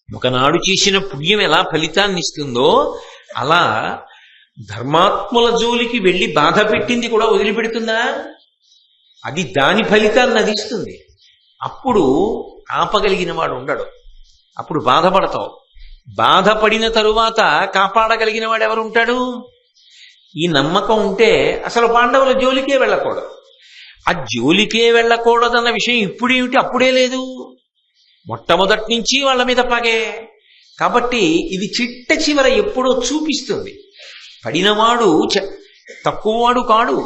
ఒకనాడు చేసిన పుణ్యం ఎలా ఫలితాన్ని ఇస్తుందో అలా ధర్మాత్ముల జోలికి వెళ్ళి బాధ పెట్టింది కూడా వదిలిపెడుతుందా? అది దాని ఫలితాన్ని అది ఇస్తుంది. అప్పుడు ఆపగలిగిన వాడు ఉండడు, అప్పుడు బాధపడతావు. బాధపడిన తరువాత కాపాడగలిగిన వాడు ఎవరుంటాడు? ఈ నమ్మకం ఉంటే అసలు పాండవుల జోలికే వెళ్ళకూడదు. ఆ జోలికే వెళ్ళకూడదన్న విషయం ఇప్పుడేమిటి, అప్పుడే లేదు, మొట్టమొదటి నుంచి వాళ్ళ మీద పగే. కాబట్టి ఇది చిట్ట చివర ఎప్పుడో చూపిస్తుంది. పడినవాడు తక్కువవాడు కాడు.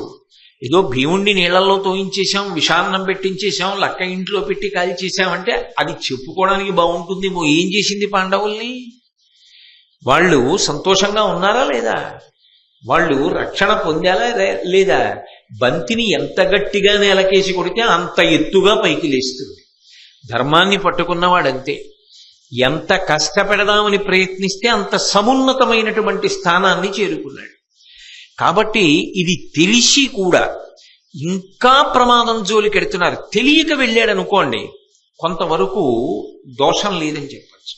ఏదో భీముణ్ణి నీళ్లలో తోయించేశాం, విషాన్నం పెట్టించేశాం, లక్క ఇంట్లో పెట్టి కాల్చేశామంటే అది చెప్పుకోవడానికి బాగుంటుందేమో. ఏం చేసింది పాండవుల్ని? వాళ్ళు సంతోషంగా ఉన్నారా లేదా? వాళ్ళు రక్షణ పొందాలా లేదా? బంతిని ఎంత గట్టిగా నేలకేసి కొడితే అంత ఎత్తుగా పైకి లేస్తుంది. ధర్మాన్ని పట్టుకున్నవాడంతే. ఎంత కష్టపెడదామని ప్రయత్నిస్తే అంత సమున్నతమైనటువంటి స్థానాన్ని చేరుకున్నాడు. కాబట్టి ఇది తెలిసి కూడా ఇంకా ప్రమాదం జోలికెడుతున్నారు. తెలియక వెళ్ళాడు అనుకోండి, కొంతవరకు దోషం లేదని చెప్పచ్చు.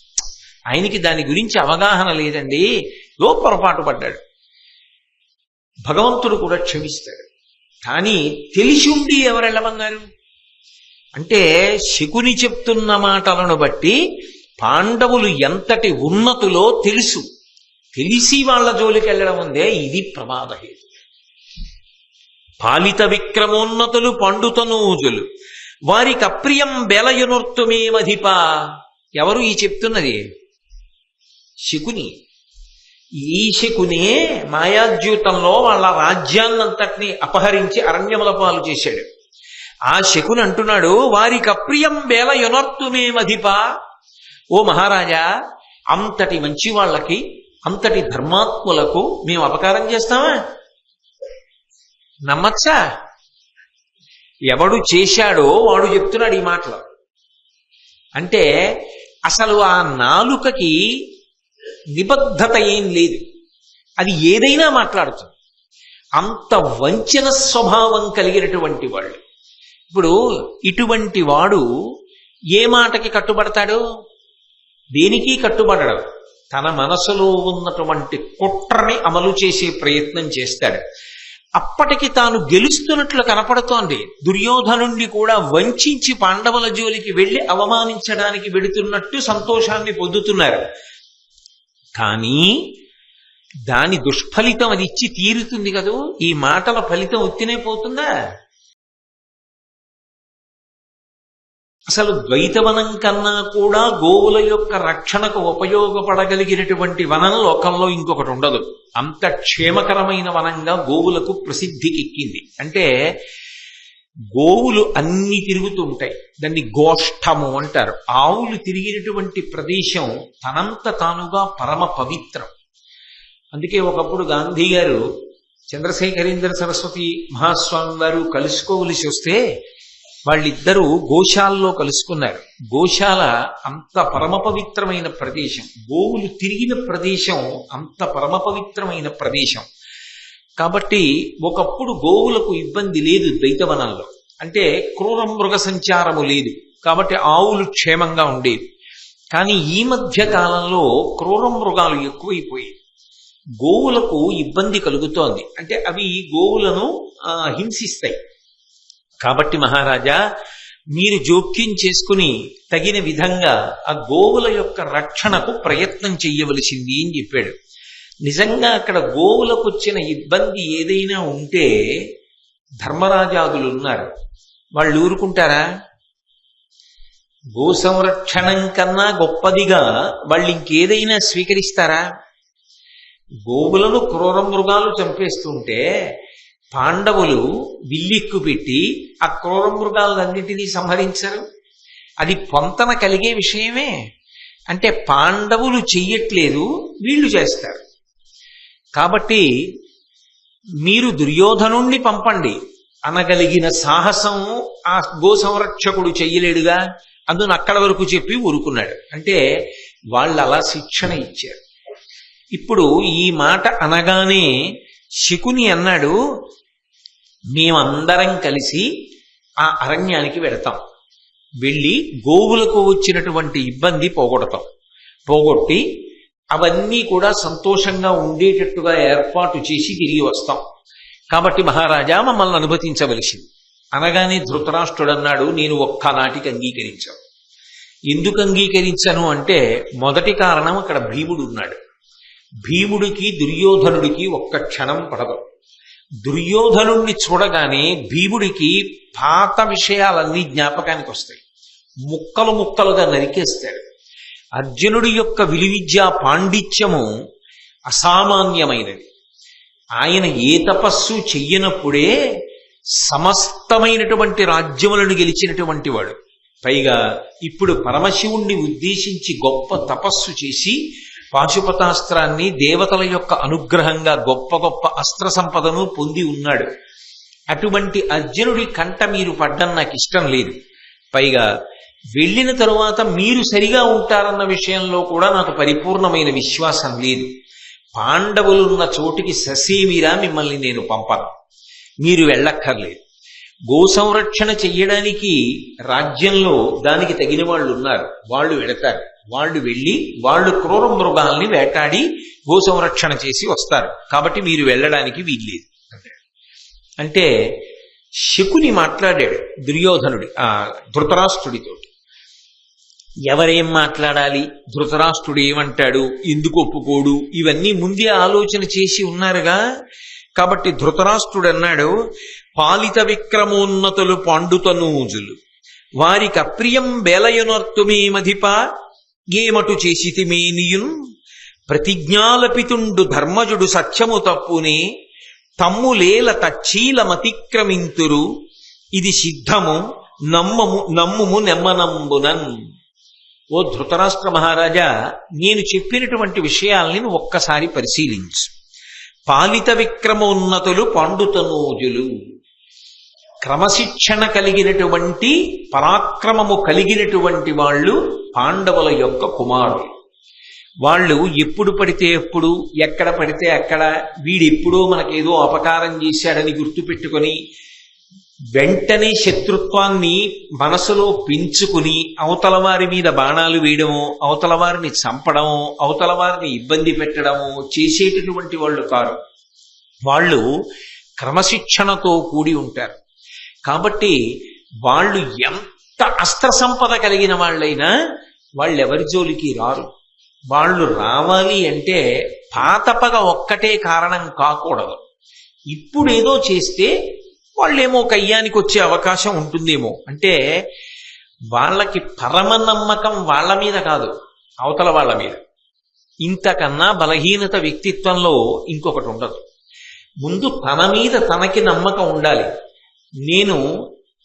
ఆయనకి దాని గురించి అవగాహన లేదండి, పొరపాటు పడ్డాడు, భగవంతుడు కూడా క్షమిస్తాడు. కానీ తెలిసి ఉండి ఎవరు వెళ్ళమన్నారు అంటే, శకుని చెప్తున్న మాటలను బట్టి పాండవులు ఎంతటి ఉన్నతులో తెలిసి వాళ్ళ జోలికి వెళ్ళడం ఉందే, ఇది ప్రమాదహేతు. పాలిత విక్రమోన్నతులు పండుతనూజులు వారికి అప్రియం బెలయునొర్తుమేమధిప. ఎవరు ఈ చెప్తున్నది? శకుని. ఈ శకునే మాయాద్యూతంలో వాళ్ళ రాజ్యాన్నంతటినీ అపహరించి అరణ్యముల పాలు చేశాడు. ఆ శకుని అంటున్నాడు, వారికి అప్రియం బెలయునొర్తుమేమధిప. ఓ మహారాజా, అంతటి మంచి వాళ్ళకి, అంతటి ధర్మాత్ములకు మేము అపకారం చేస్తామా? నమ్మచ్చా? ఎవడు చేశాడో వాడు చెప్తున్నాడు ఈ మాటలు. అంటే అసలు ఆ నాలుకకి నిబద్ధత ఏం లేదు, అది ఏదైనా మాట్లాడుతుంది. అంత వంచన స్వభావం కలిగినటువంటి వాళ్ళు. ఇప్పుడు ఇటువంటి వాడు ఏ మాటకి కట్టుబడతాడు? దేనికి కట్టుబడడు. తన మనసులో ఉన్నటువంటి కుట్రని అమలు చేసే ప్రయత్నం చేస్తాడు. అప్పటికి తాను గెలుస్తున్నట్లు కనపడుతోంది. దుర్యోధనుణ్ణి కూడా వంచి పాండవుల జోలికి వెళ్లి అవమానించడానికి వెడుతున్నట్టు సంతోషాన్ని పొందుతున్నారు. కానీ దాని దుష్ఫలితం అది ఇచ్చి తీరుతుంది కదూ. ఈ మాటల ఫలితం ఒత్తినే పోతుందా? అసలు ద్వైతవనం కన్నా కూడా గోవుల యొక్క రక్షణకు ఉపయోగపడగలిగినటువంటి వనం లోకంలో ఇంకొకటి ఉండదు. అంత క్షేమకరమైన వనంగా గోవులకు ప్రసిద్ధికెక్కింది. అంటే గోవులు అన్ని తిరుగుతుంటాయి, దాన్ని గోష్ఠము అంటారు. ఆవులు తిరిగినటువంటి ప్రదేశం తనంత తానుగా పరమ పవిత్రం. అందుకే ఒకప్పుడు గాంధీ గారు చంద్రశేఖరేంద్ర సరస్వతి మహాస్వామి వారు కలుసుకోవలసి వస్తే వాళ్ళిద్దరూ గోశాలలో కలుసుకున్నారు. గోశాల అంత పరమ పవిత్రమైన ప్రదేశం, గోవులు తిరిగిన ప్రదేశం అంత పరమ పవిత్రమైన ప్రదేశం. కాబట్టి ఒకప్పుడు గోవులకు ఇబ్బంది లేదు ద్వైతవనంలో. అంటే క్రూర మృగ సంచారము లేదు, కాబట్టి ఆవులు క్షేమంగా ఉండేవి. కానీ ఈ మధ్య కాలంలో క్రూర మృగాలు ఎక్కువైపోయాయి, గోవులకు ఇబ్బంది కలుగుతోంది. అంటే అవి గోవులను హింసిస్తాయి. కాబట్టి మహారాజా, మీరు జోక్యం చేసుకుని తగిన విధంగా ఆ గోవుల యొక్క రక్షణకు ప్రయత్నం చెయ్యవలసింది అని చెప్పాడు. నిజంగా అక్కడ గోవులకు వచ్చిన ఇబ్బంది ఏదైనా ఉంటే ధర్మరాజాదులు ఉన్నారు, వాళ్ళు ఊరుకుంటారా? గో సంరక్షణం కన్నా గొప్పదిగా వాళ్ళు ఇంకేదైనా స్వీకరిస్తారా? గోవులను క్రూర మృగాలు చంపేస్తుంటే పాండవులు విల్లిక్కు పెట్టి ఆ క్రూర మృగాలన్నింటినీ సంహరించరు. అది పొంతన కలిగే విషయమే. అంటే పాండవులు చెయ్యట్లేదు, వీళ్ళు చేస్తారు. కాబట్టి మీరు దుర్యోధనుణ్ణి పంపండి అనగలిగిన సాహసం ఆ గో సంరక్షకుడు చెయ్యలేడుగా. అందును అక్కడ వరకు చెప్పి ఊరుకున్నాడు. అంటే వాళ్ళు అలా శిక్షణ ఇచ్చారు. ఇప్పుడు ఈ మాట అనగానే శకుని అన్నాడు, మేమందరం కలిసి ఆ అరణ్యానికి వెడతాం, వెళ్ళి గోవులకు వచ్చినటువంటి ఇబ్బంది పోగొడతాం. పోగొట్టి అవన్నీ కూడా సంతోషంగా ఉండేటట్టుగా ఏర్పాటు చేసి తిరిగి వస్తాం. కాబట్టి మహారాజా మమ్మల్ని అనుమతించవలసింది అనగానే ధృతరాష్ట్రుడు అన్నాడు, నేను ఒక్కనాటికి అంగీకరించాను. ఎందుకు అంగీకరించను అంటే మొదటి కారణం అక్కడ భీముడు ఉన్నాడు. భీముడికి దుర్యోధనుడికి ఒక్క క్షణం పడదు. దుర్యోధనుణ్ణి చూడగానే భీముడికి పాత విషయాలన్నీ జ్ఞాపకానికి వస్తాయి. ముక్కలు ముక్కలుగా నరికేస్తాడు. అర్జునుడి యొక్క విలువిద్యా పాండిత్యము అసామాన్యమైనది. ఆయన ఏ తపస్సు చెయ్యనప్పుడే సమస్తమైనటువంటి రాజ్యములను గెలిచినటువంటి వాడు. పైగా ఇప్పుడు పరమశివుణ్ణి ఉద్దేశించి గొప్ప తపస్సు చేసి పాశుపతాస్త్రాన్ని దేవతల యొక్క అనుగ్రహంగా గొప్ప గొప్ప అస్త్ర సంపదను పొంది ఉన్నాడు. అటువంటి అర్జునుడి కంట మీరు పడ్డం నాకు ఇష్టం లేదు. పైగా వెళ్ళిన తరువాత మీరు సరిగా ఉంటారన్న విషయంలో కూడా నాకు పరిపూర్ణమైన విశ్వాసం లేదు. పాండవులున్న చోటికి ససేమిరా మిమ్మల్ని నేను పంపను, మీరు వెళ్ళక్కర్లేదు. గో సంరక్షణ చెయ్యడానికి రాజ్యంలో దానికి తగిన వాళ్ళు ఉన్నారు, వాళ్ళు వెళతారు. వాళ్ళు వెళ్ళి వాళ్ళు క్రూర మృగాల్ని వేటాడి గో సంరక్షణ చేసి వస్తారు. కాబట్టి మీరు వెళ్ళడానికి వీల్లేదు అంటే శకుని మాట్లాడాడు ధృతరాష్ట్రుడితో. ఎవరేం మాట్లాడాలి, ధృతరాష్ట్రుడు ఏమంటాడు, ఎందుకు ఒప్పుకోడు, ఇవన్నీ ముందే ఆలోచన చేసి ఉన్నారుగా. కాబట్టి ధృతరాష్ట్రుడు అన్నాడు, పాలిత విక్రమోన్నతులు పాండుతనూజులు వారికి అప్రియం బేలయునర్తుమేమధిప గేమటు చేసితిమేనియున్ ప్రతిజ్ఞాలపితుండు ధర్మజుడు సత్యము తప్పునే తమ్ములేల తచ్చీలమతిక్రమింతురు ఇది సిద్ధము నమ్ముము నెమ్మనంబునన్. ఓ ధృతరాష్ట్ర మహారాజా, నేను చెప్పినటువంటి విషయాల్ని నువ్వు ఒక్కసారి పరిశీలించు. పాలిత విక్రమోన్నతులు పాండుతనూజులు, క్రమశిక్షణ కలిగినటువంటి పరాక్రమము కలిగినటువంటి వాళ్ళు పాండవుల యొక్క కుమారులు. వాళ్ళు ఎప్పుడు పడితే ఎప్పుడు, ఎక్కడ పడితే అక్కడ వీడెప్పుడో మనకేదో అపకారం చేశాడని గుర్తుపెట్టుకొని వెంటనే శత్రుత్వాన్ని మనసులో పెంచుకుని అవతల వారి మీద బాణాలు వేయడమో, అవతల వారిని చంపడమో, అవతల వారిని ఇబ్బంది పెట్టడమో చేసేటటువంటి వాళ్ళు కారు. వాళ్ళు క్రమశిక్షణతో కూడి ఉంటారు. కాబట్టి వాళ్ళు ఎంత అస్త్ర సంపద కలిగిన వాళ్ళైనా వాళ్ళెవరి జోలికి రారు. వాళ్ళు రావాలి అంటే పాతపగ ఒక్కటే కారణం కాకూడదు. ఇప్పుడేదో చేస్తే వాళ్ళేమో కయ్యానికి వచ్చే అవకాశం ఉంటుందేమో. అంటే వాళ్ళకి పరమ నమ్మకం వాళ్ళ మీద కాదు, అవతల వాళ్ళ మీద. ఇంతకన్నా బలహీనత వ్యక్తిత్వంలో ఇంకొకటి ఉండదు. ముందు తన మీద తనకి నమ్మకం ఉండాలి. నేను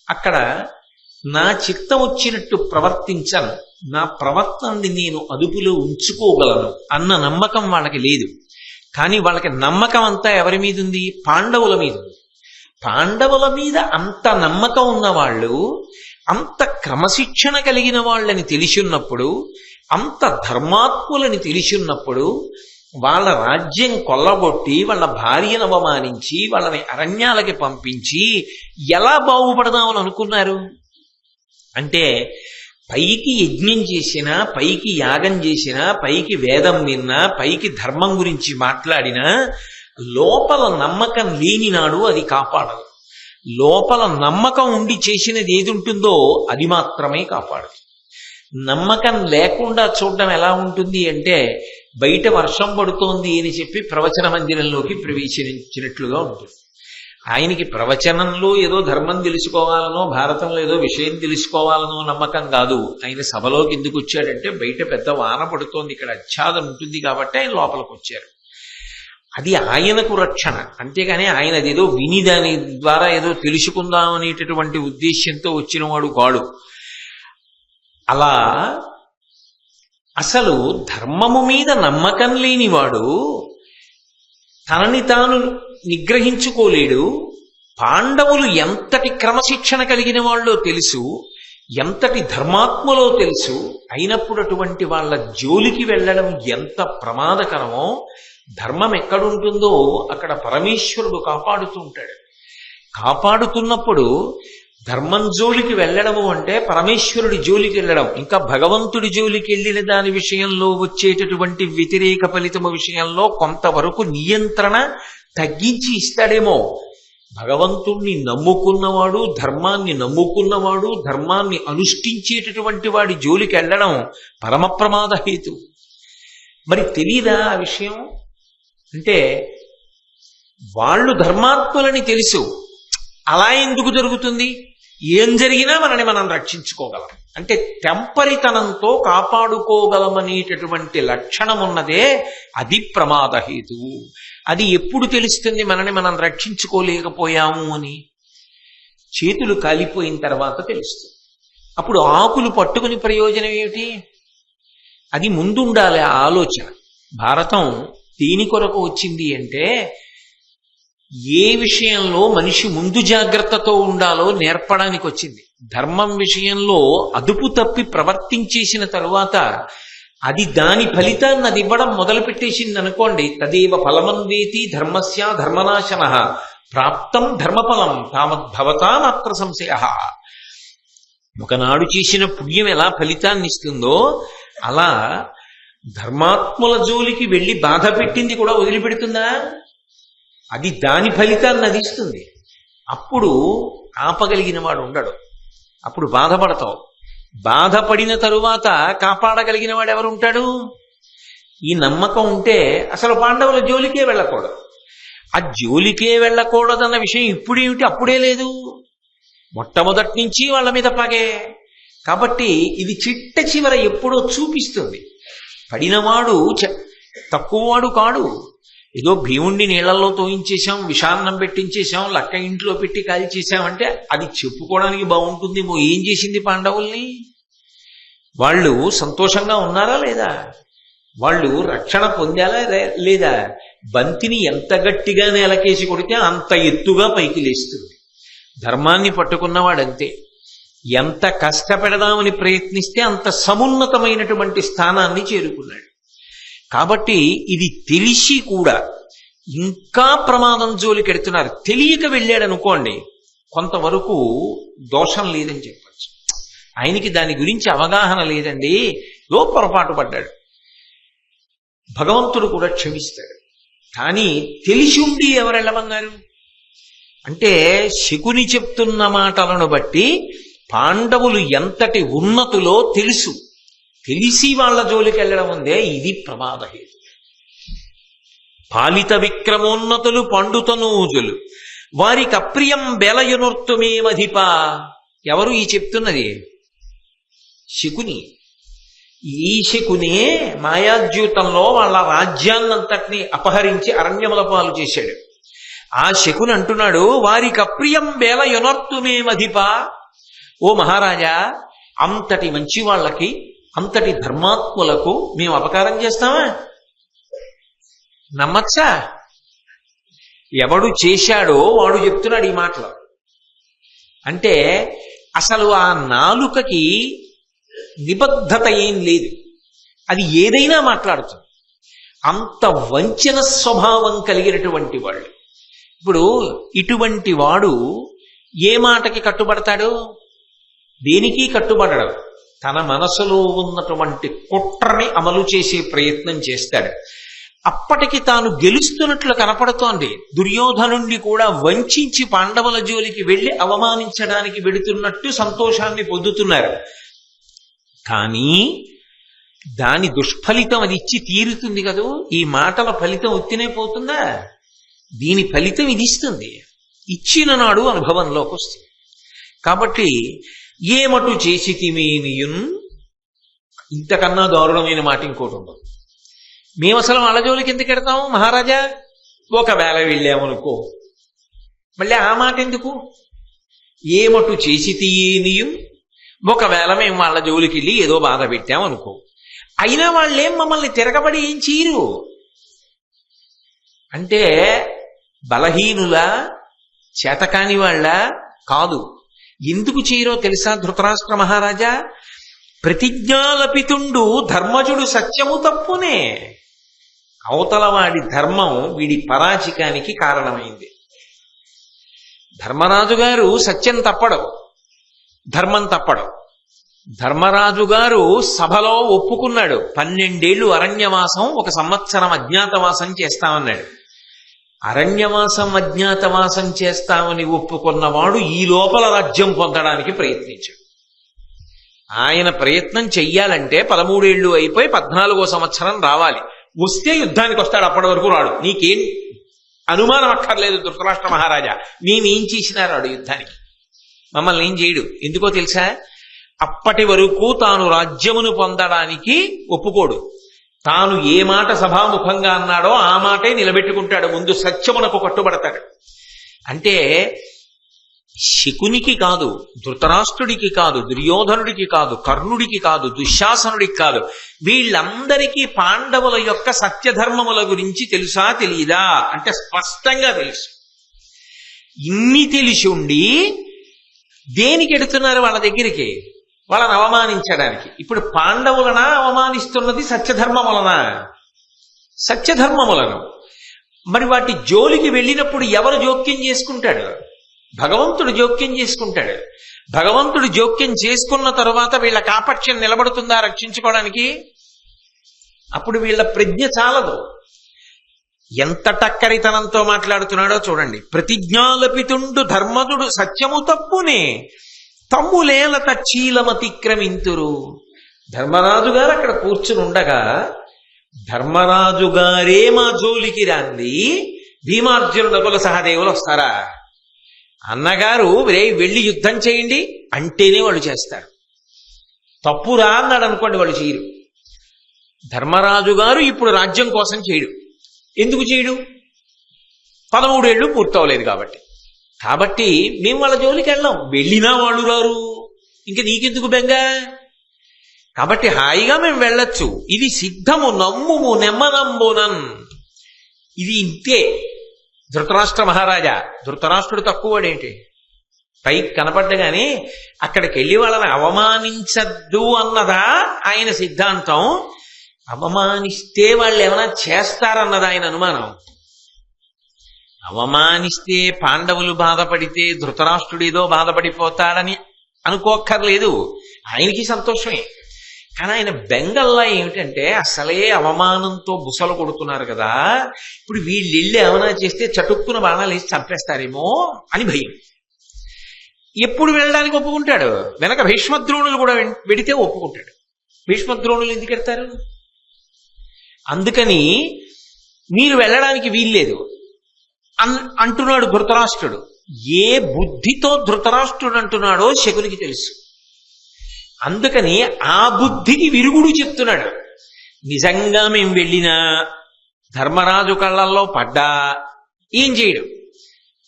అక్కడ నా చిత్తం వచ్చినట్టు ప్రవర్తించను, నా ప్రవర్తనని నేను అదుపులో ఉంచుకోగలను అన్న నమ్మకం వాళ్ళకి లేదు. కానీ వాళ్ళకి నమ్మకం అంతా ఎవరి మీద ఉంది? పాండవుల మీద ఉంది. పాండవుల మీద అంత నమ్మకం ఉన్నవాళ్ళు, అంత క్రమశిక్షణ కలిగిన వాళ్ళని తెలిసిన్నప్పుడు, అంత ధర్మాత్ములని తెలిసిన్నప్పుడు వాళ్ళ రాజ్యం కొల్లగొట్టి వాళ్ళ భార్యను అవమానించి వాళ్ళని అరణ్యాలకి పంపించి ఎలా బాగుపడదామని అనుకున్నారు? అంటే పైకి యజ్ఞం చేసినా, పైకి యాగం చేసినా, పైకి వేదం విన్నా, పైకి ధర్మం గురించి మాట్లాడినా లోపల నమ్మకం లేని నాడు అది కాపాడదు. లోపల నమ్మకం ఉండి చేసినది ఏది ఉంటుందో అది మాత్రమే కాపాడదు. నమ్మకం లేకుండా చూడడం ఎలా ఉంటుంది అంటే బయట వర్షం పడుతోంది అని చెప్పి ప్రవచన మందిరంలోకి ప్రవేశించినట్లుగా ఉంటుంది. ఆయనకి ప్రవచనంలో ఏదో ధర్మం తెలుసుకోవాలనో, భారతంలో ఏదో విషయం తెలుసుకోవాలనో నమ్మకం కాదు. ఆయన సభలోకి ఎందుకు వచ్చాడంటే బయట పెద్ద వాన పడుతోంది, ఇక్కడ ఆచ్ఛాదం ఉంటుంది కాబట్టి ఆయన లోపలికి వచ్చారు. అది ఆయనకు రక్షణ. అంతేగాని ఆయన అదేదో విని దాని ద్వారా ఏదో తెలుసుకుందాం అనేటటువంటి ఉద్దేశ్యంతో వచ్చినవాడు కాడు. అలా అసలు ధర్మము మీద నమ్మకం లేనివాడు తనని తాను నిగ్రహించుకోలేడు. పాండవులు ఎంతటి క్రమశిక్షణ కలిగిన వాళ్ళో తెలుసు, ఎంతటి ధర్మాత్ములో తెలుసు. అయినప్పుడు అటువంటి వాళ్ళ జోలికి వెళ్ళడం ఎంత ప్రమాదకరమో, ధర్మం ఎక్కడుంటుందో అక్కడ పరమేశ్వరుడు కాపాడుతూ ఉంటాడు. కాపాడుతున్నప్పుడు ధర్మం జోలికి వెళ్ళడము అంటే పరమేశ్వరుడి జోలికి వెళ్ళడం. ఇంకా భగవంతుడి జోలికి వెళ్ళిన దాని విషయంలో వచ్చేటటువంటి వ్యతిరేక ఫలితము విషయంలో కొంతవరకు నియంత్రణ తగ్గించి ఇస్తాడేమో. భగవంతుణ్ణి నమ్ముకున్నవాడు, ధర్మాన్ని నమ్ముకున్నవాడు, ధర్మాన్ని అనుష్ఠించేటటువంటి వాడి జోలికి వెళ్ళడం పరమ ప్రమాద హేతు. మరి తెలీదా ఆ విషయం? అంటే వాళ్ళు ధర్మాత్ములని తెలుసు, అలా ఎందుకు జరుగుతుంది? ఏం జరిగినా మనం రక్షించుకోగలం అంటే తెంపరితనంతో కాపాడుకోగలమనేటటువంటి లక్షణం ఉన్నదే, అది ప్రమాదహేతువు. అది ఎప్పుడు తెలుస్తుంది మనం రక్షించుకోలేకపోయాము అని? చేతులు కాలిపోయిన తర్వాత తెలుస్తుంది. అప్పుడు ఆకులు పట్టుకుని ప్రయోజనం ఏమిటి? అది ముందుండాలి ఆ ఆలోచన. భారతం దేని కొరకు వచ్చింది అంటే, ఏ విషయంలో మనిషి ముందు జాగ్రత్తతో ఉండాలో నేర్పడానికి వచ్చింది. ధర్మం విషయంలో అదుపు తప్పి ప్రవర్తించేసిన తరువాత అది దాని ఫలితాన్ని అది ఇవ్వడం మొదలుపెట్టేసింది అనుకోండి, తదేవ ఫలమందేతి ధర్మస్య ధర్మనాశన ప్రాప్తం ధర్మఫలం తావద్భవతా మాత్ర సంశయ. ఒకనాడు చేసిన పుణ్యం ఎలా ఫలితాన్ని ఇస్తుందో అలా ధర్మాత్ముల జోలికి వెళ్ళి బాధ పెట్టింది కూడా వదిలిపెడుతుందా? అది దాని ఫలితాన్ని అది ఇస్తుంది. అప్పుడు ఆపగలిగిన వాడు ఉండడు, అప్పుడు బాధపడతావు. బాధపడిన తరువాత కాపాడగలిగిన వాడు ఎవరు ఉంటాడు? ఈ నమ్మకం ఉంటే అసలు పాండవుల జోలికే వెళ్ళకూడదు. ఆ జోలికే వెళ్ళకూడదన్న విషయం ఇప్పుడేమిటి, అప్పుడే లేదు, మొట్టమొదటి నుంచి వాళ్ళ మీద పగే. కాబట్టి ఇది చిట్ట చివర ఎప్పుడో చూపిస్తుంది. పడినవాడు తక్కువవాడు కాడు. ఏదో భీముణ్ణి నీళ్లలో తోయించేశాం, విషాన్నం పెట్టించేశాం, లక్క ఇంట్లో పెట్టి కాలి చేశామంటే అది చెప్పుకోవడానికి బాగుంటుందేమో. ఏం చేసింది పాండవుల్ని? వాళ్ళు సంతోషంగా ఉన్నారా లేదా? వాళ్ళు రక్షణ పొందాలా లేదా? బంతిని ఎంత గట్టిగా నేలకేసి కొడితే అంత ఎత్తుగా పైకి లేస్తుంది. ధర్మాన్ని పట్టుకున్నవాడంతే. ఎంత కష్టపెడదామని ప్రయత్నిస్తే అంత సమున్నతమైనటువంటి స్థానాన్ని చేరుకున్నాడు. కాబట్టి ఇది తెలిసి కూడా ఇంకా ప్రమాదం జోలికెడుతున్నారు. తెలియక వెళ్ళాడనుకోండి, కొంతవరకు దోషం లేదని చెప్పచ్చు. ఆయనకి దాని గురించి అవగాహన లేదండి, పొరపాటు పడ్డాడు, భగవంతుడు కూడా క్షమిస్తాడు. కానీ తెలిసి ఉండి ఎవరు వెళ్ళమన్నారు అంటే, శకుని చెప్తున్న మాటలను బట్టి పాండవులు ఎంతటి ఉన్నతులో తెలుసు, తెలిసి వాళ్ళ జోలికి వెళ్ళడం ఉందే, ఇది ప్రమాదహేతు. పాలిత విక్రమోన్నతులు పండుతనూజులు వారికి అప్రియం బెలయునొర్తుమేమధిప. ఎవరు ఈ చెప్తున్నది? శకుని. ఈ శకునే మాయాద్యూతంలో వాళ్ళ రాజ్యాన్నంతటినీ అపహరించి అరణ్యముల పాలు చేశాడు. ఆ శకుని అంటున్నాడు, వారికి అప్రియం బెలయునొర్తుమేమధిప. ఓ మహారాజా, అంతటి మంచి వాళ్ళకి, అంతటి ధర్మాత్ములకు మేము అపకారం చేస్తామా? నమ్మచ్చా? ఎవడు చేశాడో వాడు చెప్తున్నాడు ఈ మాటలు. అంటే అసలు ఆ నాలుకకి నిబద్ధత ఏం లేదు, అది ఏదైనా మాట్లాడుతుంది. అంత వంచన స్వభావం కలిగినటువంటి వాళ్ళు. ఇప్పుడు ఇటువంటి వాడు ఏ మాటకి కట్టుబడతాడు? దేనికి కట్టుబడడు. తన మనసులో ఉన్నటువంటి కుట్రని అమలు చేసే ప్రయత్నం చేస్తాడు. అప్పటికి తాను గెలుస్తున్నట్లు కనపడుతోంది. దుర్యోధనుణ్ణి కూడా వంచి పాండవుల జోలికి వెళ్ళి అవమానించడానికి వెడుతున్నట్టు సంతోషాన్ని పొందుతున్నారు. కానీ దాని దుష్ఫలితం అది ఇచ్చి తీరుతుంది కదూ. ఈ మాటల ఫలితం ఉత్తినే పోతుందా? దీని ఫలితం ఇది ఇస్తుంది. ఇచ్చిన నాడు అనుభవంలోకి వస్తుంది. కాబట్టి ఏమటు చేసి తిమేనియున్, ఇంతకన్నా దారుణమైన మాట ఇంకోటి ఉండదు. మేము అసలు వాళ్ళ జోలికి ఎందుకు ఎడతాము మహారాజా? ఒకవేళ వెళ్ళామనుకో, మళ్ళీ ఆ మాట ఎందుకు? ఏమటు చేసి తీయనియం, ఒకవేళ మేము వాళ్ళ జోలికి వెళ్ళి ఏదో బాధ పెట్టామనుకో, అయినా వాళ్ళేం మమ్మల్ని తిరగబడి ఏం చేయరు. అంటే బలహీనుల, చేతకాని వాళ్ళ కాదు. ఎందుకు చేయరో తెలుసా ధృతరాష్ట్ర మహారాజా? ప్రతిజ్ఞాలపితుండు ధర్మజుడు సత్యము తప్పునే. అవతల వాడి ధర్మం వీడి పరాచికానికి కారణమైంది. ధర్మరాజు గారు సత్యం తప్పడం, ధర్మం తప్పడం. ధర్మరాజు గారు సభలో ఒప్పుకున్నాడు, 12 ఏళ్ళు అరణ్యవాసం, 1 సంవత్సరం అజ్ఞాతవాసం చేస్తామన్నాడు. అరణ్యవాసం అజ్ఞాతవాసం చేస్తామని ఒప్పుకున్నవాడు ఈ లోపల రాజ్యం పొందడానికి ప్రయత్నించాడు. ఆయన ప్రయత్నం చెయ్యాలంటే 13 ఏళ్ళు అయిపోయి 14వ సంవత్సరం రావాలి. వస్తే యుద్ధానికి వస్తాడు, అప్పటి వరకు రాడు. నీకేం అనుమానం అక్కర్లేదు ధృతరాష్ట్ర మహారాజా, మేమేం చేసినా రాడు యుద్ధానికి, మమ్మల్ని ఏం చేయడు. ఎందుకో తెలుసా? అప్పటి వరకు తాను రాజ్యమును పొందడానికి ఒప్పుకోడు. తాను ఏ మాట సభాముఖంగా అన్నాడో ఆ మాటే నిలబెట్టుకుంటాడు. ముందు సత్యమునకు కట్టుబడతాడు. అంటే శకునికి కాదు, ధృతరాష్ట్రుడికి కాదు, దుర్యోధనుడికి కాదు, కర్ణుడికి కాదు, దుశ్శాసనుడికి కాదు, వీళ్ళందరికీ పాండవుల యొక్క సత్యధర్మముల గురించి తెలుసా తెలీదా అంటే స్పష్టంగా తెలుసు. ఇన్ని తెలిసి ఉండి దేనికి ఎడుతున్నారు వాళ్ళ దగ్గరికి? వాళ్ళని అవమానించడానికి. ఇప్పుడు పాండవులనా అవమానిస్తున్నది సత్యధర్మములనా? సత్యధర్మములను. మరి వాటి జోలికి వెళ్ళినప్పుడు ఎవరు జోక్యం చేసుకుంటాడు? భగవంతుడు జోక్యం చేసుకుంటాడు. భగవంతుడు జోక్యం చేసుకున్న తరువాత వీళ్ళ కాపట్యం నిలబడుతుందా రక్షించుకోవడానికి? అప్పుడు వీళ్ళ ప్రజ్ఞ చాలదు. ఎంత టక్కరితనంతో మాట్లాడుతున్నాడో చూడండి. ప్రతిజ్ఞాలపితుండు ధర్మదుడు సత్యము తప్పునే తమ్ములేల తచ్చీలమతిక్రమింతురు. ధర్మరాజు గారు అక్కడ కూర్చుని ఉండగా ధర్మరాజు గారే మా జోలికి రాంది భీమార్జునుడు నకుల సహదేవులు వస్తారా? అన్నగారు వెళ్ళి యుద్ధం చేయండి అంటేనే వాళ్ళు చేస్తారు. తప్పురా అన్నాడు అనుకోండి, వాళ్ళు చేయరు. ధర్మరాజు గారు ఇప్పుడు రాజ్యం కోసం చేయడు. ఎందుకు చేయడు? 13 ఏళ్ళు పూర్తవలేదు కాబట్టి. కాబట్టి మేము వాళ్ళ జోలికి వెళ్ళాం. వెళ్ళినా వాళ్ళు రారు, ఇంక నీకెందుకు బెంగ? కాబట్టి హాయిగా మేము వెళ్ళొచ్చు. ఇది సిద్ధము నమ్ముము నెమ్మనంబునన్. ఇది ఇంతే. ధృతరాష్ట్ర మహారాజా, ధృతరాష్ట్రుడు తక్కువడేంటి? పైకి కనపడ్డగానే అక్కడికి వెళ్ళి వాళ్ళని అవమానించద్దు అన్నదా ఆయన సిద్ధాంతం? అవమానిస్తే వాళ్ళు ఏమైనా చేస్తారన్నదా ఆయన అనుమానం? అవమానిస్తే పాండవులు బాధపడితే ధృతరాష్ట్రుడేదో బాధపడిపోతాడని అనుకోక్కర్లేదు. ఆయనకి సంతోషమే. కానీ ఆయన బెంగల్లా ఏమిటంటే అసలే అవమానంతో బుసలు కొడుతున్నారు కదా, ఇప్పుడు వీళ్ళు వెళ్ళి ఏమైనా చేస్తే చటుక్కున బాణాలు వేసి చంపేస్తారేమో అని భయం. ఎప్పుడు వెళ్ళడానికి ఒప్పుకుంటాడు? వెనక భీష్మద్రోణులు కూడా వెడితే ఒప్పుకుంటాడు. భీష్మద్రోణులు ఎందుకు వెళ్తారు? అందుకని మీరు వెళ్ళడానికి వీల్లేదు అంటున్నాడు ధృతరాష్ట్రుడు. ఏ బుద్ధితో ధృతరాష్ట్రుడు అంటున్నాడో శకునికి తెలుసు. అందుకని ఆ బుద్ధికి విరుగుడు చెప్తున్నాడు. నిజంగా మేము వెళ్ళినా ధర్మరాజు కళ్ళల్లో పడ్డా ఏం చేయడు.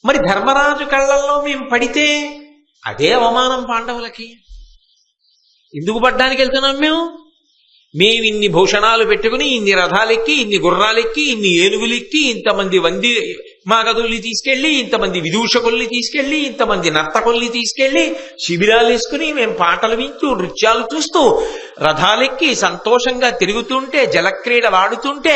మరి ధర్మరాజు కళ్ళల్లో మేము పడితే అదే అవమానం పాండవులకి. ఎందుకు పడ్డానికి వెళ్తున్నాం మేము ఇన్ని భూషణాలు పెట్టుకుని, ఇన్ని రథాలెక్కి, ఇన్ని గుర్రాలెక్కి, ఇన్ని ఏనుగులెక్కి, ఇంతమంది వంది మాగదుల్ని తీసుకెళ్లి, ఇంతమంది విదూషకుల్ని తీసుకెళ్లి, ఇంతమంది నర్తకుల్ని తీసుకెళ్లి శిబిరాలు వేసుకుని మేము పాటలు వింటూ నృత్యాలు చూస్తూ రథాలెక్కి సంతోషంగా తిరుగుతుంటే, జలక్రీడలు ఆడుతుంటే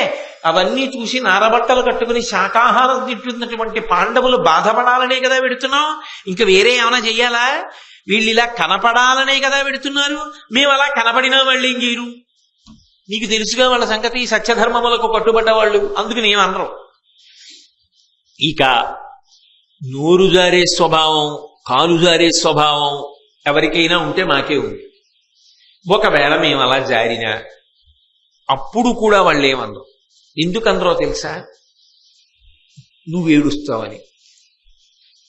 అవన్నీ చూసి నారబట్టలు కట్టుకుని శాకాహారం తింటున్నటువంటి పాండవులు బాధపడాలనే కదా పెడుతున్నాం. ఇంకా వేరే ఏమైనా చెయ్యాలా? వీళ్ళు ఇలా కనపడాలనే కదా పెడుతున్నారు. మేము అలా కనపడినా వాళ్ళు ఏం చేయరు. నీకు తెలుసుగా వాళ్ళ సంగతి. సత్యధర్మములకు కట్టుబడ్డ వాళ్ళు. అందుకు నేను అనరు. ఇక నోరు జారే స్వభావం, కాలు జారే స్వభావం ఎవరికైనా ఉంటే మాకే ఉంది. ఒకవేళ మేము అలా జారినా అప్పుడు కూడా వాళ్ళు ఏమన్నారు. ఎందుకన్నారో తెలుసా? నువ్వు ఏడుస్తావని.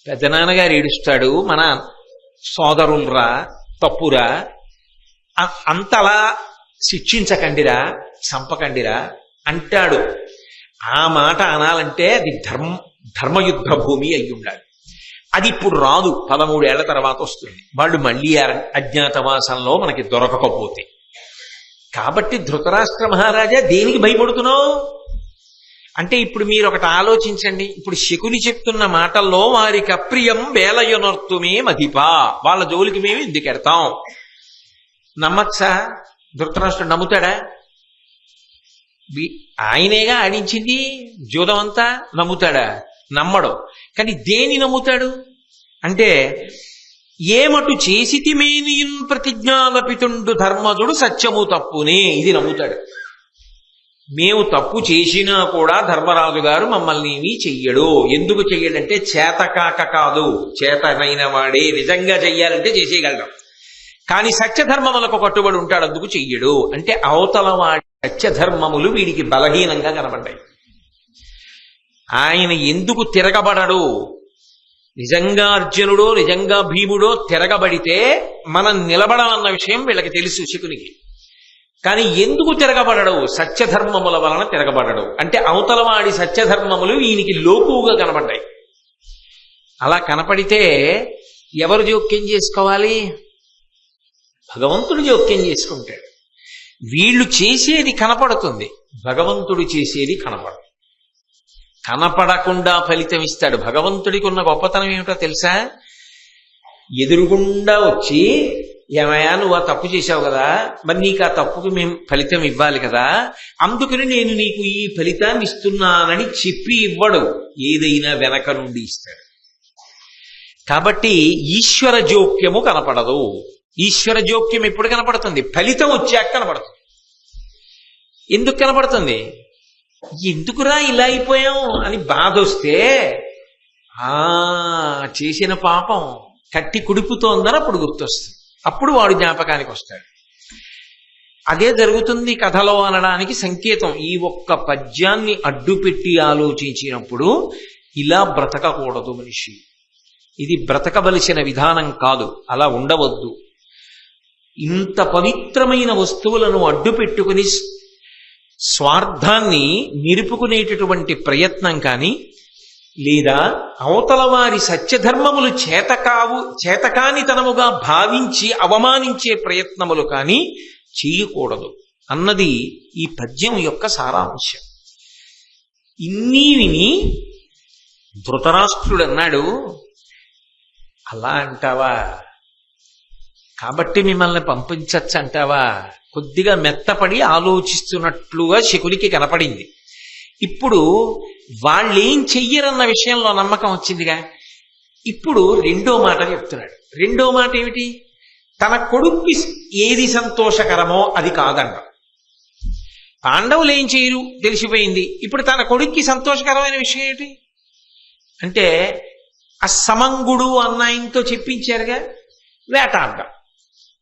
పెద్దనాన్నగారు ఏడుస్తాడు, మన సోదరులరా, తప్పురా, అంతలా శిక్షించకండిరా, చంపకండిరా అంటాడు. ఆ మాట అనాలంటే అది ధర్మయుద్ధ భూమి అయి ఉండాలి. అది ఇప్పుడు రాదు, 13 ఏళ్ల తర్వాత వస్తుంది. వాళ్ళు మళ్ళీ అజ్ఞాతవాసంలో మనకి దొరకకపోతే. కాబట్టి ధృతరాష్ట్ర మహారాజా దేనికి భయపడుతున్నావు అంటే, ఇప్పుడు మీరు ఒకటి ఆలోచించండి. ఇప్పుడు శకుని చెప్తున్న మాటల్లో వారికి అప్రియం వేలయనొర్తుమే మధిపా, వాళ్ళ జోలికి మేము ఎందుకెడతాం? నమ్మచ్చా? ధృతరాష్ట్రుడు నమ్ముతాడా? ఆయనేగా ఆడించింది జూదం అంతా. నమ్ముతాడా? నమ్మడు. కానీ దేని నమ్ముతాడు అంటే, ఏమటు చేసితిమేనియున్ ప్రతిజ్ఞాలపితుండు ధర్మజుడు సత్యము తప్పునే. ఇది నమ్ముతాడు. మేము తప్పు చేసినా కూడా ధర్మరాజు గారు మమ్మల్ని ఏమీ చెయ్యడు. ఎందుకు చెయ్యడంటే చేతకాక కాదు, చేతనైన వాడే. నిజంగా చెయ్యాలంటే చేసేయగలడం, కానీ సత్యధర్మములకు కట్టుబడి ఉంటాడు, అందుకు చెయ్యడు. అంటే అవతల వాడి సత్యధర్మములు వీడికి బలహీనంగా కనబడ్డాయి. ఆయన ఎందుకు తిరగబడడు? నిజంగా అర్జునుడో నిజంగా భీముడో తిరగబడితే మనం నిలబడమన్న విషయం వీళ్ళకి తెలుసు శకునికి. కానీ ఎందుకు తిరగబడడు? సత్యధర్మముల వలన తిరగబడడు. అంటే అవతలవాడి సత్యధర్మములు ఈయనకి లోకువుగా కనబడ్డాయి. అలా కనపడితే ఎవరు జోక్యం చేసుకోవాలి? భగవంతుడు జోక్యం చేసుకుంటాడు. వీళ్ళు చేసేది కనపడుతుంది, భగవంతుడు చేసేది కనపడదు. కనపడకుండా ఫలితం ఇస్తాడు. భగవంతుడికి ఉన్న గొప్పతనం ఏమిటో తెలుసా? ఎదురుగుండా వచ్చి, ఏమయ్యా నువ్వు ఆ తప్పు చేశావు కదా, మరి నీకు ఆ తప్పుకి మేము ఫలితం ఇవ్వాలి కదా, అందుకని నేను నీకు ఈ ఫలితాన్ని ఇస్తున్నానని చెప్పి ఇవ్వడు. ఏదైనా వెనక నుండి ఇస్తాడు. కాబట్టి ఈశ్వర జోక్యము కనపడదు. ఈశ్వర జోక్యం ఎప్పుడు కనపడుతుంది? ఫలితం వచ్చాక కనపడుతుంది. ఎందుకు కనపడుతుంది? ఎందుకురా ఇలా అయిపోయాం అని బాధ వస్తే, చేసిన పాపం కట్టి కుడిపుతోందని అప్పుడు గుర్తొస్తుంది. అప్పుడు వాడు జ్ఞాపకానికి వస్తాడు. అదే జరుగుతుంది కథలో అనడానికి సంకేతం. ఈ ఒక్క పద్యాన్ని అడ్డుపెట్టి ఆలోచించినప్పుడు ఇలా బ్రతకకూడదు మనిషి. ఇది బ్రతకవలసిన విధానం కాదు, అలా ఉండవద్దు. ఇంత పవిత్రమైన వస్తువులను అడ్డు పెట్టుకుని స్వార్థాన్ని నిలుపుకునేటటువంటి ప్రయత్నం కానీ, లేదా అవతల వారి సత్యధర్మములు చేతకానితనముగా భావించి అవమానించే ప్రయత్నములు కానీ చేయకూడదు అన్నది ఈ పద్యం యొక్క సారాంశం. ఇన్ని విని ధృతరాష్ట్రుడు అన్నాడు, అలా అంటావా? కాబట్టి మిమ్మల్ని పంపించచ్చు అంటావా? కొద్దిగా మెత్తపడి ఆలోచిస్తున్నట్లుగా శకునికి కనపడింది. ఇప్పుడు వాళ్ళేం చెయ్యరన్న విషయంలో నమ్మకం వచ్చిందిగా. ఇప్పుడు రెండో మాట చెప్తున్నాడు. రెండో మాట ఏమిటి? తన కొడుక్కి ఏది సంతోషకరమో అది కాదండ. పాండవులు ఏం చేయరు తెలిసిపోయింది. ఇప్పుడు తన కొడుక్కి సంతోషకరమైన విషయం ఏమిటి అంటే, ఆ సమంగుడు అన్న ఆయనతో చెప్పించారుగా, వేటాడడం.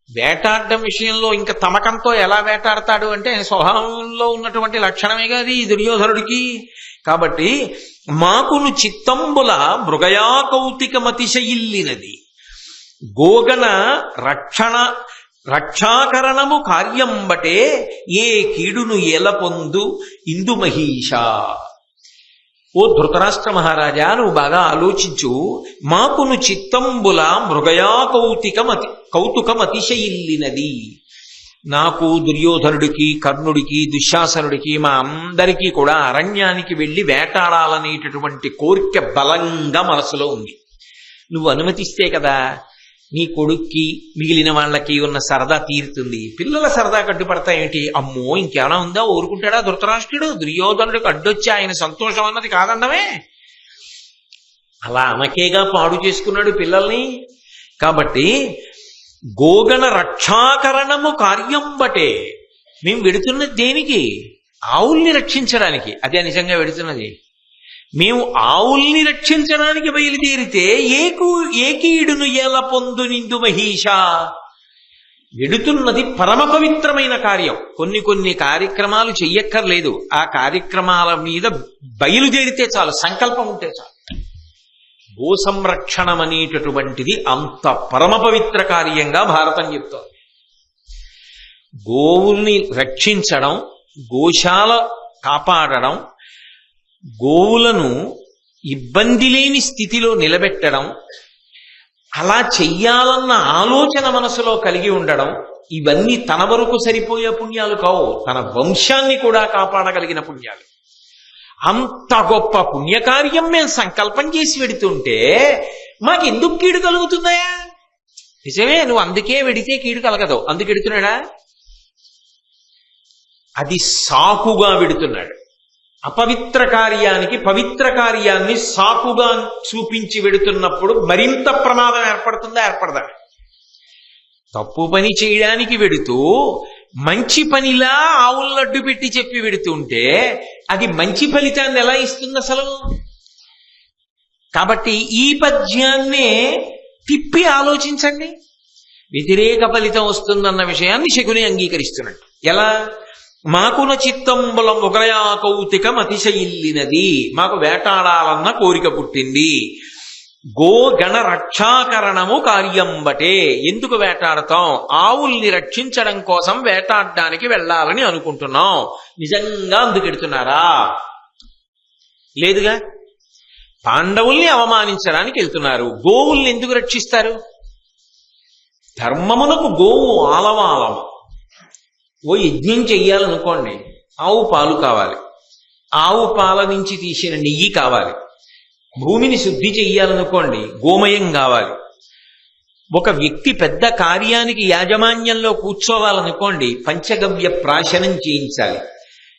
వేటాడడం విషయంలో ఇంకా తమకంతో ఎలా వేటాడతాడు అంటే, స్వభావంలో ఉన్నటువంటి లక్షణమే కాదు ఈ దుర్యోధనుడికి. కాబట్టి మాకును చిత్తంబుల మృగయా కౌతికమతిశయిల్లినది గోగన రక్షాకరణము కార్యంబటే ఏ కీడును ఎల పొందు ఇందు మహీషా. ఓ ధృతరాష్ట్ర మహారాజా, నువ్వు బాగా ఆలోచించు. మాకును చిత్తంబుల మృగయా కౌతుకమతిశయిల్లినది. నాకు, దుర్యోధనుడికి, కర్ణుడికి, దుశ్శాసనుడికి, మా అందరికీ కూడా అరణ్యానికి వెళ్ళి వేటాడాలనేటటువంటి కోరిక బలంగా మనసులో ఉంది. నువ్వు అనుమతిస్తే కదా నీ కొడుక్కి మిగిలిన వాళ్ళకి ఉన్న సరదా తీరుతుంది. పిల్లల సరదా కట్టుపడతాయేంటి? అమ్మో ఇంకేమైనా ఉందా? ఊరుకుంటాడా ధృతరాష్ట్రుడు? దుర్యోధనుడికి అడ్డొచ్చి ఆయన సంతోషం అన్నది కాదన్నమే. అలా అనకేగా పాడు చేసుకున్నాడు పిల్లల్ని. కాబట్టి గోగణ రక్షాకరణము కార్యం బటే. మేము వెడుతున్నది దేనికి? ఆవుల్ని రక్షించడానికి. అదే నిజంగా వెడుతున్నది. మేము ఆవుల్ని రక్షించడానికి బయలుదేరితే ఏకీడును ఎలా పొందు నిందు మహీషా. వెడుతున్నది పరమ పవిత్రమైన కార్యం. కొన్ని కార్యక్రమాలు చెయ్యక్కర్లేదు. ఆ కార్యక్రమాల మీద బయలుదేరితే చాలు, సంకల్పం ఉంటే చాలు. గో సంరక్షణం అనేటటువంటిది అంత పరమ పవిత్ర కార్యంగా భారతం చెప్తోంది. గోవుల్ని రక్షించడం, గోశాల కాపాడడం, గోవులను ఇబ్బంది లేని స్థితిలో నిలబెట్టడం, అలా చెయ్యాలన్న ఆలోచన మనసులో కలిగి ఉండడం, ఇవన్నీ తన వరకు సరిపోయే పుణ్యాలు కావు, తన వంశాన్ని కూడా కాపాడగలిగిన పుణ్యాలు. అంత గొప్ప పుణ్యకార్యం మేము సంకల్పం చేసి వెడుతుంటే మాకెందుకు కీడు కలుగుతుందయా? నిజమే, నువ్వు అందుకే వెడితే కీడు కలగదు, అందుకు వెడుతున్నాడా? అది సాకుగా వెడుతున్నాడు. అపవిత్ర కార్యానికి పవిత్ర కార్యాన్ని సాకుగా చూపించి వెడుతున్నప్పుడు మరింత ప్రమాదం ఏర్పడుతుందా ఏర్పడదా? తప్పు పని చేయడానికి వెడుతూ మంచి పనిలా ఆవులను అడ్డు పెట్టి చెప్పి వెడుతుంటే అది మంచి ఫలితాన్ని ఎలా ఇస్తుంది అసలు? కాబట్టి ఈ పద్యాన్నే తిప్పి ఆలోచించండి. వ్యతిరేక ఫలితం వస్తుందన్న విషయాన్ని శకుని అంగీకరిస్తున్నాడు. ఎలా? మాకున చిత్తంబులం ఒకరయా కౌతికం అతిశయిల్లినది. మాకు వేటాడాలన్న కోరిక పుట్టింది. గోగణ రక్షాకరణము కార్యంబటే. ఎందుకు వేటాడతాం? ఆవుల్ని రక్షించడం కోసం వేటాడడానికి వెళ్ళాలని అనుకుంటున్నాం. నిజంగా అందుకెడుతున్నారా? లేదుగా. పాండవుల్ని అవమానించడానికి వెళ్తున్నారు. గోవుల్ని ఎందుకు రక్షిస్తారు? ధర్మమునకు గోవు ఆలవాలము. ఓ యజ్ఞం చెయ్యాలనుకోండి, ఆవు పాలు కావాలి, ఆవు పాల నుంచి తీసిన నెయ్యి కావాలి. భూమిని శుద్ధి చెయ్యాలనుకోండి, గోమయం కావాలి. ఒక వ్యక్తి పెద్ద కార్యానికి యాజమాన్యంలో కూర్చోవాలనుకోండి, పంచగవ్య ప్రాశనం చేయించాలి.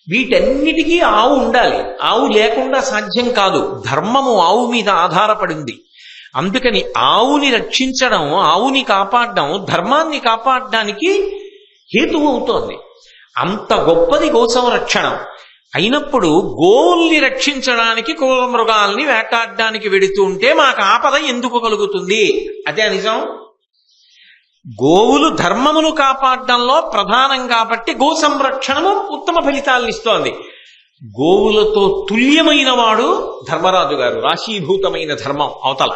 వీటన్నిటికీ ఆవు ఉండాలి. ఆవు లేకుండా సాధ్యం కాదు. ధర్మము ఆవు మీద ఆధారపడింది. అందుకని ఆవుని రక్షించడం, ఆవుని కాపాడడం ధర్మాన్ని కాపాడడానికి హేతువు అవుతోంది. అంత గొప్పది గోసంరక్షణం అయినప్పుడు గోవుల్ని రక్షించడానికి క్రూర మృగాల్ని వేటాడడానికి వెడుతుంటే మాకు ఆపద ఎందుకు కలుగుతుంది? అదే నిజం. గోవులు ధర్మమును కాపాడడంలో ప్రధానం కాబట్టి గో సంరక్షణము ఉత్తమ ఫలితాలను ఇస్తోంది. గోవులతో తుల్యమైన వాడు ధర్మరాజు గారు. రాశీభూతమైన ధర్మం అవతల.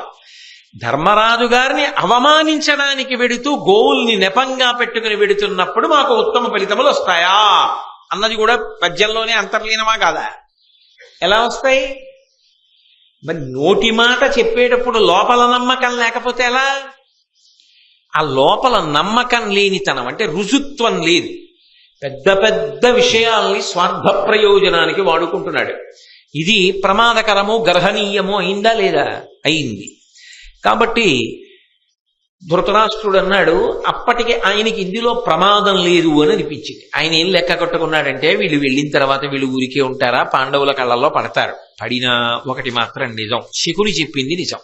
ధర్మరాజు గారిని అవమానించడానికి వెడుతూ గోవుల్ని నెపంగా పెట్టుకుని వెడుతున్నప్పుడు మాకు ఉత్తమ ఫలితములు వస్తాయా అన్నది కూడా పద్యంలోనే అంతర్లీనమా కాదా? ఎలా వస్తాయి? మరి నోటి మాట చెప్పేటప్పుడు లోపల నమ్మకం లేకపోతే ఎలా? ఆ లోపల నమ్మకం లేనితనం అంటే రుజుత్వం లేదు. పెద్ద పెద్ద విషయాల్ని స్వార్థ ప్రయోజనానికి వాడుకుంటున్నాడు. ఇది ప్రమాదకరము, గర్హనీయము అయిందా లేదా? అయింది. కాబట్టి ధృతరాష్ట్రుడు అన్నాడు, అప్పటికి ఆయనకి ఇందులో ప్రమాదం లేదు అని అనిపించింది. ఆయన ఏం లెక్క కట్టుకున్నాడంటే, వీళ్ళు వెళ్ళిన తర్వాత వీళ్ళు ఊరికే ఉంటారా? పాండవుల కళ్ళల్లో పడతారు. పడినా ఒకటి మాత్రం నిజం, శకుని చెప్పింది నిజం.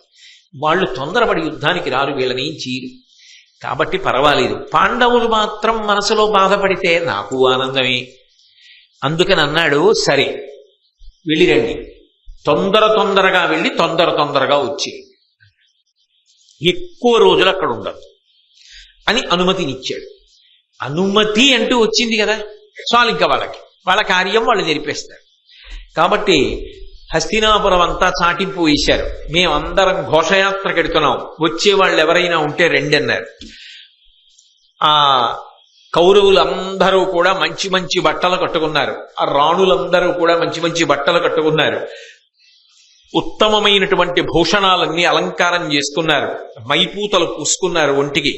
వాళ్ళు తొందరపడి యుద్ధానికి రారు, వీళ్ళని చీరు. కాబట్టి పర్వాలేదు. పాండవులు మాత్రం మనసులో బాధపడితే నాకు ఆనందమే. అందుకని అన్నాడు, సరే వెళ్ళిరండి, తొందరగా వెళ్ళి తొందరగా వచ్చి ఎక్కువ రోజులు అక్కడ ఉండదు అని అనుమతినిచ్చాడు. అనుమతి అంటూ వచ్చింది కదా, చాలు. ఇంకా వాళ్ళ కార్యం వాళ్ళు జరిపేస్తారు. కాబట్టి హస్తినాపురం అంతా చాటింపు వేశారు. మేమందరం ఘోషయాత్రకు ఎడుతున్నాం, వచ్చేవాళ్ళు ఎవరైనా ఉంటే రండి అన్నారు. ఆ కౌరవులందరూ కూడా మంచి మంచి బట్టలు కట్టుకున్నారు. ఆ రాణులందరూ కూడా మంచి మంచి బట్టలు కట్టుకున్నారు. ఉత్తమమైనటువంటి భూషణాలన్నీ అలంకారం చేసుకున్నారు. మైపూతలు పూసుకున్నారు ఒంటికి.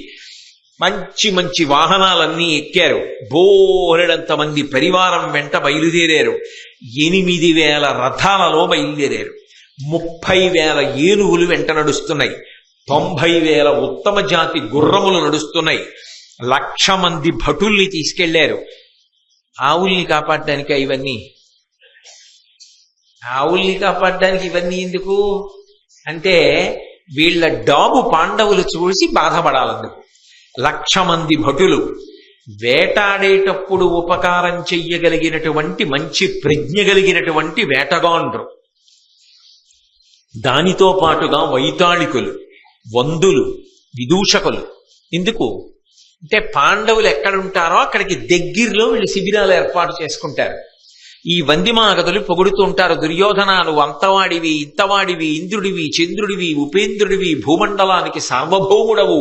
మంచి మంచి వాహనాలన్నీ ఎక్కారు. బోరెడంత మంది పరివారం వెంట బయలుదేరారు. 8,000 రథాలలో బయలుదేరారు. 30,000 ఏనుగులు వెంట నడుస్తున్నాయి. 90,000 ఉత్తమ జాతి గుర్రములు నడుస్తున్నాయి. 1,00,000 మంది భటుల్ని తీసుకెళ్లారు. ఆవుల్ని కాపాడడానికి ఇవన్నీ ఎందుకు అంటే, వీళ్ళ డాబు పాండవులు చూసి బాధపడాలందుకు. 1,00,000 మంది భటులు వేటాడేటప్పుడు ఉపకారం చెయ్యగలిగినటువంటి మంచి ప్రజ్ఞ కలిగినటువంటి వేటగాండ్రు. దానితో పాటుగా వైతాళికులు, వందులు, విదూషకులు. ఎందుకు అంటే, పాండవులు ఎక్కడుంటారో అక్కడికి దగ్గరలో వీళ్ళు శిబిరాలు ఏర్పాటు చేసుకుంటారు. ఈ వందిమాగదులు పొగుడుతూ ఉంటారు, దుర్యోధనాలు అంతవాడివి, ఇంతవాడివి, ఇంద్రుడివి, చంద్రుడివి, ఉపేంద్రుడివి, భూమండలానికి సార్వభౌముడవు,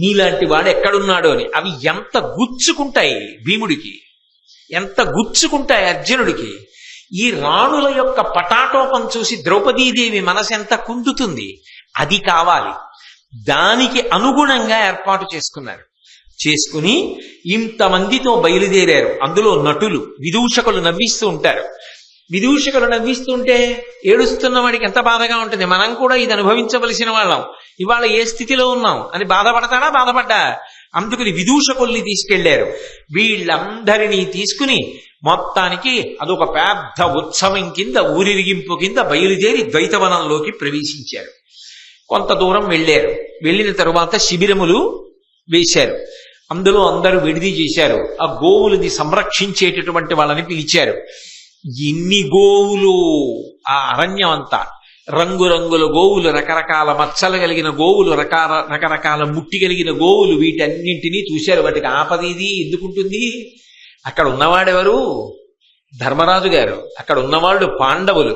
నీలాంటి వాడు ఎక్కడున్నాడు అని. అవి ఎంత గుచ్చుకుంటాయి భీముడికి, ఎంత గుచ్చుకుంటాయి అర్జునుడికి. ఈ రాణుల యొక్క పటాటోపం చూసి ద్రౌపదీదేవి మనసు ఎంత కుందుతుంది. అది కావాలి. దానికి అనుగుణంగా ఏర్పాటు చేసుకుని ఇంతమందితో బయలుదేరారు. అందులో నటులు, విదూషకులు నవ్విస్తూ ఉంటారు. విదూషకులు నవ్విస్తుంటే ఏడుస్తున్న వాడికి ఎంత బాధగా ఉంటుంది. మనం కూడా ఇది అనుభవించవలసిన వాళ్ళం, ఇవాళ ఏ స్థితిలో ఉన్నాం అని బాధపడ్డా. అందుకని విదూషకుల్ని తీసుకెళ్లారు. వీళ్ళందరినీ తీసుకుని మొత్తానికి అదొక పెద్ద ఉత్సవం కింద ఊరిరిగింపు కింద బయలుదేరి ద్వైతవనంలోకి ప్రవేశించారు. కొంత దూరం వెళ్ళారు. వెళ్ళిన తరువాత శిబిరములు వేశారు. అందులో అందరూ విడిది చేశారు. ఆ గోవులని సంరక్షించేటటువంటి వాళ్ళని పిలిచారు. ఎన్ని గోవులు! ఆ అరణ్యం అంతా రంగురంగుల గోవులు, రకరకాల మచ్చలు కలిగిన గోవులు, రకరకాల ముట్టి కలిగిన గోవులు, వీటన్నింటినీ చూశారు. వాటికి ఆపదీది ఎందుకుంటుంది? అక్కడ ఉన్నవాడెవరు? ధర్మరాజు గారు. అక్కడ ఉన్నవాళ్ళు పాండవులు.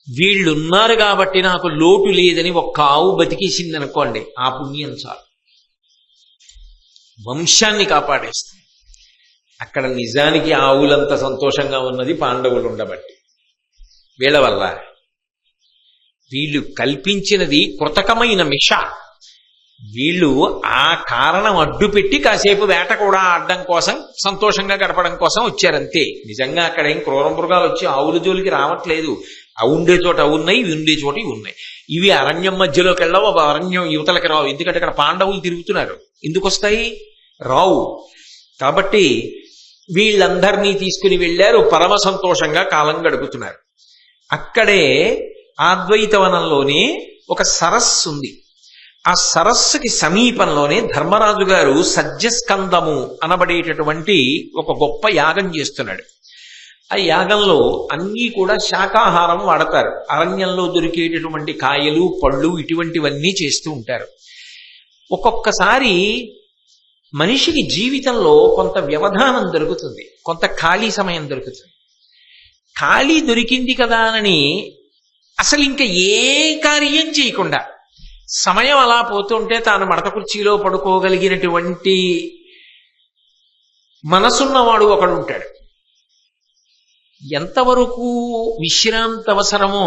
వీళ్ళున్నారు కాబట్టి నాకు లోటు లేదని ఒక్క ఆవు బతికేసింది అనుకోండి, ఆ పుణ్యం చాలు, వంశాన్ని కాపాడేస్తుంది. అక్కడ నిజానికి ఆవులంత సంతోషంగా ఉన్నది పాండవులు ఉండబట్టి. వీళ్ళ వల్ల వీళ్ళు కల్పించినది కృతకమైన మిష. వీళ్ళు ఆ కారణం అడ్డు పెట్టి కాసేపు వేట కూడా ఆడడం కోసం, సంతోషంగా గడపడం కోసం వచ్చారంతే. నిజంగా అక్కడ ఏం క్రూర మృగాలు వచ్చి ఆవుల జోలికి రావట్లేదు. అవి ఉండే చోట అవి ఉన్నాయి, ఇవి ఉండే చోట ఇవి ఉన్నాయి. ఇవి అరణ్యం మధ్యలోకి వెళ్ళవు, ఒక అరణ్యం యువతలకి రావు. ఎందుకంటే అక్కడ పాండవులు తిరుగుతున్నారు. ఎందుకు వస్తాయి? రావు. కాబట్టి వీళ్ళందరినీ తీసుకుని వెళ్ళారు. పరమ సంతోషంగా కాలం గడుపుతున్నారు. అక్కడే అద్వైతవనంలోనే ఒక సరస్సు ఉంది. ఆ సరస్సుకి సమీపంలోనే ధర్మరాజు గారు సజ్జస్కందము అనబడేటటువంటి ఒక గొప్ప యాగం చేస్తున్నాడు. ఆ యాగంలో అన్నీ కూడా శాకాహారం వాడతారు. అరణ్యంలో దొరికేటటువంటి కాయలు, పళ్ళు ఇటువంటివన్నీ చేస్తూ ఉంటారు. ఒక్కొక్కసారి మనిషికి జీవితంలో కొంత వ్యవధానం దొరుకుతుంది, కొంత ఖాళీ సమయం దొరుకుతుంది. ఖాళీ దొరికింది కదా అని అసలు ఇంకా ఏ కార్యం చేయకుండా సమయం అలా పోతుంటే తాను మడత కుర్చీలో పడుకోగలిగినటువంటి మనసున్నవాడు ఒకడు ఉంటాడు. ఎంతవరకు విశ్రాంతి అవసరమో,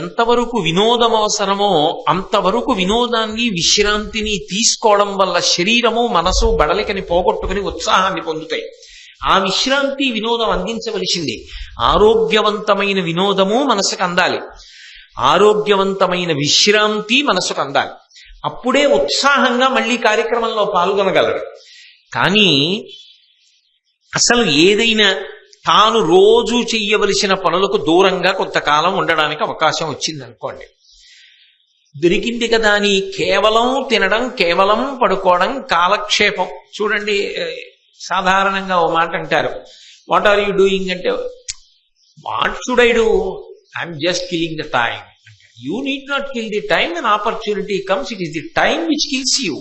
ఎంతవరకు వినోదం అవసరమో అంతవరకు వినోదాన్ని, విశ్రాంతిని తీసుకోవడం వల్ల శరీరము, మనసు బడలికని పోగొట్టుకుని ఉత్సాహాన్ని పొందుతాయి. ఆ విశ్రాంతి, వినోదం అందించవలసింది. ఆరోగ్యవంతమైన వినోదము మనసుకు అందాలి, ఆరోగ్యవంతమైన విశ్రాంతి మనసుకు అందాలి. అప్పుడే ఉత్సాహంగా మళ్ళీ కార్యక్రమంలో పాల్గొనగలరు. కానీ అసలు ఏదైనా తాను రోజు చెయ్యవలసిన పనులకు దూరంగా కొంతకాలం ఉండడానికి అవకాశం వచ్చిందనుకోండి, దొరికింది కదా అని కేవలం తినడం, కేవలం పడుకోవడం, కాలక్షేపం. చూడండి, సాధారణంగా ఓ మాట అంటారు, వాట్ ఆర్ యూ డూయింగ్ అంటే, what should I do, I'm just killing the time. You need not kill the time, an opportunity comes, it is the time which kills you.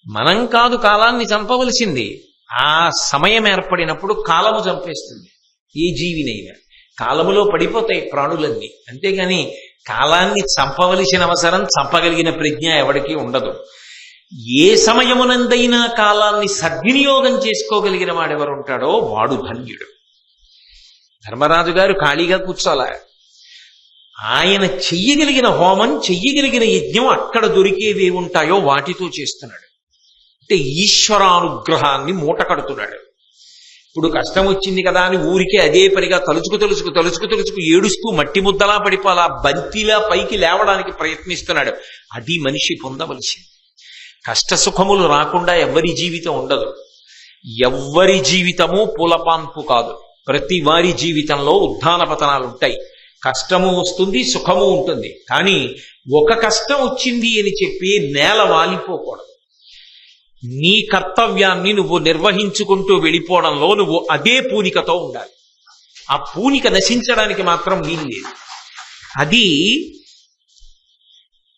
మనం కాదు కాలాన్ని చంపవలసింది, ఆ సమయం ఏర్పడినప్పుడు కాలము చంపేస్తుంది ఏ జీవినైనా. కాలములో పడిపోతాయి ప్రాణులన్నీ. అంతేగాని కాలాన్ని చంపవలసిన అవసరం, చంపగలిగిన ప్రజ్ఞ ఎవరికీ ఉండదు. ఏ సమయమునందైనా కాలాన్ని సద్వినియోగం చేసుకోగలిగిన వాడెవరు ఉంటాడో వాడు ధన్యుడు. ధర్మరాజు గారు ఖాళీగా కూర్చోాల. ఆయన చెయ్యగలిగిన హోమం, చెయ్యగలిగిన యజ్ఞం అక్కడ దొరికేవి ఉంటాయో వాటితో చేస్తున్నాడు. అంటే ఈశ్వరానుగ్రహాన్ని మూట కడుతున్నాడు. ఇప్పుడు కష్టం వచ్చింది కదా అని ఊరికే అదే పనిగా తలుచుకు ఏడుస్తూ మట్టి ముద్దలా పడిపోలా బంతిలా పైకి లేవడానికి ప్రయత్నిస్తున్నాడు. అది మనిషి పొందవలసింది. కష్ట సుఖములు రాకుండా ఎవ్వరి జీవితం ఉండదు. ఎవ్వరి జీవితము పూలపాన్పు కాదు. ప్రతి వారి జీవితంలో ఉత్థాన పతనాలు ఉంటాయి. కష్టము వస్తుంది, సుఖము ఉంటుంది. కానీ ఒక కష్టం వచ్చింది అని చెప్పి నేల వాలిపోకూడదు. నీ కర్తవ్యాన్ని నువ్వు నిర్వహించుకుంటూ వెళ్ళిపోవడంలో నువ్వు అదే పూనికతో ఉండాలి. ఆ పూనిక నశించడానికి మాత్రం వీల్లేదు. అది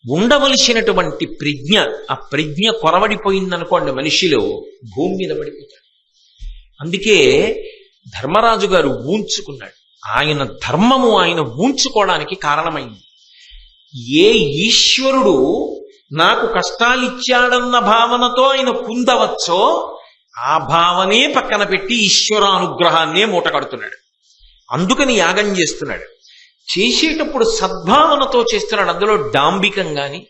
ఉండవలసినటువంటి ప్రజ్ఞ. ఆ ప్రజ్ఞ కొరవడిపోయిందనుకోండి మనిషిలో, భూమి మీద పడిపోతాడు. అందుకే ధర్మరాజు గారు ఊంచుకున్నాడు. ఆయన ధర్మము ఆయన ఊంచుకోవడానికి కారణమైంది. ఏ ఈశ్వరుడు నాకు కష్టాలిచ్చాడన్న భావనతో ఆయన కుందవచ్చో ఆ భావనే పక్కన పెట్టి ఈశ్వరానుగ్రహాన్నే మూట కడుతున్నాడు. అందుకని యాగం చేస్తున్నాడు. చేసేటప్పుడు సద్భావనతో చేస్తున్నాడు. అందులో డాంబికం కానీ,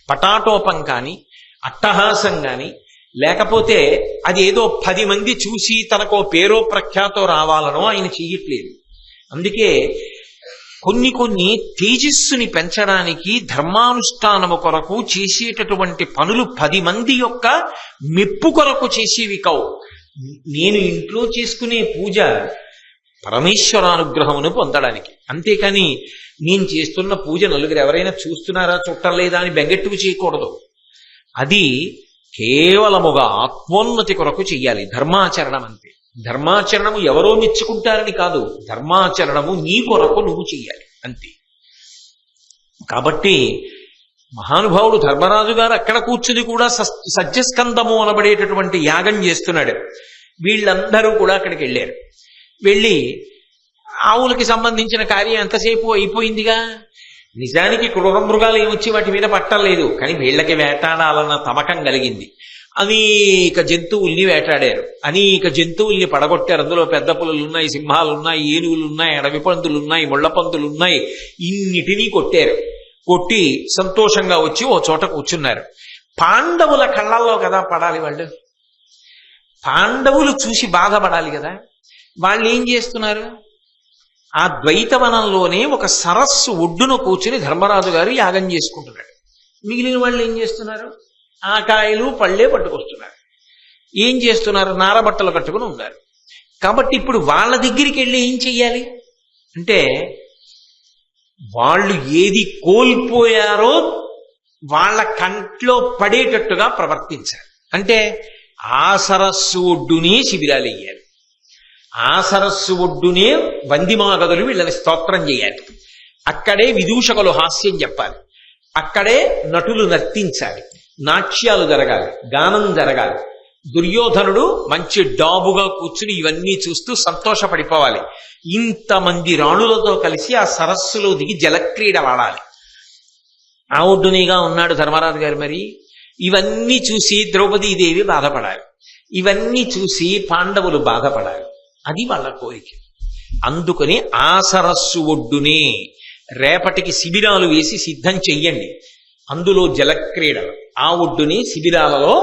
పటాటోపం కానీ, అట్టహాసం కానీ, లేకపోతే అది ఏదో 10 మంది చూసి తనకో పేరో ప్రఖ్యాతో రావాలనో ఆయన చెయ్యట్లేదు. అందుకే కొన్ని తేజస్సుని పెంచడానికి, ధర్మానుష్ఠానము కొరకు చేసేటటువంటి పనులు 10 మంది యొక్క మెప్పు కొరకు చేసేవి కావు. నేను ఇంట్లో చేసుకునే పూజ పరమేశ్వరానుగ్రహమును పొందడానికి, అంతేకాని నేను చేస్తున్న పూజ నలుగురు ఎవరైనా చూస్తున్నారా చుట్టలేదా అని బెంగెట్టుకు చేయకూడదు. అది కేవలముగా ఆత్మోన్నతి కొరకు చెయ్యాలి. ధర్మాచరణం అంతే. ధర్మాచరణము ఎవరో మెచ్చుకుంటారని కాదు, ధర్మాచరణము నీ కొరకు నువ్వు చెయ్యాలి అంతే. కాబట్టి మహానుభావుడు ధర్మరాజు గారు అక్కడ కూర్చుని కూడా సజ్జస్కందము అనబడేటటువంటి యాగం చేస్తున్నాడు. వీళ్ళందరూ కూడా అక్కడికి వెళ్ళారు. వెళ్ళి ఆవులకి సంబంధించిన కార్యం ఎంతసేపు అయిపోయిందిగా. నిజానికి క్రూర మృగాలు ఏమొచ్చి వాటి మీద పట్టలేదు, కానీ వీళ్ళకి వేటాడాలన్న తమకం కలిగింది. అనేక జంతువుల్ని వేటాడారు, అనేక జంతువుల్ని పడగొట్టారు. అందులో పెద్ద పులులు ఉన్నాయి, సింహాలు ఉన్నాయి, ఏనుగులు ఉన్నాయి, అడవి పందులు ఉన్నాయి, ముళ్ళ పందులు ఉన్నాయి. ఇన్నిటినీ కొట్టారు. కొట్టి సంతోషంగా వచ్చి ఓ చోట కూర్చున్నారు. పాండవుల కళ్ళల్లో కదా పడాలి వాళ్ళు, పాండవులు చూసి బాధపడాలి కదా. వాళ్ళు ఏం చేస్తున్నారు, ఆ ద్వైతవనంలోనే ఒక సరస్సు ఒడ్డున కూర్చుని ధర్మరాజు గారు యాగం చేసుకుంటున్నాడు. మిగిలిన వాళ్ళు ఏం చేస్తున్నారు, ఆ కాయలు పళ్ళే పట్టుకొస్తున్నారు. ఏం చేస్తున్నారు, నారబట్టలు కట్టుకుని ఉన్నారు. కాబట్టి ఇప్పుడు వాళ్ళ దగ్గరికి వెళ్ళి ఏం చెయ్యాలి అంటే, వాళ్ళు ఏది కోల్పోయారో వాళ్ళ కంట్లో పడేటట్టుగా ప్రవర్తించాలి. అంటే ఆ సరస్సు ఒడ్డునే శిబిరాలు వేయాలి, ఆ సరస్సు ఒడ్డునే వందిమాగదులు వీళ్ళని స్తోత్రం చేయాలి, అక్కడే విదూషకులు హాస్యం చెప్పాలి, అక్కడే నటులు నర్తించాలి, నాట్యాలు జరగాలి, గానం జరగాలి. దుర్యోధనుడు మంచి డాబుగా కూర్చుని ఇవన్నీ చూస్తూ సంతోషపడిపోవాలి. ఇంతమంది రాణులతో కలిసి ఆ సరస్సులో దిగి జలక్రీడ వాడాలి. ఆ ఒడ్డునేగా ఉన్నాడు ధర్మరాజు గారు. మరి ఇవన్నీ చూసి ద్రౌపదీదేవి బాధపడాలి, ఇవన్నీ చూసి పాండవులు బాధపడాలి. అది వాళ్ళ కోరిక. అందుకని ఆ సరస్సు ఒడ్డునే రేపటికి శిబిరాలు వేసి సిద్ధం చెయ్యండి, అందులో జలక్రీడలు, ఆ ఒడ్డునే శిబిరాలలో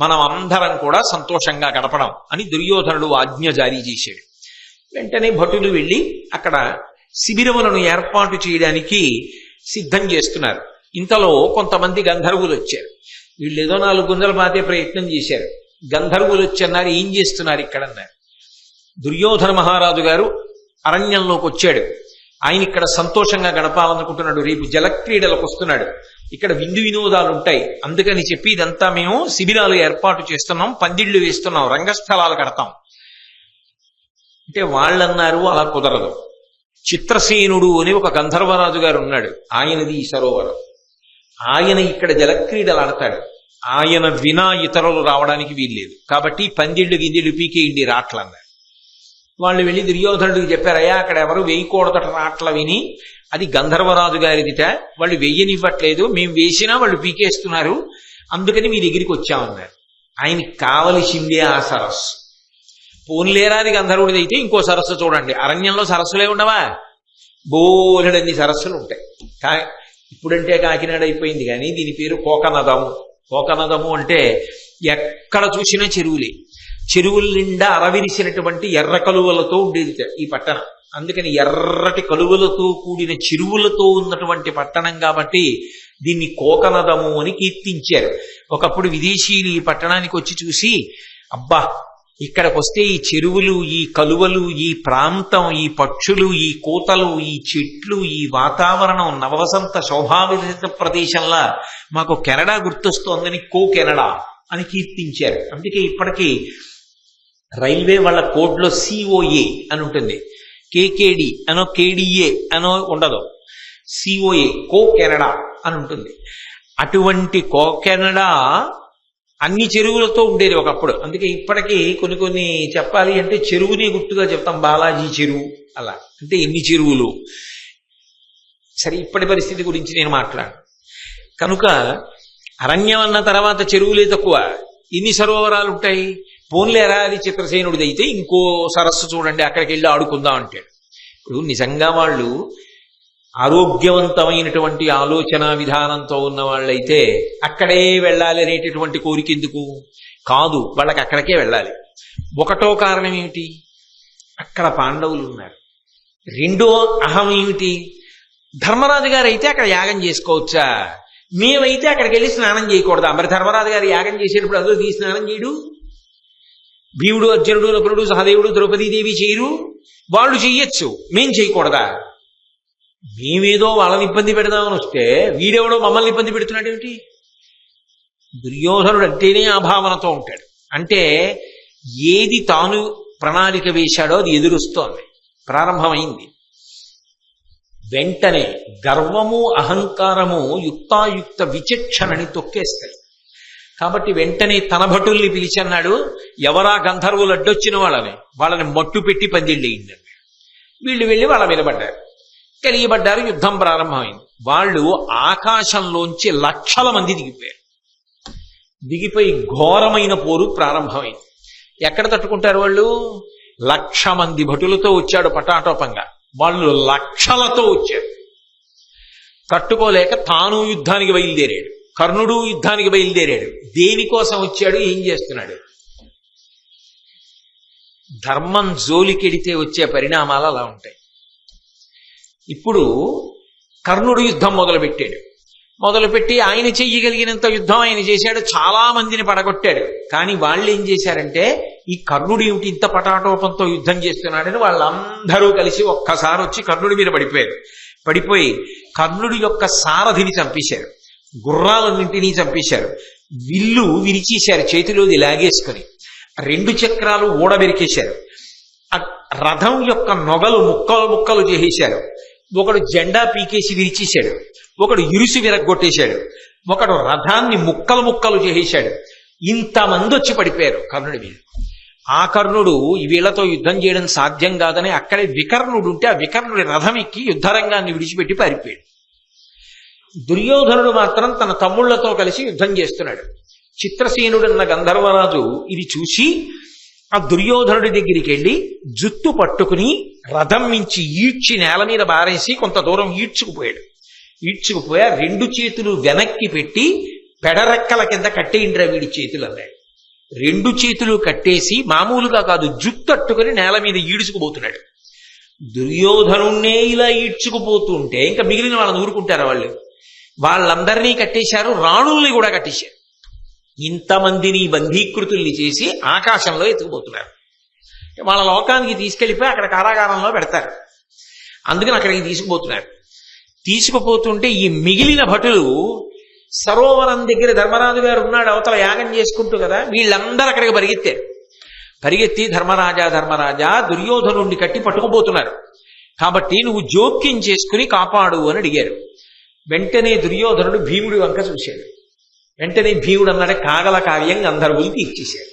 మనం అందరం కూడా సంతోషంగా గడపడం అని దుర్యోధనుడు ఆజ్ఞ జారీ చేశాడు. వెంటనే భటులు వెళ్ళి అక్కడ శిబిరములను ఏర్పాటు చేయడానికి సిద్ధం చేస్తున్నారు. ఇంతలో కొంతమంది గంధర్వులు వచ్చారు. వీళ్ళు ఏదో 4 గుంజలు పాతే ప్రయత్నం చేశారు. గంధర్వులు వచ్చన్నారు, ఏం చేస్తున్నారు ఇక్కడ అన్నారు. దుర్యోధన మహారాజు గారు అరణ్యంలోకి వచ్చాడు. ఆయన ఇక్కడ సంతోషంగా గడపాలనుకుంటున్నాడు. రేపు జలక్రీడలకు వస్తున్నాడు, ఇక్కడ విందు వినోదాలు ఉంటాయి, అందుకని చెప్పి ఇదంతా మేము శిబిరాలు ఏర్పాటు చేస్తున్నాం, పందిళ్లు వేస్తున్నాం, రంగస్థలాలు కడతాం అంటే వాళ్ళన్నారు అలా కుదరదు. చిత్రసేనుడు అని ఒక గంధర్వరాజు గారు ఉన్నాడు, ఆయనది ఈ సరోవరం, ఆయన ఇక్కడ జలక్రీడలు ఆడతాడు, ఆయన వినా ఇతరులు రావడానికి వీల్లేదు, కాబట్టి పందిళ్లు గిందిళ్ళు పీకేయండి రాట్లన్నారు. వాళ్ళు వెళ్ళి దుర్యోధనుడికి చెప్పారు, అయ్యా అక్కడ ఎవరు వేయకూడదట రాట్ల విని, అది గంధర్వరాజు గారిదిట, వాళ్ళు వెయ్యనివ్వట్లేదు, మేము వేసినా వాళ్ళు పీకేస్తున్నారు, అందుకని మీ దగ్గరికి వచ్చామన్నారు. ఆయనకి కావలసిందే ఆ సరస్సు. పోన్లేరాది గంధర్వుడిది అయితే ఇంకో సరస్సు చూడండి. అరణ్యంలో సరస్సులే ఉండవా, బోలెడన్ని సరస్సులు ఉంటాయి. ఇప్పుడంటే కాకినాడ అయిపోయింది, కానీ దీని పేరు కోకనదము. కోకనదము అంటే ఎక్కడ చూసినా చెరువులే, చెరువుల నిండా అరవిరిసినటువంటి ఎర్ర కలువలతో ఉండేది ఈ పట్టణం. అందుకని ఎర్రటి కలువలతో కూడిన చెరువులతో ఉన్నటువంటి పట్టణం కాబట్టి దీన్ని కోకనదము అని కీర్తించారు. ఒకప్పుడు విదేశీయులు ఈ పట్టణానికి వచ్చి చూసి, అబ్బా ఇక్కడికి వస్తే ఈ చెరువులు, ఈ కలువలు, ఈ ప్రాంతం, ఈ పక్షులు, ఈ కోతలు, ఈ చెట్లు, ఈ వాతావరణం నవవసంత శోభావిహిత ప్రదేశంలా మాకు కెనడా గుర్తొస్తోందని కెనడా అని కీర్తించారు. అందుకే ఇప్పటికీ రైల్వే వాళ్ళ కోడ్లో సిఓఏ అని ఉంటుంది, కేకేడి అనో కేడిఏ అనో ఉండదు, సిఓఏ కెనడా అని ఉంటుంది. అటువంటి కెనడా అన్ని చెరువులతో ఉండేది ఒకప్పుడు. అందుకే ఇప్పటికీ కొన్ని చెప్పాలి అంటే చెరువుని గుర్తుగా చెప్తాం, బాలాజీ చెరువు అలా, అంటే ఎన్ని చెరువులు. సరే, ఇప్పటి పరిస్థితి గురించి నేను మాట్లాడు. కనుక అరణ్యం అన్న తర్వాత చెరువులే తక్కువ, ఎన్ని సరోవరాలు ఉంటాయి. పోన్లేరా అది చిత్రసేనుడిది అయితే ఇంకో సరస్సు చూడండి, అక్కడికి వెళ్ళి ఆడుకుందాం అంటాడు. ఇప్పుడు నిజంగా వాళ్ళు ఆరోగ్యవంతమైనటువంటి ఆలోచన విధానంతో ఉన్న వాళ్ళైతే అక్కడే వెళ్ళాలి అనేటటువంటి కోరిక ఎందుకు కాదు, వాళ్ళకి అక్కడికే వెళ్ళాలి. ఒకటో కారణం ఏమిటి, అక్కడ పాండవులు ఉన్నారు. రెండో అహం ఏమిటి, ధర్మరాజు గారు అయితే అక్కడ యాగం చేసుకోవచ్చా, మేమైతే అక్కడికి వెళ్ళి స్నానం చేయకూడదా. మరి ధర్మరాజు గారు యాగం చేసేటప్పుడు అందులో తీసి స్నానం చేయడు, భీముడు, అర్జునుడు, నకులుడు, సహదేవుడు, ద్రౌపదీదేవి చేయరు, వాళ్ళు చెయ్యొచ్చు, మేం చేయకూడదా? మేమేదో వాళ్ళని ఇబ్బంది పెడదామని వస్తే వీడెవడో మమ్మల్ని ఇబ్బంది పెడుతున్నాడు ఏమిటి? దుర్యోధనుడు అంటేనే ఆ భావనతో ఉంటాడు. అంటే ఏది తాను ప్రణాళిక వేశాడో అది ఎదురుస్తోంది, ప్రారంభమైంది. వెంటనే గర్వము అహంకారము యుక్తాయుక్త విచక్షణని తొక్కేస్తాయి. కాబట్టి వెంటనే తన భటుల్ని పిలిచన్నాడు, ఎవరా గంధర్వులు అడ్డొచ్చిన వాళ్ళని మట్టు పెట్టి పందిళ్ళేయిందండి. వీళ్ళు వెళ్ళి వాళ్ళ మీద పడ్డారు, కలియబడ్డారు, యుద్ధం ప్రారంభమైంది. వాళ్ళు ఆకాశంలోంచి లక్షల మంది దిగిపోయి ఘోరమైన పోరు ప్రారంభమైంది. ఎక్కడ తట్టుకుంటారు వాళ్ళు? 1,00,000 మంది భటులతో వచ్చాడు పటాటోపంగా, వాళ్ళు లక్షలతో వచ్చారు. తట్టుకోలేక తాను యుద్ధానికి బయలుదేరాడు, కర్ణుడు యుద్ధానికి బయలుదేరాడు. దేనికోసం వచ్చాడు, ఏం చేస్తున్నాడు? ధర్మం జోలికెడితే వచ్చే పరిణామాలు అలా ఉంటాయి. ఇప్పుడు కర్ణుడు యుద్ధం మొదలుపెట్టి ఆయన చెయ్యగలిగినంత యుద్ధం ఆయన చేశాడు, చాలా మందిని పడగొట్టాడు. కానీ వాళ్ళు ఏం చేశారంటే, ఈ కర్ణుడు ఏమిటి ఇంత పటాటోపంతో యుద్ధం చేస్తున్నాడని వాళ్ళందరూ కలిసి ఒక్కసారి వచ్చి కర్ణుడి మీద పడిపోయి కర్ణుడి యొక్క సారథిని చంపేశారు, గుర్రాలన్నింటినీ చంపేశారు, విల్లు విరిచేశారు, చేతిలోది లాగేసుకుని 2 చక్రాలు ఊడబెరికేశారు, రథం యొక్క నొగలు ముక్కలు చేసేశారు. ఒకడు జెండా పీకేసి విరిచేశాడు, ఒకడు ఇరుసు విరగ్గొట్టేశాడు, ఒకడు రథాన్ని ముక్కలు చేసేశాడు. ఇంతమంది వచ్చి పడిపోయారు కర్ణుడి మీద. ఆ కర్ణుడు వీళ్లతో యుద్ధం చేయడం సాధ్యం కాదని అక్కడే వికర్ణుడు ఉంటే ఆ వికర్ణుడి రథం ఎక్కి యుద్ధరంగాన్ని విడిచిపెట్టి పారిపోయాడు. దుర్యోధనుడు మాత్రం తన తమ్ముళ్లతో కలిసి యుద్ధం చేస్తున్నాడు. చిత్రసేనుడన్న గంధర్వరాజు ఇది చూసి ఆ దుర్యోధనుడి దగ్గరికి వెళ్ళి జుత్తు పట్టుకుని రథం మించి ఈడ్చి నేల మీద బారేసి కొంత దూరం ఈడ్చుకుపోయాడు. 2 చేతులు వెనక్కి పెట్టి పెడరెక్కల కింద కట్టేయండిరా వీడి చేతులు అన్నాడు. 2 చేతులు కట్టేసి మామూలుగా కాదు, జుత్తట్టుకుని నేల మీద ఈడ్చుకుపోతున్నాడు. దుర్యోధనుణ్ణే ఇలా ఈడ్చుకుపోతుంటే ఇంకా మిగిలిన వాళ్ళని ఊరుకుంటారా? వాళ్ళందరినీ కట్టేశారు, రాణుల్ని కూడా కట్టేశారు. ఇంతమందిని బంధీకృతుల్ని చేసి ఆకాశంలో ఎత్తుకుపోతున్నారు. వాళ్ళ లోకానికి తీసుకెళ్లిపోయి అక్కడ కారాగారంలో పెడతారు. అందుకని అక్కడికి తీసుకుపోతుంటే ఈ మిగిలిన భటులు సరోవరం దగ్గర ధర్మరాజు గారు ఉన్నాడు, అవతల యాగం చేసుకుంటూ కదా, వీళ్ళందరూ అక్కడికి పరిగెత్తి ధర్మరాజా దుర్యోధనుడిని కట్టి పట్టుకుపోతున్నారు, కాబట్టి నువ్వు జోక్యం చేసుకుని కాపాడు అని అడిగారు. వెంటనే దుర్యోధనుడు భీముడి వంక చూశాడు. వెంటనే భీముడు అన్నాడు, కాగల కార్యం గంధర్వులు తీర్చేశాడు.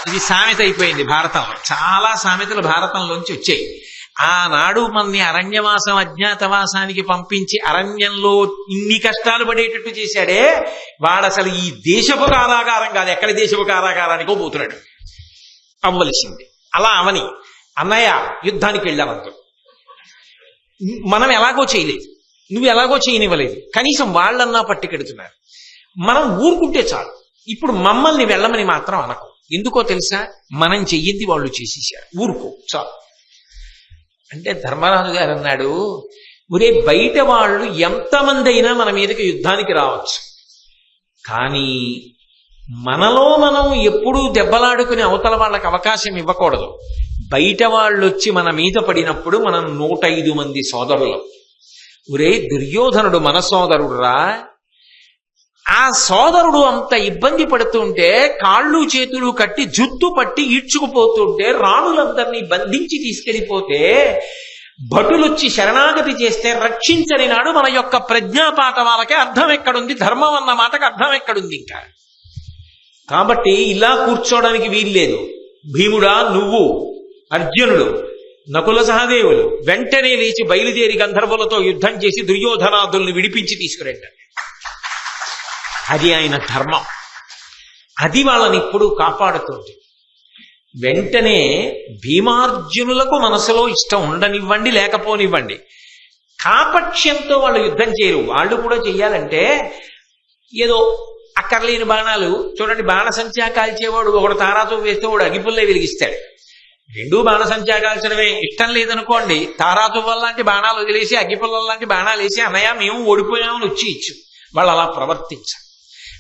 ఇది సామెత అయిపోయింది భారతంలో. చాలా సామెతలు భారతంలోంచి వచ్చాయి. ఆనాడు మనని అరణ్యవాసం అజ్ఞాతవాసానికి పంపించి అరణ్యంలో ఇన్ని కష్టాలు పడేటట్టు చేశాడే, వాడసలు ఈ దేశపు కారాగారం కాదు, ఎక్కడి దేశపు కారాగారానికో పోతున్నాడు. అవ్వలసింది అలా అవని. అన్నయ్య యుద్ధానికి వెళ్ళామంతో మనం ఎలాగో చేయలేదు, నువ్వు ఎలాగో చేయనివ్వలేదు, కనీసం వాళ్ళన్నా పట్టుకెడుతున్నారు, మనం ఊరుకుంటే చాలు. ఇప్పుడు మమ్మల్ని వెళ్ళమని మాత్రం అనకు. ఎందుకో తెలుసా? మనం చెయ్యింది వాళ్ళు చేసేసారు, ఊరుకో చాలు అంటే. ధర్మరాజు గారు అన్నాడు, ఒరే బయట వాళ్ళు ఎంతమంది అయినా మన మీదకి యుద్ధానికి రావచ్చు, కానీ మనలో మనం ఎప్పుడూ దెబ్బలాడుకుని అవతల వాళ్ళకి అవకాశం ఇవ్వకూడదు. బయట వాళ్ళు వచ్చి మన మీద పడినప్పుడు మనం 105 మంది సోదరులం. ఒరే దుర్యోధనుడు మన సోదరుడురా, ఆ సోదరుడు అంత ఇబ్బంది పడుతుంటే కాళ్ళు చేతులు కట్టి జుత్తు పట్టి ఈడ్చుకుపోతుంటే రాణులందరినీ బంధించి తీసుకెళ్ళిపోతే భటులొచ్చి శరణాగతి చేస్తే రక్షించని నాడు మన యొక్క ప్రజ్ఞాపాఠవాలకే అర్థం ఎక్కడుంది? ధర్మం అన్న మాటకు అర్థం ఎక్కడుంది ఇంకా? కాబట్టి ఇలా కూర్చోవడానికి వీల్లేదు. భీముడా, నువ్వు, అర్జునుడు, నకుల సహదేవులు వెంటనే లేచి బయలుదేరి గంధర్వులతో యుద్ధం చేసి దుర్యోధనాదుల్ని విడిపించి తీసుకురండి. అది ఆయన ధర్మం, అది వాళ్ళని ఇప్పుడు కాపాడుతుంది. వెంటనే భీమార్జునులకు మనసులో ఇష్టం ఉండనివ్వండి లేకపోనివ్వండి, కాపక్ష్యంతో వాళ్ళు యుద్ధం చేయరు. వాళ్ళు కూడా చెయ్యాలంటే ఏదో అక్కర్లేని బాణాలు చూడండి, బాణసంచా కాల్చేవాడు ఒకడు తారాతో వేస్తే వాడు అగిపుల్లే వెలిగిస్తాడు. 2 బాణసంచా కాల్చడమే ఇష్టం లేదనుకోండి, తారాతో లాంటి బాణాలు వదిలేసి అగ్గిపుల్ల లాంటి బాణాలు వేసి అన్నయ్య మేము ఓడిపోయామని వచ్చి ఇచ్చు. వాళ్ళు అలా ప్రవర్తించారు.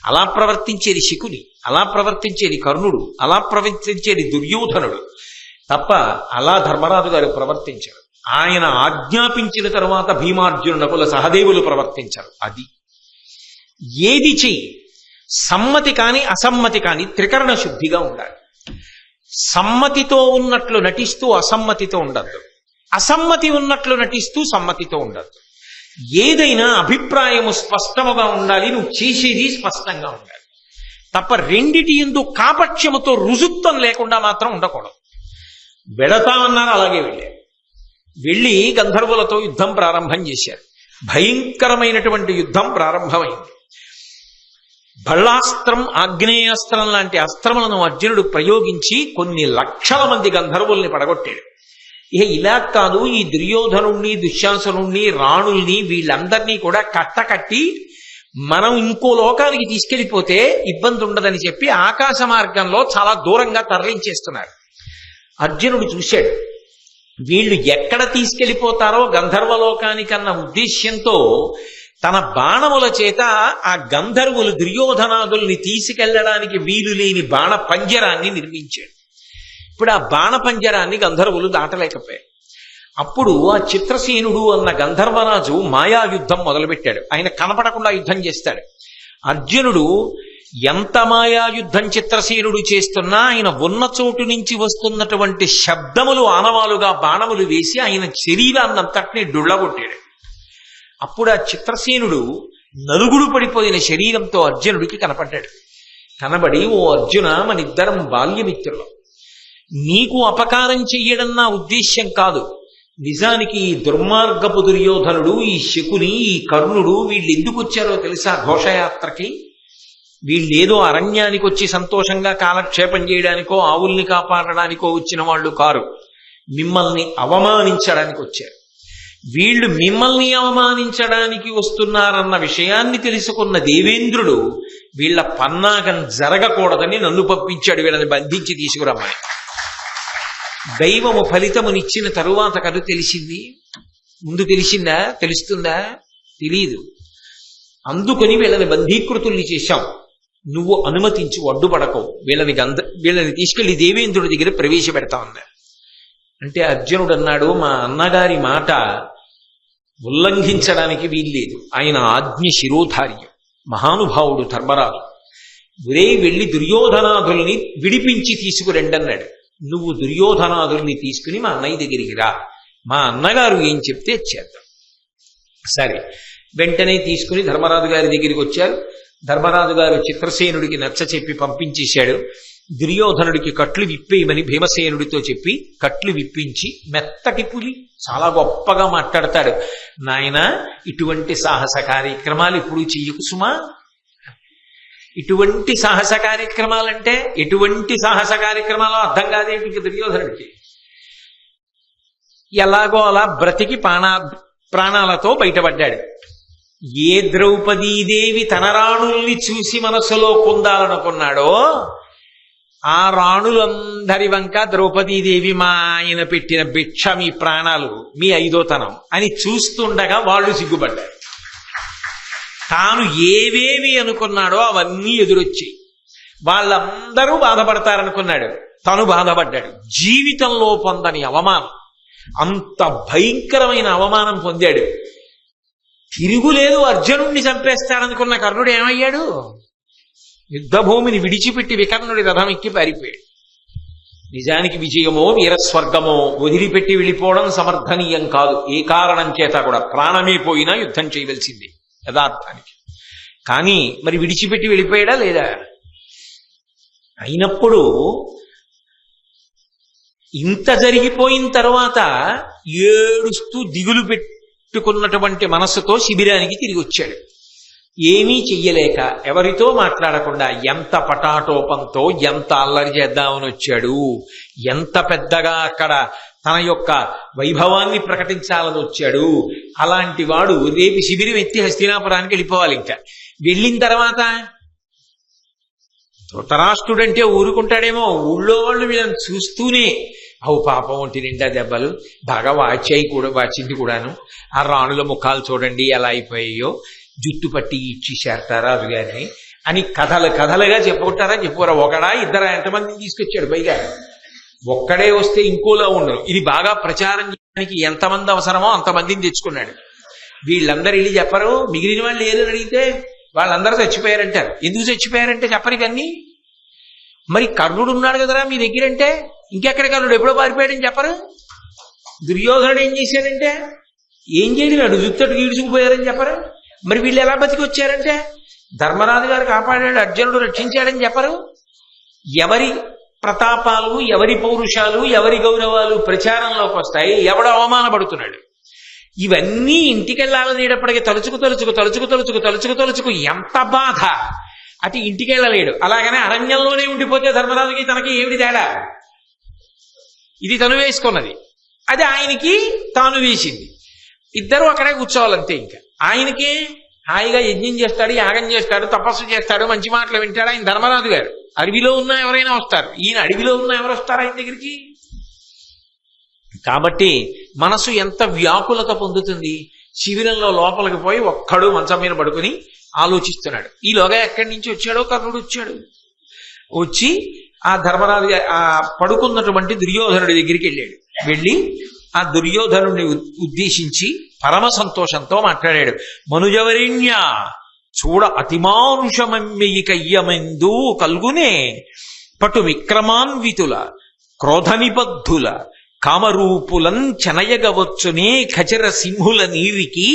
అలా ప్రవర్తించేది శకుని, అలా ప్రవర్తించేది కర్ణుడు, అలా ప్రవర్తించేది దుర్యోధనుడు తప్ప అలా ధర్మరాజు గారు ప్రవర్తించారు. ఆయన ఆజ్ఞాపించిన తరువాత భీమార్జున నకుల సహదేవులు ప్రవర్తించారు. అది ఏది చెయ్యి, సమ్మతి కాని అసమ్మతి కాని త్రికరణ శుద్ధిగా ఉండాలి. సమ్మతితో ఉన్నట్లు నటిస్తూ అసమ్మతితో ఉండద్దు, అసమ్మతి ఉన్నట్లు నటిస్తూ సమ్మతితో ఉండద్దు. ఏదైనా అభిప్రాయము స్పష్టముగా ఉండాలి, నువ్వు చేసేది స్పష్టంగా ఉండాలి తప్ప రెండిటి యందు కాపక్ష్యముతో రుజుత్వం లేకుండా మాత్రం ఉండకూడదు. వెళతామన్నారు, అలాగే వెళ్ళి గంధర్వులతో యుద్ధం ప్రారంభం చేశారు. భయంకరమైనటువంటి యుద్ధం ప్రారంభమైంది. బళ్ళాస్త్రం, ఆగ్నేయాస్త్రం లాంటి అస్త్రములను అర్జునుడు ప్రయోగించి కొన్ని లక్షల మంది గంధర్వుల్ని పడగొట్టాడు. ఇక ఇలా కాదు, ఈ దుర్యోధనుణ్ణి, దుశ్శాసనుణ్ణి, రాణుల్ని వీళ్ళందరినీ కూడా కట్టకట్టి మనం ఇంకో లోకానికి తీసుకెళ్లిపోతే ఇబ్బంది ఉండదని చెప్పి ఆకాశ మార్గంలో చాలా దూరంగా తరలించేస్తున్నారు. అర్జునుడు చూశాడు, వీళ్ళు ఎక్కడ తీసుకెళ్లిపోతారో గంధర్వలోకానికన్న ఉద్దేశ్యంతో తన బాణముల చేత ఆ గంధర్వులు దుర్యోధనాదుల్ని తీసుకెళ్లడానికి వీలు లేని బాణ పంజరాన్ని నిర్మించాడు. ఇప్పుడు ఆ బాణ పంజరాన్ని గంధర్వులు దాటలేకపోయారు. అప్పుడు ఆ చిత్రసేనుడు అన్న గంధర్వరాజు మాయాయుద్ధం మొదలుపెట్టాడు. ఆయన కనపడకుండా యుద్ధం చేస్తాడు. అర్జునుడు ఎంత మాయాయుద్ధం చిత్రసేనుడు చేస్తున్నా ఆయన ఉన్న చోటు నుంచి వస్తున్నటువంటి శబ్దములు ఆనవాలుగా బాణములు వేసి ఆయన శరీరాన్నంతటినీ డుళ్ళగొట్టాడు. అప్పుడు ఆ చిత్రసేనుడు నలుగుడు పడిపోయిన శరీరంతో అర్జునుడికి కనపడ్డాడు. కనబడి, ఓ అర్జున, మనిద్దరం బాల్యమిత్రులం, నీకు అపకారం చెయ్యడం నా ఉద్దేశ్యం కాదు. నిజానికి ఈ దుర్మార్గపు దుర్యోధనుడు, ఈ శకుని, ఈ కర్ణుడు వీళ్ళు ఎందుకు వచ్చారో తెలుసా? ఘోషయాత్రకి వీళ్ళేదో అరణ్యానికి వచ్చి సంతోషంగా కాలక్షేపం చేయడానికో ఆవుల్ని కాపాడడానికో వచ్చిన వాళ్ళు కారు, మిమ్మల్ని అవమానించడానికి వచ్చారు. వీళ్ళు మిమ్మల్ని అవమానించడానికి వస్తున్నారన్న విషయాన్ని తెలుసుకున్న దేవేంద్రుడు వీళ్ళ పన్నాగం జరగకూడదని నన్ను పంపించాడు, వీళ్ళని బంధించి తీసుకురమ్మని. దైవము ఫలితమునిచ్చిన తరువాత కదా తెలిసింది. ముందు తెలిసిందా? తెలుస్తుందా? తెలీదు. అందుకని వీళ్ళని బంధీకృతుల్ని చేశాం. నువ్వు అనుమతించు, అడ్డుపడకవు, వీళ్ళని తీసుకెళ్లి దేవేంద్రుడి దగ్గర ప్రవేశపెడతా ఉన్నారు. అంటే అర్జునుడు అన్నాడు, మా అన్నగారి మాట ఉల్లంఘించడానికి వీల్లేదు, ఆయన ఆజ్ఞ శిరోధార్యం, మహానుభావుడు ధర్మరాజు. ఒరే, వెళ్ళి దుర్యోధనాదుల్ని విడిపించి తీసుకురండి అన్నాడు. నువ్వు దుర్యోధనాదుల్ని తీసుకుని మా అన్నయ్య దగ్గరికి రా, మా అన్నగారు ఏం చెప్తే చేద్దాం. సరే, వెంటనే తీసుకుని ధర్మరాజు గారి దగ్గరికి వచ్చారు. ధర్మరాజు గారు చిత్రసేనుడికి నచ్చ చెప్పి పంపించేశాడు. దుర్యోధనుడికి కట్లు విప్పేయమని భీమసేనుడితో చెప్పి కట్లు విప్పించి, మెత్తటి పులి చాలా గొప్పగా మాట్లాడతాడు, నాయన ఇటువంటి సాహస కార్యక్రమాలు ఇప్పుడు చెయ్యకు సుమా. ఇటువంటి సాహస కార్యక్రమాలంటే ఎటువంటి సాహస కార్యక్రమాలు అర్థం కాదేంటి దుర్యోధనుడికి. ఎలాగో అలా బ్రతికి ప్రాణాలతో బయటపడ్డాడు. ఏ ద్రౌపదీదేవి తన రాణుల్ని చూసి మనసులో పొందాలనుకున్నాడో ఆ రాణులందరి వంక ద్రౌపదీదేవి, మా ఆయన పెట్టిన భిక్ష మీ ప్రాణాలు, మీ ఐదోతనం అని చూస్తుండగా వాళ్ళు సిగ్గుపడ్డారు. తాను ఏవేవి అనుకున్నాడో అవన్నీ ఎదురొచ్చాయి. వాళ్ళందరూ బాధపడతారనుకున్నాడు, తను బాధపడ్డాడు. జీవితంలో పొందని అవమానం, అంత భయంకరమైన అవమానం పొందాడు. తిరుగులేదు, అర్జునుడిని చంపేస్తాడనుకున్న కర్ణుడు ఏమయ్యాడు? యుద్ధభూమిని విడిచిపెట్టి వికర్ణుడి రథం ఎక్కి పారిపోయాడు. నిజానికి విజయమో వీరస్వర్గమో వదిలిపెట్టి వెళ్ళిపోవడం సమర్థనీయం కాదు. ఏ కారణం చేత కూడా ప్రాణమే పోయినా యుద్ధం చేయవలసింది యథార్థానికి. కానీ మరి విడిచిపెట్టి వెళ్ళిపోయాడా లేదా? అయినప్పుడు ఇంత జరిగిపోయిన తర్వాత ఏడుస్తూ దిగులు పెట్టుకున్నటువంటి మనస్సుతో శిబిరానికి తిరిగి వచ్చాడు. ఏమీ చెయ్యలేక, ఎవరితో మాట్లాడకుండా, ఎంత పటాటోపంతో, ఎంత అల్లరి చేద్దామని వచ్చాడు, ఎంత పెద్దగా అక్కడ తన యొక్క వైభవాన్ని ప్రకటించాలని వచ్చాడు. అలాంటి వాడు రేపు శిబిరం ఎత్తి హస్తినాపురానికి వెళ్ళిపోవాలి. ఇంకా వెళ్ళిన తర్వాత ధృతరాష్ట్రుడంటే ఊరుకుంటాడేమో, ఊళ్ళో వాళ్ళు వీళ్ళని చూస్తూనే అవు పాపం, ఒంటి నిండా దెబ్బలు, బాగా వాచింది కూడాను, ఆ రాణుల ముఖాలు చూడండి ఎలా అయిపోయాయో, జుట్టు పట్టి ఇచ్చేశారట రాజుగారిని అని కథలు కథలుగా చెప్పుకుంటారా చెప్పుకోరా? ఒకడా ఇద్దరా? ఎంతమందిని తీసుకొచ్చాడు? పైగా ఒక్కడే వస్తే ఇంకోలా ఉండరు. ఇది బాగా ప్రచారం చేయడానికి ఎంతమంది అవసరమో అంతమందిని తెచ్చుకున్నాడు. వీళ్ళందరూ వెళ్ళి చెప్పరు. మిగిలిన వాళ్ళు ఏదని అడిగితే వాళ్ళందరూ చచ్చిపోయారంటారు. ఎందుకు చచ్చిపోయారంటే చెప్పరు ఇవన్నీ. మరి కర్ణుడు ఉన్నాడు కదరా మీ దగ్గరంటే ఇంకెక్కడ కర్ణుడు ఎప్పుడో పారిపోయాడని చెప్పరు. దుర్యోధనుడు ఏం చేశాడంటే ఏం చేయలేడు, జుత్తడు ఈడ్చుకుపోయారని చెప్పరు. మరి వీళ్ళు ఎలా బతికి వచ్చారంటే ధర్మరాజు గారు కాపాడాడు, అర్జునుడు రక్షించాడని చెప్పరు. ఎవరి ప్రతాపాలు, ఎవరి పౌరుషాలు, ఎవరి గౌరవాలు ప్రచారంలోకి వస్తాయి, ఎవడు అవమానపడుతున్నాడు. ఇవన్నీ ఇంటికెళ్ళాలనేటప్పటికీ తలుచుకు తలుచుకు తలుచుకు తలుచుకు తలుచుకు తలుచుకు ఎంత బాధ. అటు ఇంటికెళ్ళలేడు. అలాగనే అరణ్యంలోనే ఉండిపోతే ధర్మరాజుకి తనకి ఏమిటి తేడా? ఇది తను వేసుకున్నది, అది ఆయనకి తాను వేసింది. ఇద్దరు అక్కడే కూర్చోవాలంతే. ఇంకా ఆయనకి హాయిగా యజ్ఞం చేస్తాడు, యాగం చేస్తాడు, తపస్సు చేస్తాడు, మంచి మాటలు వింటాడు. ఆయన ధర్మరాజు గారు. అడవిలో ఉన్న ఎవరైనా వస్తారు, ఈయన అడవిలో ఉన్న ఎవరు వస్తారు ఆయన దగ్గరికి? కాబట్టి మనసు ఎంత వ్యాకులత పొందుతుంది. శిబిరంలో లోపలికి పోయి ఒక్కడు మంచం మీద పడుకుని ఆలోచిస్తున్నాడు. ఈలోగా ఎక్కడి నుంచి వచ్చాడో కర్ణుడు వచ్చాడు. వచ్చి ఆ ధర్మరాజు ఆ పడుకున్నటువంటి దుర్యోధనుడి దగ్గరికి వెళ్ళాడు. వెళ్ళి ఆ దుర్యోధనుడిని ఉద్దేశించి పరమ సంతోషంతో మాట్లాడాడు. మనుజవరిణ్య చూడ అతిమానుషమమ్మెయి కయ్యమెందు కల్గునే పటు విక్రమాన్వితుల క్రోధ నిబద్ధుల కామరూపులం చెనయగవచ్చునే ఖచర సింహుల నీరికి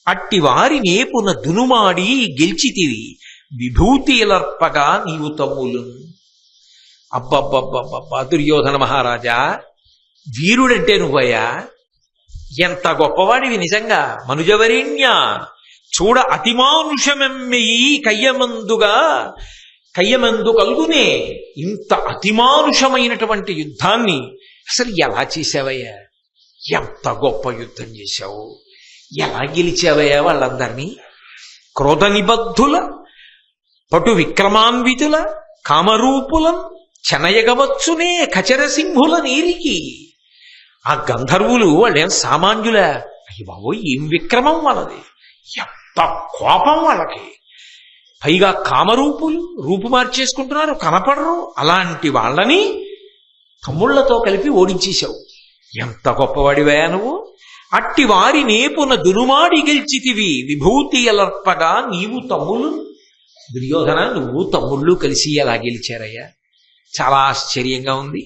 అట్టి వారి నేపున దునుమాడి గెలిచితివి విభూతిలర్పగా నీవు తమ్ములు. అబ్బబ్బబ్బబ్బబ్బా! దుర్యోధన మహారాజా, వీరుడంటే నువ్వయ్యా, ఎంత గొప్పవాడివి నిజంగా. మనుజవరేణ్య చూడ అతిమానుషమెమ్మెయి కయ్యమందు కలుగునే. ఇంత అతిమానుషమైనటువంటి యుద్ధాన్ని అసలు ఎలా చేశావయ్యా? ఎంత గొప్ప యుద్ధం చేశావు! ఎలా గెలిచావయ్యా వాళ్ళందరినీ? క్రోధ నిబద్ధుల పటు విక్రమాన్వితుల కామరూపులం చెనయగవచ్చునే ఖచర సింహుల నీరికి. ఆ గంధర్వులు వాళ్ళేం సామాన్యుల? అయ్య బాబోయ్, ఏం విక్రమం వాళ్ళది! ఎంత కోపం వాళ్ళకి! పైగా కామరూపులు, రూపు మార్చేసుకుంటున్నారు, కనపడరు. అలాంటి వాళ్ళని తమ్ముళ్లతో కలిపి ఓడించేశావు. ఎంత గొప్పవాడివయా నువ్వు! అట్టి వారి నేపున దునుమాడి గెలిచితివి విభూతి అలర్పగా నీవు తమ్ములు. దుర్యోధన, నువ్వు తమ్ముళ్ళు కలిసి ఎలా గెలిచారయ్యా? చాలా ఆశ్చర్యంగా ఉంది.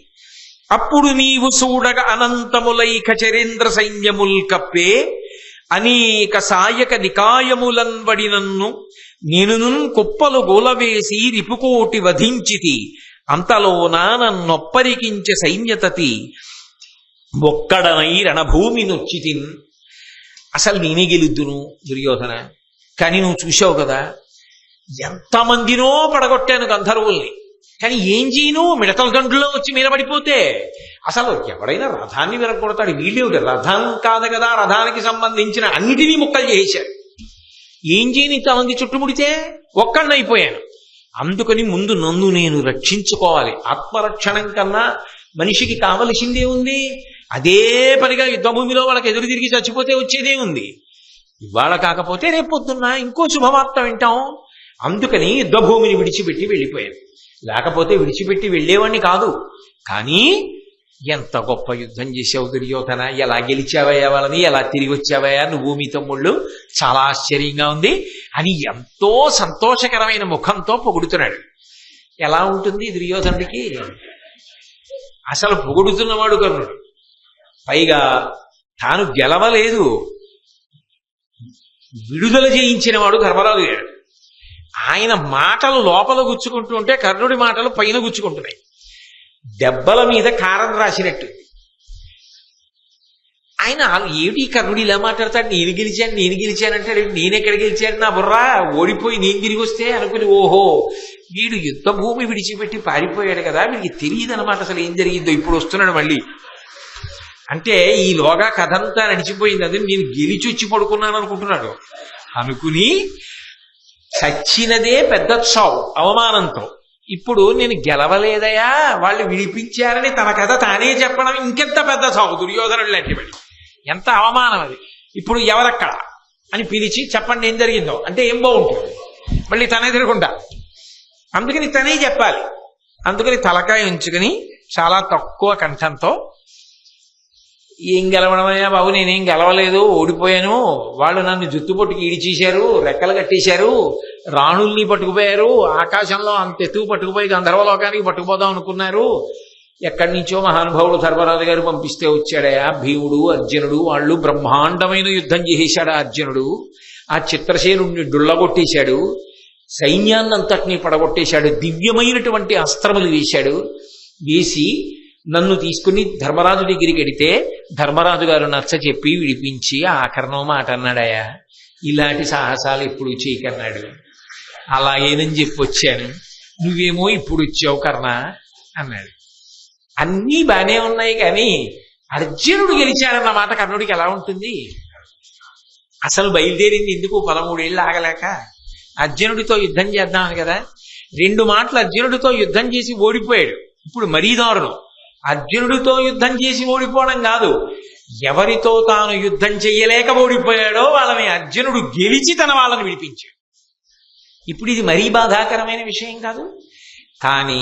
అప్పుడు నీవు చూడగ అనంతములై ఖచరేంద్ర సైన్యముల్ కప్పే అనేక సాయక నికాయములన్వడినన్ను నేను కుప్పలు గోలవేసి రిపుకోటి వధించితి అంతలోన నన్నొప్పరికించే సైన్యతతి ఒక్కడనై రణభూమి నొచ్చితిన్. అసలు నేనే గెలుద్దును దుర్యోధన, కానీ నువ్వు చూశావు కదా ఎంతమందినో పడగొట్టాను గంధర్వుల్ని. కానీ ఏం చేయను, మిడతల గంటలో వచ్చి మీద పడిపోతే. అసలు ఎవడైనా రథాన్ని విరగొడతాడు, వీళ్ళేమిటి రథం కాదు కదా, రథానికి సంబంధించిన అన్నిటినీ ముక్కలు చేశారు. ఏం చేయని ఇంతమంది చుట్టుముడితే ఒక్కడినైపోయాను. అందుకని ముందు నన్ను నేను రక్షించుకోవాలి. ఆత్మరక్షణం కన్నా మనిషికి కావలసిందే ఉంది. అదే పనిగా యుద్ధభూమిలో వాళ్ళకి ఎదురు తిరిగి చచ్చిపోతే వచ్చేదే ఉంది. ఇవాళ కాకపోతే రేపు పొద్దున్న ఇంకో శుభవార్త వింటాం. అందుకని యుద్ధభూమిని విడిచిపెట్టి వెళ్ళిపోయాను. లేకపోతే విడిచిపెట్టి వెళ్ళేవాడిని కాదు. కానీ ఎంత గొప్ప యుద్ధం చేసావు దుర్యోధన! ఎలా గెలిచావయ్యా వాళ్ళని, ఎలా తిరిగి వచ్చావయ్యా నువ్వు మీ తమ్ముళ్ళు? చాలా ఆశ్చర్యంగా ఉంది అని ఎంతో సంతోషకరమైన ముఖంతో పొగుడుతున్నాడు. ఎలా ఉంటుంది దుర్యోధనుడికి? అసలు పొగుడుతున్నవాడు కర్ణుడు. పైగా తాను గెలవలేదు, విడుదల చేయించిన వాడు ధర్మరాజు గారు. ఆయన మాటలు లోపల గుచ్చుకుంటూ ఉంటే కర్ణుడి మాటలు పైన గుచ్చుకుంటున్నాయి. దెబ్బల మీద కారం రాసినట్టు. ఆయన ఏమిటి కర్ణుడు ఇలా మాట్లాడతాడు? నేను గెలిచానంటే నేనెక్కడ గెలిచాను, నా బుర్రా ఓడిపోయి నేను తిరిగి వస్తే అనుకుని, ఓహో వీడు యుద్ధ భూమి విడిచిపెట్టి పారిపోయాడు కదా, వీడికి తెలియదు అనమాట అసలు ఏం జరిగిందో. ఇప్పుడు వస్తున్నాడు మళ్ళీ. అంటే ఈలోగా కథ అంతా నడిచిపోయింది. అది నేను గెలిచి వచ్చి పడుకున్నాను అనుకుంటున్నాడు. అనుకుని చచ్చినదే పెద్ద చావు అవమానంతో. ఇప్పుడు నేను గెలవలేదయా, వాళ్ళు విడిపించారని తన కథ తానే చెప్పడం ఇంకెంత పెద్ద చావు. దుర్యోధనుడు లాంటి వాడు ఎంత అవమానం అది. ఇప్పుడు ఎవరక్కడ అని పిలిచి చెప్పండి ఏం జరిగిందో అంటే ఏం బాగుంటుంది. మళ్ళీ తనే తిరుగుంటా. అందుకని తనే చెప్పాలి. అందుకని తలకాయ ఉంచుకుని చాలా తక్కువ కంఠంతో, ఏం గెలవడమయ్యా బాబు, నేనేం గెలవలేదు, ఓడిపోయాను, వాళ్ళు నన్ను జుత్తుపొట్టుకి ఈడిచేశారు, రెక్కలు కట్టేశారు, రాణుల్ని పట్టుకుపోయారు, ఆకాశంలో అంత ఎత్తుకు పట్టుకుపోయి గంధర్వలోకానికి పట్టుకుపోదాం అనుకున్నారు, ఎక్కడి నుంచో మహానుభావుడు ధర్మరాజు గారు పంపిస్తే వచ్చాడయా భీముడు, అర్జునుడు, వాళ్ళు బ్రహ్మాండమైన యుద్ధం చేసేశాడు అర్జునుడు, ఆ చిత్రసేనుడిని డుళ్ళగొట్టేశాడు, సైన్యాన్నంతటినీ పడగొట్టేశాడు, దివ్యమైనటువంటి అస్త్రములు వేశాడు, వేసి నన్ను తీసుకుని ధర్మరాజు దగ్గరికి వెడితే ధర్మరాజు గారు నచ్చ చెప్పి విడిపించి ఆఖరణో మాట అన్నాడయా, ఇలాంటి సాహసాలు ఎప్పుడు చేయకన్నాడు, అలాగేనని చెప్పి వచ్చాను, నువ్వేమో ఇప్పుడు వచ్చావు కర్ణ అన్నాడు. అన్నీ బానే ఉన్నాయి, కానీ అర్జునుడు గెలిచాడన్న మాట కర్ణుడికి ఎలా ఉంటుంది? అసలు బయలుదేరింది ఎందుకు 13 ఏళ్ళు ఆగలేక? అర్జునుడితో యుద్ధం చేద్దామని కదా. 2 మాటలు అర్జునుడితో యుద్ధం చేసి ఓడిపోయాడు. ఇప్పుడు మరీ దారుణం, అర్జునుడితో యుద్ధం చేసి ఓడిపోవడం కాదు, ఎవరితో తాను యుద్ధం చెయ్యలేక ఓడిపోయాడో వాళ్ళని అర్జునుడు గెలిచి తన వాళ్ళని విడిపించాడు. ఇప్పుడు ఇది మరీ బాధాకరమైన విషయం కాదు. కానీ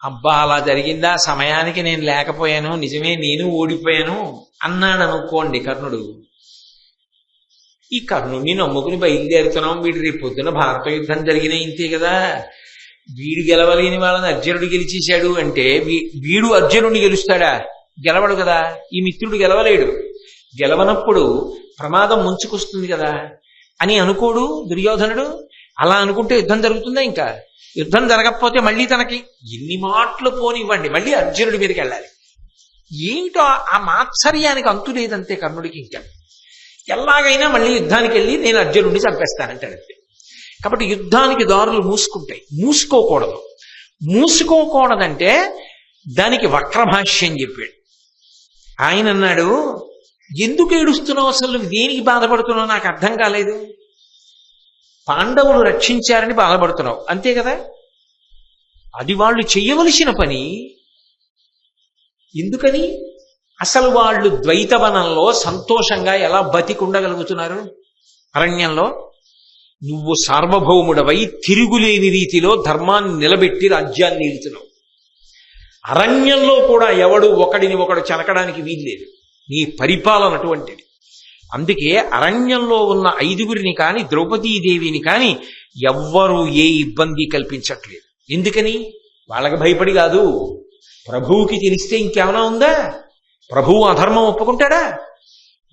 అబ్బా అలా జరిగిందా, సమయానికి నేను లేకపోయాను, నిజమే నేను ఓడిపోయాను అన్నాడు అనుకోండి కర్ణుడు. ఈ కర్ణుడిని నమ్ముకుని బయలుదేరుతున్నాం, వీడు రేపు పొద్దున భారత యుద్ధం జరిగిన ఇంతే కదా, వీడు గెలవలేని వాళ్ళని అర్జునుడు గెలిచేశాడు అంటే వీడు అర్జునుడిని గెలుస్తాడా? గెలవడు కదా. ఈ మిత్రుడు గెలవలేడు. గెలవనప్పుడు ప్రమాదం ముంచుకొస్తుంది కదా అని అనుకోడు దుర్యోధనుడు. అలా అనుకుంటే యుద్ధం జరుగుతుందా? ఇంకా యుద్ధం జరగకపోతే మళ్ళీ తనకి ఎన్ని మాటలు పోనివ్వండి, మళ్ళీ అర్జునుడి మీదకి వెళ్ళాలి. ఏమిటో ఆ మాత్సర్యానికి అంతు లేదంతే కర్ణుడికి. ఇంకా ఎలాగైనా మళ్ళీ యుద్ధానికి వెళ్ళి నేను అర్జునుడిని చంపేస్తానంటాడంతే. కాబట్టి యుద్ధానికి దారులు మూసుకుంటాయి. మూసుకోకూడదు. మూసుకోకూడదంటే దానికి వక్రభాష్యం చెప్పాడు. ఆయన అన్నాడు, ఎందుకు ఏడుస్తున్నావు, అసలు దేనికి బాధపడుతున్నావు నాకు అర్థం కాలేదు. పాండవులు రక్షించారని బాధపడుతున్నావు అంతే కదా, అది వాళ్ళు చెయ్యవలసిన పని. ఎందుకని? అసలు వాళ్ళు ద్వైతవనంలో సంతోషంగా ఎలా బతికుండగలుగుతున్నారు? అరణ్యంలో నువ్వు సార్వభౌముడవై తిరుగులేని రీతిలో ధర్మాన్ని నిలబెట్టి రాజ్యాన్ని నిలుతున్నావు. అరణ్యంలో కూడా ఎవడు ఒకడిని ఒకడు చెనకడానికి వీల్లేదు. నీ పరిపాలన అటువంటిది. అందుకే అరణ్యంలో ఉన్న 5గురిని కాని ద్రౌపదీదేవిని కాని ఎవ్వరూ ఏ ఇబ్బంది కల్పించట్లేదు. ఎందుకని? వాళ్ళకి భయపడి కాదు. ప్రభువుకి తెలిస్తే ఇంకేమైనా ఉందా? ప్రభువు అధర్మం ఒప్పుకుంటాడా?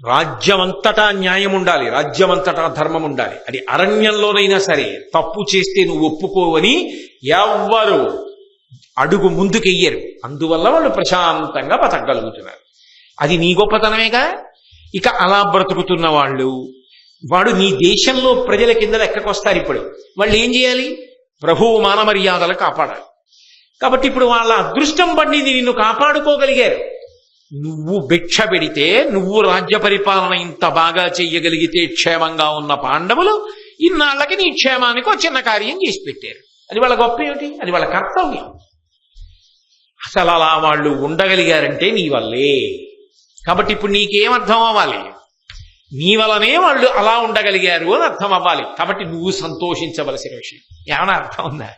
రాజ్యమంతటా న్యాయం ఉండాలి, రాజ్యమంతటా ధర్మం ఉండాలి. అది అరణ్యంలోనైనా సరే తప్పు చేస్తే నువ్వు ఒప్పుకోవని ఎవ్వరు అడుగు ముందుకెయ్యరు. అందువల్ల వాళ్ళు ప్రశాంతంగా బతకగలుగుతున్నారు. అది నీ గొప్పతనమేగా. ఇక అలా బ్రతుకుతున్న వాడు నీ దేశంలో ప్రజల కింద లెక్కకొస్తారు. ఇప్పుడు వాళ్ళు ఏం చేయాలి? ప్రభువు మానమర్యాదలు కాపాడాలి. కాబట్టి ఇప్పుడు వాళ్ళ అదృష్టం పడింది, నిన్ను కాపాడుకోగలిగారు. నువ్వు భిక్ష పెడితే, నువ్వు రాజ్య పరిపాలన ఇంత బాగా చెయ్యగలిగితే క్షేమంగా ఉన్న పాండవులు ఇన్నాళ్ళకి నీ క్షేమానికి ఒక చిన్న కార్యం చేసి పెట్టారు. అది వాళ్ళ గొప్ప ఏమిటి? అది వాళ్ళ కర్తవ్యం. అసలు అలా వాళ్ళు ఉండగలిగారంటే నీ వల్లే. కాబట్టి ఇప్పుడు నీకేమర్థం అవ్వాలి? నీ వల్లనే వాళ్ళు అలా ఉండగలిగారు అని అర్థం అవ్వాలి. కాబట్టి నువ్వు సంతోషించవలసిన విషయం. ఏమైనా అర్థం ఉందా?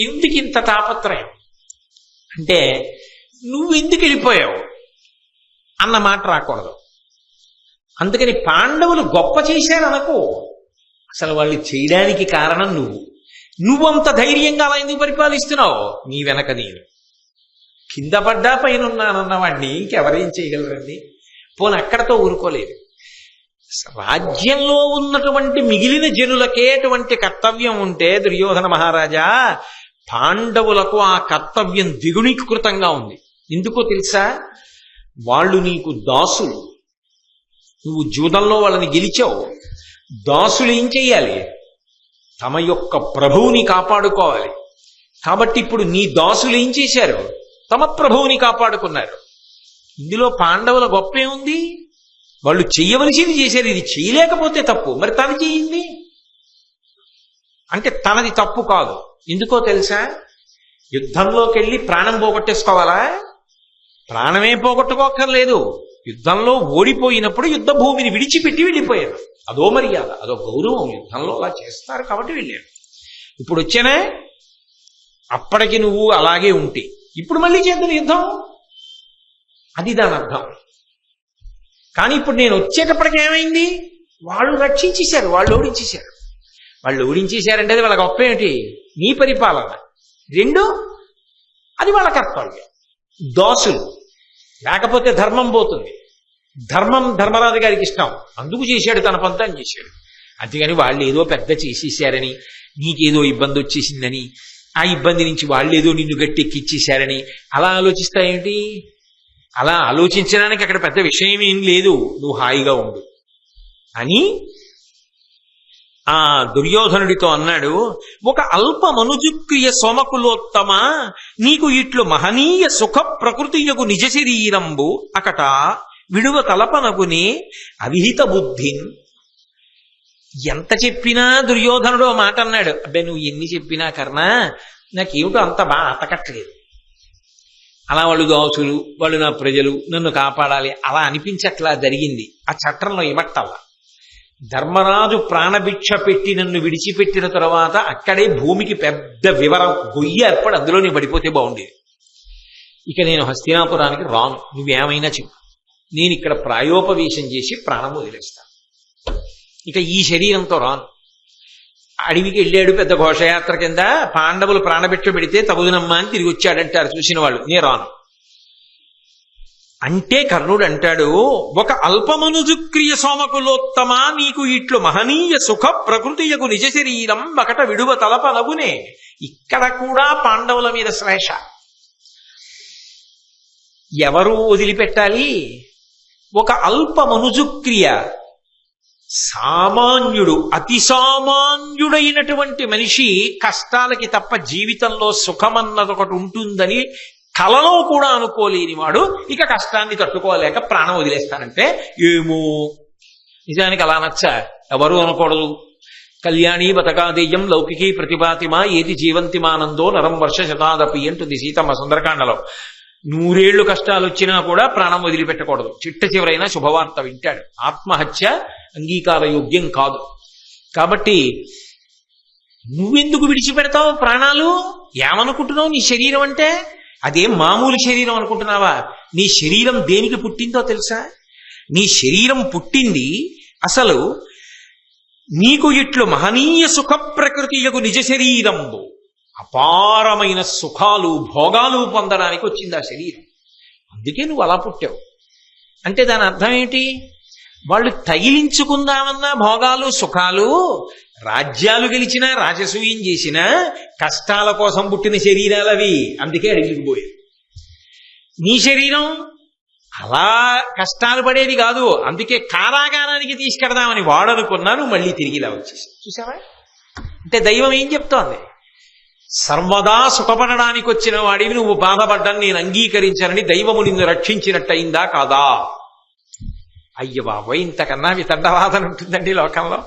ఎందుకు ఇంత తాపత్రయం అంటే, నువ్వు ఎందుకు వెళ్ళిపోయావు అన్న మాట రాకూడదు. అందుకని పాండవులు గొప్ప చేశారనుకో, అసలు వాళ్ళు చేయడానికి కారణం నువ్వంత ధైర్యంగా అలా ఎందుకు పరిపాలిస్తున్నావు? నీ వెనక నేను కింద పడ్డా పైన ఉన్నానన్నవాడిని ఇంకెవరేం చేయగలరండి? పోనీ అక్కడతో ఊరుకోలేదు. రాజ్యంలో ఉన్నటువంటి మిగిలిన జనులకే అటువంటి కర్తవ్యం ఉంటే దుర్యోధన మహారాజా, పాండవులకు ఆ కర్తవ్యం ద్విగుణీకృతంగా ఉంది. ఎందుకో తెలుసా? వాళ్ళు నీకు దాసులు. నువ్వు జూదంలో వాళ్ళని గెలిచావు. దాసులు ఏం చెయ్యాలి? తమ యొక్క ప్రభువుని కాపాడుకోవాలి. కాబట్టి ఇప్పుడు నీ దాసులు ఏం చేశారు? తమ ప్రభువుని కాపాడుకున్నారు. ఇందులో పాండవుల గొప్పే ఉంది. వాళ్ళు చెయ్యవలసింది చేశారు. ఇది చేయలేకపోతే తప్పు. మరి తను చేయింది అంటే తనది తప్పు కాదు. ఎందుకో తెలుసా? యుద్ధంలోకి వెళ్ళి ప్రాణం పోగొట్టేసుకోవాలా? ప్రాణమే పోగొట్టుకోక్కర్లేదు. యుద్ధంలో ఓడిపోయినప్పుడు యుద్ధ భూమిని విడిచిపెట్టి వెళ్ళిపోయారు. అదో మర్యాద, అదో గౌరవం. యుద్ధంలో అలా చేస్తారు కాబట్టి వెళ్ళాడు. ఇప్పుడు వచ్చానే, అప్పటికి నువ్వు అలాగే ఉంటే ఇప్పుడు మళ్ళీ చేద్దాం యుద్ధం, అది దాని అర్థం. కానీ ఇప్పుడు నేను వచ్చేటప్పటికి ఏమైంది, వాళ్ళు రక్షించేశారు, వాళ్ళు ఓడించేశారు. వాళ్ళు ఓడించేశారంటే అది వాళ్ళ గొప్ప ఏమిటి, నీ పరిపాలన. రెండు, అది వాళ్ళ కర్తవ్యం. దోసులు లేకపోతే ధర్మం పోతుంది. ధర్మం ధర్మరాజు గారికి ఇష్టం, అందుకు చేశాడు, తన పంతం చేశాడు. అంతేగాని వాళ్ళు ఏదో పెద్ద చేసేసారని, నీకేదో ఇబ్బంది వచ్చేసిందని, ఆ ఇబ్బంది నుంచి వాళ్ళు ఏదో నిన్ను గట్టెక్కిచ్చేశారని అలా ఆలోచిస్తాయేమిటి? అలా ఆలోచించడానికి అక్కడ పెద్ద విషయం ఏం లేదు, నువ్వు హాయిగా ఉండు అని ఆ దుర్యోధనుడితో అన్నాడు. ఒక అల్ప మనుజుక్రియ సోమకులోత్తమ, నీకు ఇట్లు మహనీయ సుఖ ప్రకృతియగు నిజ శరీరంబు అకట విడువ తలపనగునే అవిహిత బుద్ధిన్. ఎంత చెప్పినా దుర్యోధనుడు మాట అన్నాడు, అబ్బాయి నువ్వు ఎన్ని చెప్పినా కర్ణా నాకేమిటో అంత బాగా అతకట్లేదు. అలా వాళ్ళు దోసులు, వాళ్ళు నా ప్రజలు, నన్ను కాపాడాలి అలా అనిపించట్లా జరిగింది. ఆ చట్టంలో ఇమట్టల్లా. ధర్మరాజు ప్రాణభిక్ష పెట్టి నన్ను విడిచిపెట్టిన తర్వాత అక్కడే భూమికి పెద్ద వివరం గొయ్యి ఏర్పడి అందులో నేను పడిపోతే బాగుండేది. ఇక నేను హస్తినాపురానికి రాను, నువ్వేమైనా చెప్పు, నేను ఇక్కడ ప్రాయోపవేశం చేసి ప్రాణం వదిలేస్తాను. ఇక ఈ శరీరంతో రాను. అడవికి వెళ్ళాడు పెద్ద ఘోషయాత్ర కింద, పాండవులు ప్రాణభిక్ష పెడితే తగుదనమ్మా అని తిరిగి వచ్చాడంటారు చూసిన వాళ్ళు. నేను రాను అంటే కర్ణుడు అంటాడు, ఒక అల్పమనుజుక్రియ సోమకులోత్తమ, నీకు ఇట్లు మహనీయ సుఖ ప్రకృతియగు నిజ శరీరం ఒకట విడువ తలపనగునే. ఇక్కడ కూడా పాండవుల మీద శ్లేష. ఎవరు వదిలిపెట్టాలి? ఒక అల్పమనుజుక్రియ, సామాన్యుడు, అతి సామాన్యుడైనటువంటి మనిషి కష్టాలకి తప్ప జీవితంలో సుఖమన్నది ఒకటి ఉంటుందని కలలో కూడా అనుకోలేని వాడు ఇక కష్టాన్ని తట్టుకోలేక ప్రాణం వదిలేస్తానంటే ఏమో. నిజానికి అలా నచ్చా, ఎవరు అనకూడదు. కళ్యాణి బతకాదేయం లౌకికీ ప్రతిభాతిమా ఏది జీవంతిమానందో నరం వర్ష శతాదపి అంటుంది సీతమ్మ సుందరకాండలో. 100 ఏళ్లు కష్టాలు వచ్చినా కూడా ప్రాణం వదిలిపెట్టకూడదు. చిట్ట చివరైనా శుభవార్త వింటాడు. ఆత్మహత్య అంగీకార యోగ్యం కాదు. కాబట్టి నువ్వెందుకు విడిచిపెడతావు ప్రాణాలు? ఏమనుకుంటున్నావు నీ శరీరం అంటే? అదేం మామూలు శరీరం అనుకుంటున్నావా? నీ శరీరం దేనికి పుట్టిందో తెలుసా? నీ శరీరం పుట్టింది అసలు నీకు ఇట్లు మహనీయ సుఖ ప్రకృతియగు నిజ శరీరంబు, అపారమైన సుఖాలు భోగాలు పొందడానికి వచ్చింది ఆ శరీరం. అందుకే నువ్వు అలా పుట్టావు. అంటే దాని అర్థం ఏంటి? వాళ్ళు తగిలించుకుందామన్నా భోగాలు సుఖాలు, రాజ్యాలు గెలిచినా రాజసూయం చేసినా కష్టాల కోసం పుట్టిన శరీరాలు అవి. అందుకే అడిగికి పోయారు. నీ శరీరం అలా కష్టాలు పడేది కాదు. అందుకే కారాగారానికి తీసుకెడదామని వాడనుకున్నాను, మళ్ళీ తిరిగి ఇలా వచ్చేసి. చూసావా? అంటే దైవం ఏం చెప్తోంది? సర్వదా సుఖపడడానికి వచ్చిన వాడిని నువ్వు బాధపడ్డాను నేను అంగీకరించానని దైవము నిన్ను రక్షించినట్టయిందా కాదా? అయ్య బాబోయ్, ఇంతకన్నా వితండవాదన ఉంటుందండి లోకంలో.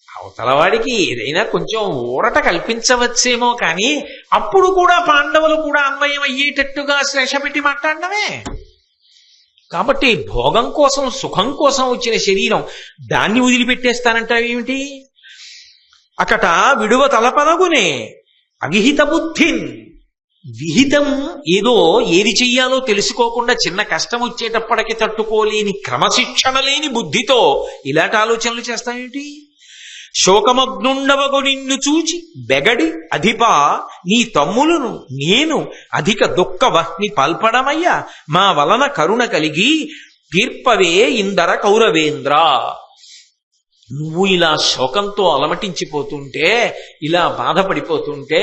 అవతలవాడికి ఏదైనా కొంచెం ఊరట కల్పించవచ్చేమో, కానీ అప్పుడు కూడా పాండవులు కూడా అన్వయం అయ్యేటట్టుగా శ్లేష పెట్టి మాట్లాడమే. కాబట్టి భోగం కోసం సుఖం కోసం వచ్చిన శరీరం దాన్ని వదిలిపెట్టేస్తానంటావేమిటి? అకట విడువ తలపనగునే అవిహిత బుద్ధిన్. విహితం ఏదో ఏది చెయ్యాలో తెలుసుకోకుండా చిన్న కష్టం వచ్చేటప్పటికి తట్టుకోలేని క్రమశిక్షణ లేని బుద్ధితో ఇలాంటి ఆలోచనలు చేస్తాయేంటి? శోకమగ్నుండవగు నిన్ను చూచి బెగడి అధిపా నీ తమ్ములను నేను అధిక దుఃఖ వహ్ని పల్పడమయ్యా మా వలన కరుణ కలిగి తీర్పవే ఇందర కౌరవేంద్ర. నువ్వు ఇలా శోకంతో అలమటించిపోతుంటే, ఇలా బాధపడిపోతుంటే,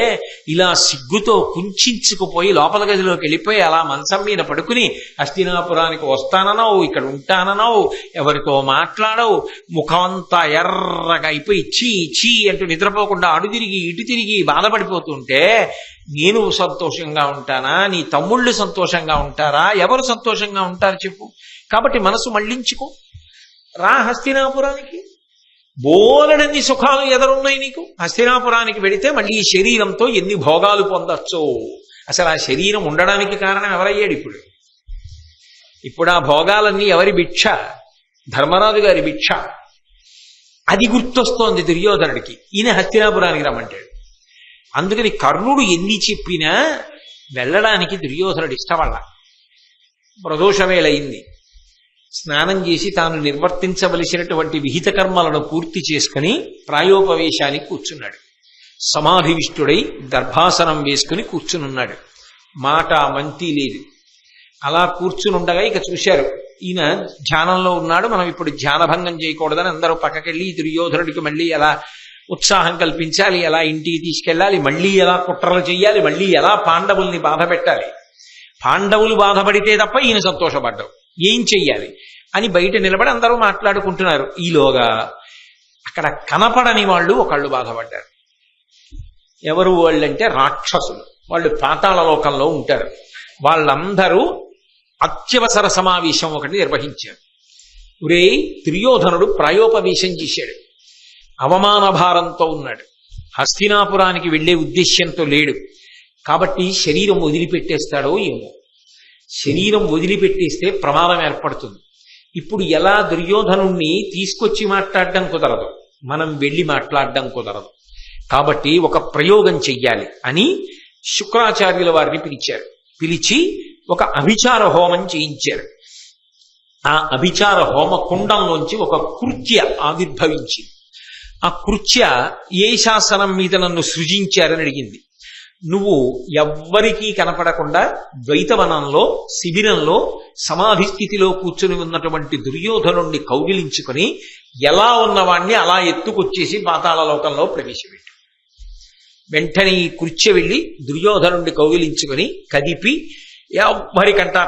ఇలా సిగ్గుతో కుంచుకుపోయి లోపల గదిలోకి వెళ్ళిపోయి అలా మంచం మీద పడుకుని హస్తినాపురానికి వస్తానన్నావు, ఇక్కడ ఉంటానన్నావు, ఎవరితో మాట్లాడవు, ముఖమంతా ఎర్రగా అయిపోయి చీ చీ అంటూ నిద్రపోకుండా అడు తిరిగి ఇటు తిరిగి బాధపడిపోతుంటే నేను సంతోషంగా ఉంటానా? నీ తమ్ముళ్ళు సంతోషంగా ఉంటారా? ఎవరు సంతోషంగా ఉంటారు చెప్పు? కాబట్టి మనసు మళ్లించుకో, రా హస్తినాపురానికి. బోలెడన్ని సుఖాలు ఎదురున్నాయి నీకు. హస్తినాపురానికి వెడితే మళ్ళీ ఈ శరీరంతో ఎన్ని భోగాలు పొందొచ్చో. అసలు ఆ శరీరం ఉండడానికి కారణం ఎవరయ్యాడు? ఇప్పుడు ఆ భోగాలన్నీ ఎవరి భిక్ష? ధర్మరాజు గారి భిక్ష. అది గుర్తొస్తోంది దుర్యోధనుడికి. ఈయన హస్తినాపురానికి రమ్మంటాడు. అందుకని కర్ణుడు ఎన్ని చెప్పినా వెళ్ళడానికి దుర్యోధనుడు ఇష్టపడ. ప్రదోషవేళయింది. స్నానం చేసి తాను నిర్వర్తించవలసినటువంటి విహిత కర్మలను పూర్తి చేసుకుని ప్రాయోపవేశానికి కూర్చున్నాడు. సమాధివిష్టుడై గర్భాసనం వేసుకుని కూర్చునున్నాడు. మాట మంతి లేదు. అలా కూర్చునుండగా ఇక చూశారు, ఈయన ధ్యానంలో ఉన్నాడు, మనం ఇప్పుడు ధ్యానభంగం చేయకూడదని అందరూ పక్కకెళ్ళి దుర్యోధనుడికి మళ్ళీ ఎలా ఉత్సాహం కల్పించాలి, ఎలా ఇంటికి తీసుకెళ్ళాలి, మళ్ళీ ఎలా కుట్రలు చెయ్యాలి, మళ్ళీ ఎలా పాండవుల్ని బాధ పెట్టాలి, పాండవులు బాధపడితే తప్ప ఈయన సంతోషపడ్డావు, ఏం చెయ్యాలి అని బయట నిలబడి అందరూ మాట్లాడుకుంటున్నారు. ఈలోగా అక్కడ కనపడని వాళ్ళు ఒకళ్ళు బాధపడ్డారు. ఎవరు వాళ్ళంటే రాక్షసులు. వాళ్ళు పాతాళ లోకంలో ఉంటారు. వాళ్ళందరూ అత్యవసర సమావేశం ఒకటి నిర్వహించారు. ఒరే, దుర్యోధనుడు ప్రాయోపవేశం చేశాడు, అవమాన భారంతో ఉన్నాడు, హస్తినాపురానికి వెళ్లే ఉద్దేశ్యంతో లేడు, కాబట్టి శరీరం వదిలిపెట్టేస్తాడో ఏమో. శరీరం వదిలిపెట్టేస్తే ప్రమాదం ఏర్పడుతుంది. ఇప్పుడు ఎలా దుర్యోధనుణ్ణి తీసుకొచ్చి మాట్లాడడం కుదరదు, మనం వెళ్ళి మాట్లాడడం కుదరదు, కాబట్టి ఒక ప్రయోగం చెయ్యాలి అని శుక్రాచార్యుల వారిని పిలిచారు. పిలిచి ఒక అభిచార హోమం చేయించారు. ఆ అభిచార హోమ కుండంలోంచి ఒక కృత్య ఆవిర్భవించింది. ఆ కృత్య ఏ శాసనం మీద నన్ను సృజించారని అడిగింది. నువ్వు ఎవ్వరికీ కనపడకుండా ద్వైతవనంలో శిబిరంలో సమాధి స్థితిలో కూర్చుని ఉన్నటువంటి దుర్యోధనుణ్ణి కౌగిలించుకొని ఎలా ఉన్నవాణ్ణి అలా ఎత్తుకొచ్చేసి పాతాళ లోకంలో ప్రవేశపెట్టు. వెంటనే ఈ కృత్య వెళ్ళి దుర్యోధనుణ్ణి కౌగిలించుకొని కదిపి ఎవ్వరికంటా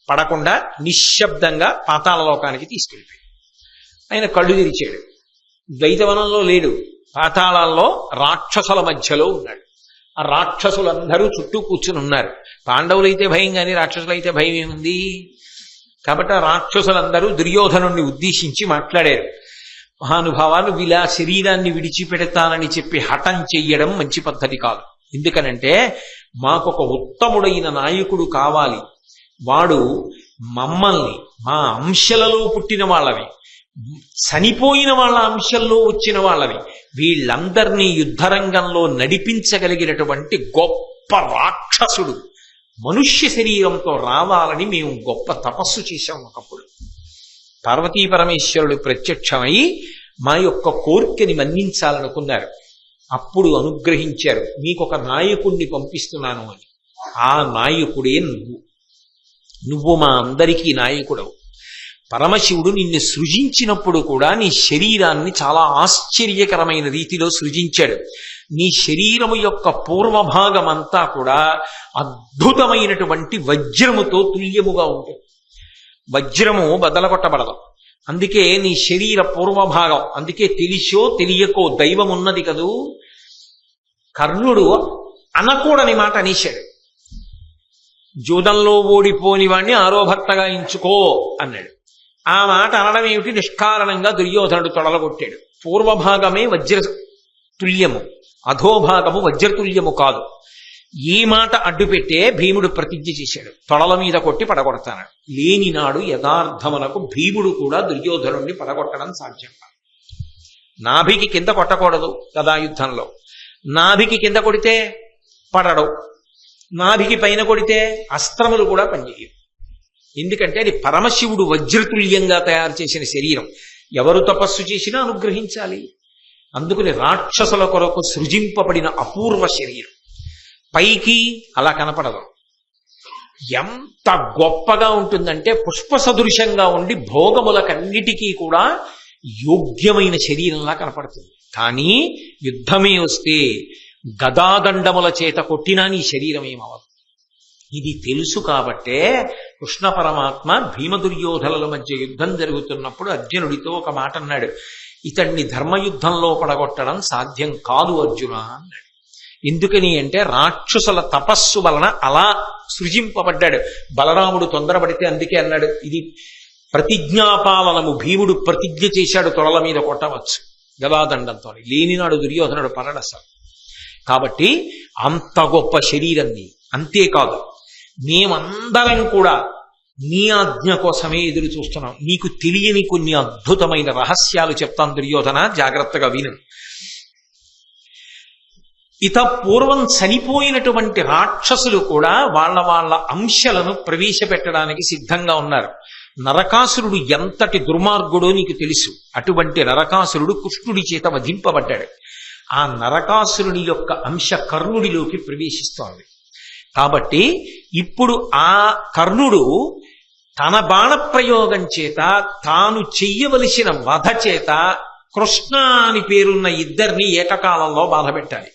పడకుండా నిశ్శబ్దంగా పాతాళ లోకానికి తీసుకెళ్ళిపోయాడు. ఆయన కళ్ళు తెరిచాడు. ద్వైతవనంలో లేడు, పాతాళాల్లో రాక్షసుల మధ్యలో ఉన్నాడు. ఆ రాక్షసులందరూ చుట్టూ కూర్చుని ఉన్నారు. పాండవులైతే భయం కానీ రాక్షసులైతే భయం ఏముంది. కాబట్టి ఆ రాక్షసులందరూ దుర్యోధనుణ్ణి ఉద్దేశించి మాట్లాడారు. మహానుభావాలు, ఇలా శరీరాన్ని విడిచిపెడతానని చెప్పి హఠం చెయ్యడం మంచి పద్ధతి కాదు. ఎందుకనంటే మాకొక ఉత్తముడైన నాయకుడు కావాలి. వాడు మమ్మల్ని, మా అంశలలో పుట్టిన వాళ్ళని, చనిపోయిన వాళ్ళ అంశంలో వచ్చిన వాళ్ళని, వీళ్ళందరినీ యుద్ధరంగంలో నడిపించగలిగినటువంటి గొప్ప రాక్షసుడు మనుష్య శరీరంతో రావాలని మేము గొప్ప తపస్సు చేశాం. ఒకప్పుడు పార్వతీ పరమేశ్వరుడు ప్రత్యక్షమై మా యొక్క కోరికని మన్నించాలనుకున్నారు. అప్పుడు అనుగ్రహించారు, మీకొక నాయకుణ్ణి పంపిస్తున్నాను అని. ఆ నాయకుడే నువ్వు మా అందరికీ నాయకుడవు. పరమశివుడు నిన్ను సృజించినప్పుడు కూడా నీ శరీరాన్ని చాలా ఆశ్చర్యకరమైన రీతిలో సృజించాడు. నీ శరీరము యొక్క పూర్వభాగమంతా కూడా అద్భుతమైనటువంటి వజ్రముతో తుల్యముగా ఉంటుంది. వజ్రము బదలగొట్టబడదు. అందుకే నీ శరీర పూర్వభాగం, అందుకే తెలిసో తెలియకో దైవం ఉన్నది కదూ. కర్ణుడు అనకూడని మాట అనేశాడు. జూదంలో ఓడిపోని వాణ్ణి ఆరో భర్తగా ఎంచుకో అన్నాడు. ఆ మాట అనడం ఏమిటి? నిష్కారణంగా దుర్యోధనుడు తొడలగొట్టాడు. పూర్వభాగమే వజ్రతుల్యము, అధోభాగము వజ్రతుల్యము కాదు. ఈ మాట అడ్డుపెట్టే భీముడు ప్రతిజ్ఞ చేశాడు, తొడల మీద కొట్టి పడగొడతాడు. లేనినాడు యథార్థమునకు భీముడు కూడా దుర్యోధనుడిని పడగొట్టడం సాధ్యం కాదు. నాభికి కింద కొట్టకూడదు కదా యుద్ధంలో. నాభికి కింద కొడితే పడడు, నాభికి పైన కొడితే అస్త్రములు కూడా పనిచేయవు. ఎందుకంటే అది పరమశివుడు వజ్రతుల్యంగా తయారు చేసిన శరీరం. ఎవరు తపస్సు చేసినా అనుగ్రహించాలి. అందుకని రాక్షసుల కొరకు సృజింపబడిన అపూర్వ శరీరం. పైకి అలా కనపడదు. ఎంత గొప్పగా ఉంటుందంటే పుష్ప సదృశంగా ఉండి భోగములకన్నిటికీ కూడా యోగ్యమైన శరీరంలా కనపడుతుంది. కానీ యుద్ధమే వస్తే గదాదండముల చేత కొట్టినా నీ శరీరం ఏమవదు. ఇది తెలుసు కాబట్టే కృష్ణ పరమాత్మ భీమ దుర్యోధనుల మధ్య యుద్ధం జరుగుతున్నప్పుడు అర్జునుడితో ఒక మాట అన్నాడు, ఇతడిని ధర్మయుద్ధంలో పడగొట్టడం సాధ్యం కాదు అర్జున అన్నాడు. ఎందుకని అంటే రాక్షసుల తపస్సు వలన అలా సృజింపబడ్డాడు. బలరాముడు తొందరపడితే అందుకే అన్నాడు, ఇది ప్రతిజ్ఞాపాలనము. భీముడు ప్రతిజ్ఞ చేశాడు, తొడల మీద కొట్టవచ్చు గదాదండంతో. లేనినాడు దుర్యోధనుడు పరడసాడు. కాబట్టి అంత గొప్ప శరీరాన్ని, అంతేకాదు మేమందరం కూడా నీ ఆజ్ఞ కోసమే ఎదురు చూస్తున్నాం. నీకు తెలియని కొన్ని అద్భుతమైన రహస్యాలు చెప్తాను దుర్యోధన, జాగ్రత్తగా విను. ఇత పూర్వం చనిపోయినటువంటి రాక్షసులు కూడా వాళ్ళ అంశలను ప్రవేశపెట్టడానికి సిద్ధంగా ఉన్నారు. నరకాసురుడు ఎంతటి దుర్మార్గుడో నీకు తెలుసు. అటువంటి నరకాసురుడు కృష్ణుడి చేత వధింపబడ్డాడు. ఆ నరకాసురుడి యొక్క అంశ కర్ణుడిలోకి ప్రవేశిస్తోంది. కాబట్టి ఇప్పుడు ఆ కర్ణుడు తన బాణప్రయోగం చేత, తాను చెయ్యవలసిన వధ చేత కృష్ణ అని పేరున్న ఇద్దరిని ఏకకాలంలో బాధపెట్టాలి.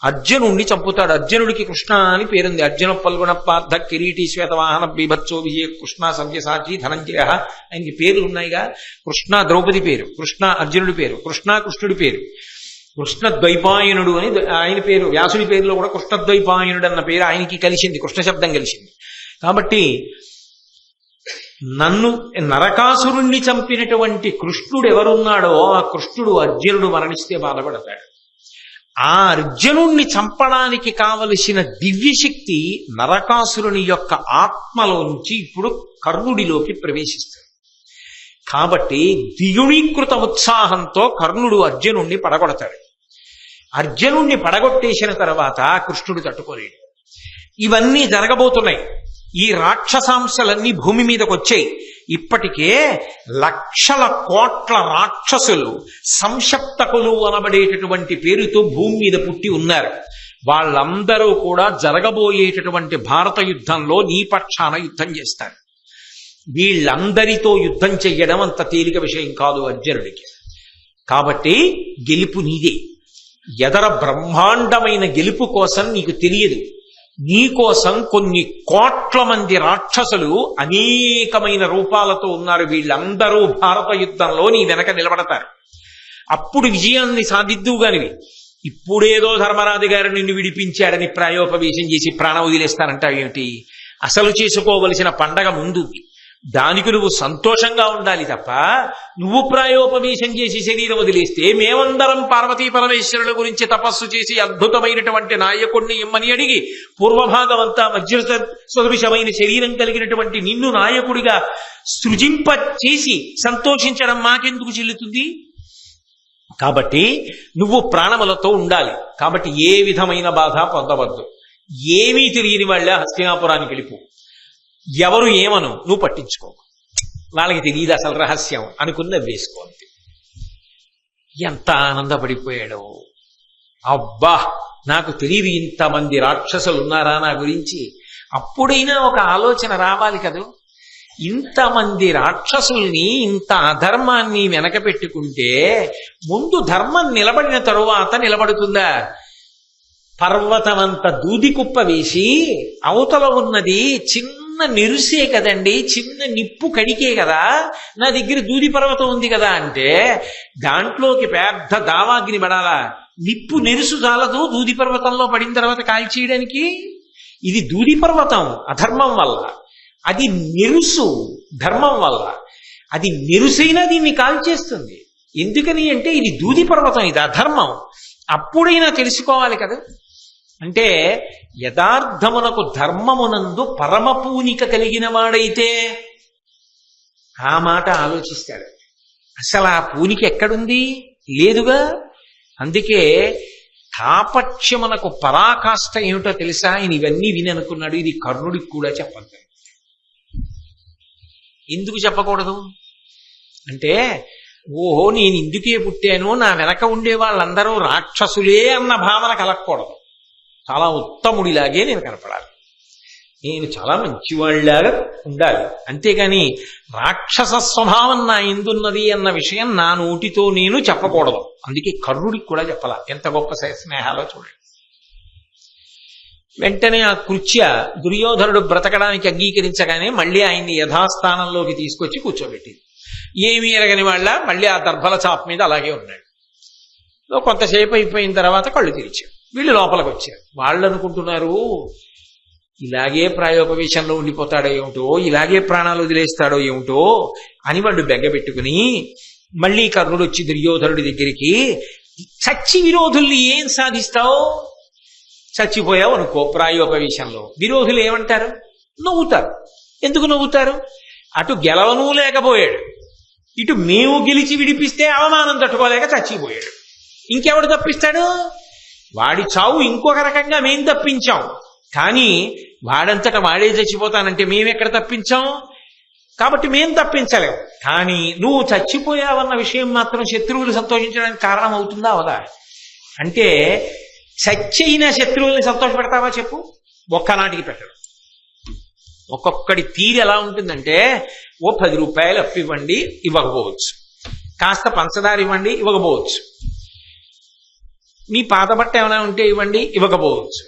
అర్జునుడిని చంపుతాడు. అర్జునుడికి కృష్ణ అని పేరుంది. అర్జున పల్గొన పార్థ కిరీటి శ్వేతవాహన బీభత్సో విజయ కృష్ణ సవ్యసాచి ధనంజయ, ఆయనకి పేర్లు ఉన్నాయిగా. కృష్ణ ద్రౌపది పేరు, కృష్ణ అర్జునుడి పేరు, కృష్ణ కృష్ణుడి పేరు, కృష్ణ ద్వైపాయనుడు అని ఆయన పేరు. వ్యాసుడి పేరులో కూడా కృష్ణద్వైపాయనుడు అన్న పేరు ఆయనకి కలిసింది, కృష్ణ శబ్దం కలిసింది. కాబట్టి నన్ను నరకాసురుణ్ణి చంపినటువంటి కృష్ణుడు ఎవరున్నాడో ఆ కృష్ణుడు అర్జునుడు మరణిస్తే బాధపడతాడు. ఆ అర్జునుణ్ణి చంపడానికి కావలసిన దివ్యశక్తి నరకాసురుని యొక్క ఆత్మలోంచి ఇప్పుడు కర్ణుడిలోకి ప్రవేశిస్తుంది. కాబట్టి ద్విగుణీకృత ఉత్సాహంతో కర్ణుడు అర్జునుణ్ణి పడగొడతాడు. అర్జునుణ్ణి పడగొట్టేసిన తర్వాత కృష్ణుడు తట్టుకోలేడు. ఇవన్నీ జరగబోతున్నాయి. ఈ రాక్షసాంశలన్నీ భూమి మీదకి వచ్చాయి. ఇప్పటికే లక్షల కోట్ల రాక్షసులు సంశప్తకులు అనబడేటటువంటి పేరుతో భూమి మీద పుట్టి ఉన్నారు. వాళ్ళందరూ కూడా జరగబోయేటటువంటి భారత యుద్ధంలో నీ పక్షాన యుద్ధం చేస్తారు. వీళ్ళందరితో యుద్ధం చెయ్యడం అంత తేలిక విషయం కాదు అర్జునుడికి. కాబట్టి గెలుపు నీదే. ఎదర బ్రహ్మాండమైన గెలుపు కోసం నీకు తెలియదు. నీకోసం కొన్ని కోట్ల మంది రాక్షసులు అనేకమైన రూపాలతో ఉన్నారు. వీళ్ళందరూ భారత యుద్ధంలో నీ వెనక నిలబడతారు. అప్పుడు విజయాన్ని సాధిద్దువుగానివి. ఇప్పుడేదో ధర్మరాజు గారు నిన్ను విడిపించాడని ప్రాయోపవేశం చేసి ప్రాణం వదిలేస్తానంటావు ఏమిటి? అసలు చేసుకోవలసిన పండగ ముందుంది. దానికి నువ్వు సంతోషంగా ఉండాలి తప్ప నువ్వు ప్రాయోపవేశం చేసి శరీరం వదిలేస్తే మేమందరం పార్వతీ పరమేశ్వరుల గురించి తపస్సు చేసి అద్భుతమైనటువంటి నాయకుడిని ఇమ్మని అడిగి పూర్వభాగం అంతా వజ్ర సదృశమైన శరీరం కలిగినటువంటి నిన్ను నాయకుడిగా సృజింప చేసి సంతోషించడం మాకెందుకు చెల్లుతుంది? కాబట్టి నువ్వు ప్రాణములతో ఉండాలి. కాబట్టి ఏ విధమైన బాధ పొందవద్దు. ఏమీ తెలియని వాళ్ళ హస్తినాపురానికి వెళ్ళిపో. ఎవరు ఏమను నువ్వు పట్టించుకో. వాళ్ళకి తెలియదు అసలు రహస్యం అనుకున్న వేసుకోండి. ఎంత ఆనందపడిపోయాడో. అబ్బా, నాకు తెలియదు ఇంతమంది రాక్షసులు ఉన్నారా నా గురించి. అప్పుడైనా ఒక ఆలోచన రావాలి కదూ. ఇంతమంది రాక్షసుల్ని, ఇంత అధర్మాన్ని వెనక పెట్టుకుంటే ముందు ధర్మం నిలబడిన తరువాత నిలబడుతుందా? పర్వతమంత దూది కుప్ప వేసి అవతల ఉన్నది చిన్న నిరుసే కదండి, చిన్న నిప్పు కడికే కదా, నా దగ్గర దూది పర్వతం ఉంది కదా అంటే దాంట్లోకి పెద్ద దావాగ్ని పడాలా? నిప్పు నెరుసు చాలదు దూది పర్వతంలో పడిన తర్వాత కాల్చేయడానికి. ఇది దూది పర్వతం అధర్మం వల్ల, అది నెరుసు ధర్మం వల్ల. అది నెరుసైనా దీన్ని కాల్చేస్తుంది. ఎందుకని అంటే ఇది దూది పర్వతం, ఇది అధర్మం. అప్పుడైనా తెలుసుకోవాలి కదా. అంటే యథార్థమునకు ధర్మమునందు పరమ పూనిక కలిగిన వాడైతే ఆ మాట ఆలోచిస్తాడు. అసలు ఆ పూనిక ఎక్కడుంది? లేదుగా. అందుకే తాపక్ష్యమునకు పరాకాష్ట ఏమిటో తెలుసా? ఆయన ఇవన్నీ విని అనుకున్నాడు ఇది కర్ణుడికి కూడా చెప్పద్దు. ఎందుకు చెప్పకూడదు అంటే, ఓహో నేను ఇందుకే పుట్టాను, నా వెనక ఉండే వాళ్ళందరూ రాక్షసులే అన్న భావన కలగకూడదు. చాలా ఉత్తముడిలాగే నేను కనపడాలి, నేను చాలా మంచివాళ్ళలాగా ఉండాలి. అంతేగాని రాక్షస స్వభావం నా ఎందున్నది అన్న విషయం నా నోటితో నేను చెప్పకూడదు. అందుకే కర్ణుడికి కూడా చెప్పాల. ఎంత గొప్ప స్నేహాలో చూడండి. వెంటనే ఆ కృత్య దుర్యోధనుడు బ్రతకడానికి అంగీకరించగానే మళ్ళీ ఆయన్ని యథాస్థానంలోకి తీసుకొచ్చి కూర్చోబెట్టింది. ఏమీ ఎరగని వాళ్ళ మళ్ళీ ఆ దర్భల చాప్ మీద అలాగే ఉన్నాడు. కొంతసేపు అయిపోయిన తర్వాత కళ్ళు తెరిచారు. వీళ్ళు లోపలికి వచ్చారు. వాళ్ళు అనుకుంటున్నారు ఇలాగే ప్రాయోపవేశంలో ఉండిపోతాడో ఏమిటో, ఇలాగే ప్రాణాలు వదిలేస్తాడో ఏమిటో అని వాళ్ళు బెగ్గబెట్టుకుని మళ్ళీ కర్ణుడు వచ్చి దుర్యోధనుడి దగ్గరికి, చచ్చి విరోధుల్ని ఏం సాధిస్తావు? చచ్చిపోయావు అనుకో ప్రాయోపవేశంలో, విరోధులు ఏమంటారు? నవ్వుతారు. ఎందుకు నవ్వుతారు? అటు గెలవనూ లేకపోయాడు, ఇటు మేము గెలిచి విడిపిస్తే అవమానం తట్టుకోలేక చచ్చిపోయాడు. ఇంకెవడు తప్పిస్తాడు? వాడి చావు ఇంకొక రకంగా మేం తప్పించాం, కానీ వాడంతట వాడే చచ్చిపోతానంటే మేమెక్కడ తప్పించాం? కాబట్టి మేం తప్పించలేం. కానీ నువ్వు చచ్చిపోయావన్న విషయం మాత్రం శత్రువులు సంతోషించడానికి కారణం అవుతుందా అవదా? అంటే చచ్చైన శత్రువుల్ని సంతోషపెడతావా చెప్పు? ఒక్కనాటికి పెట్టడం. ఒక్కొక్కడి తీరు ఎలా ఉంటుందంటే, ఓ 10 రూపాయలు అప్పు ఇవ్వండి, ఇవ్వకపోవచ్చు. కాస్త పంచదార ఇవ్వండి, ఇవ్వకపోవచ్చు. మీ పాత బట్ట ఏమైనా ఉంటే ఇవ్వండి, ఇవ్వకపోవచ్చు.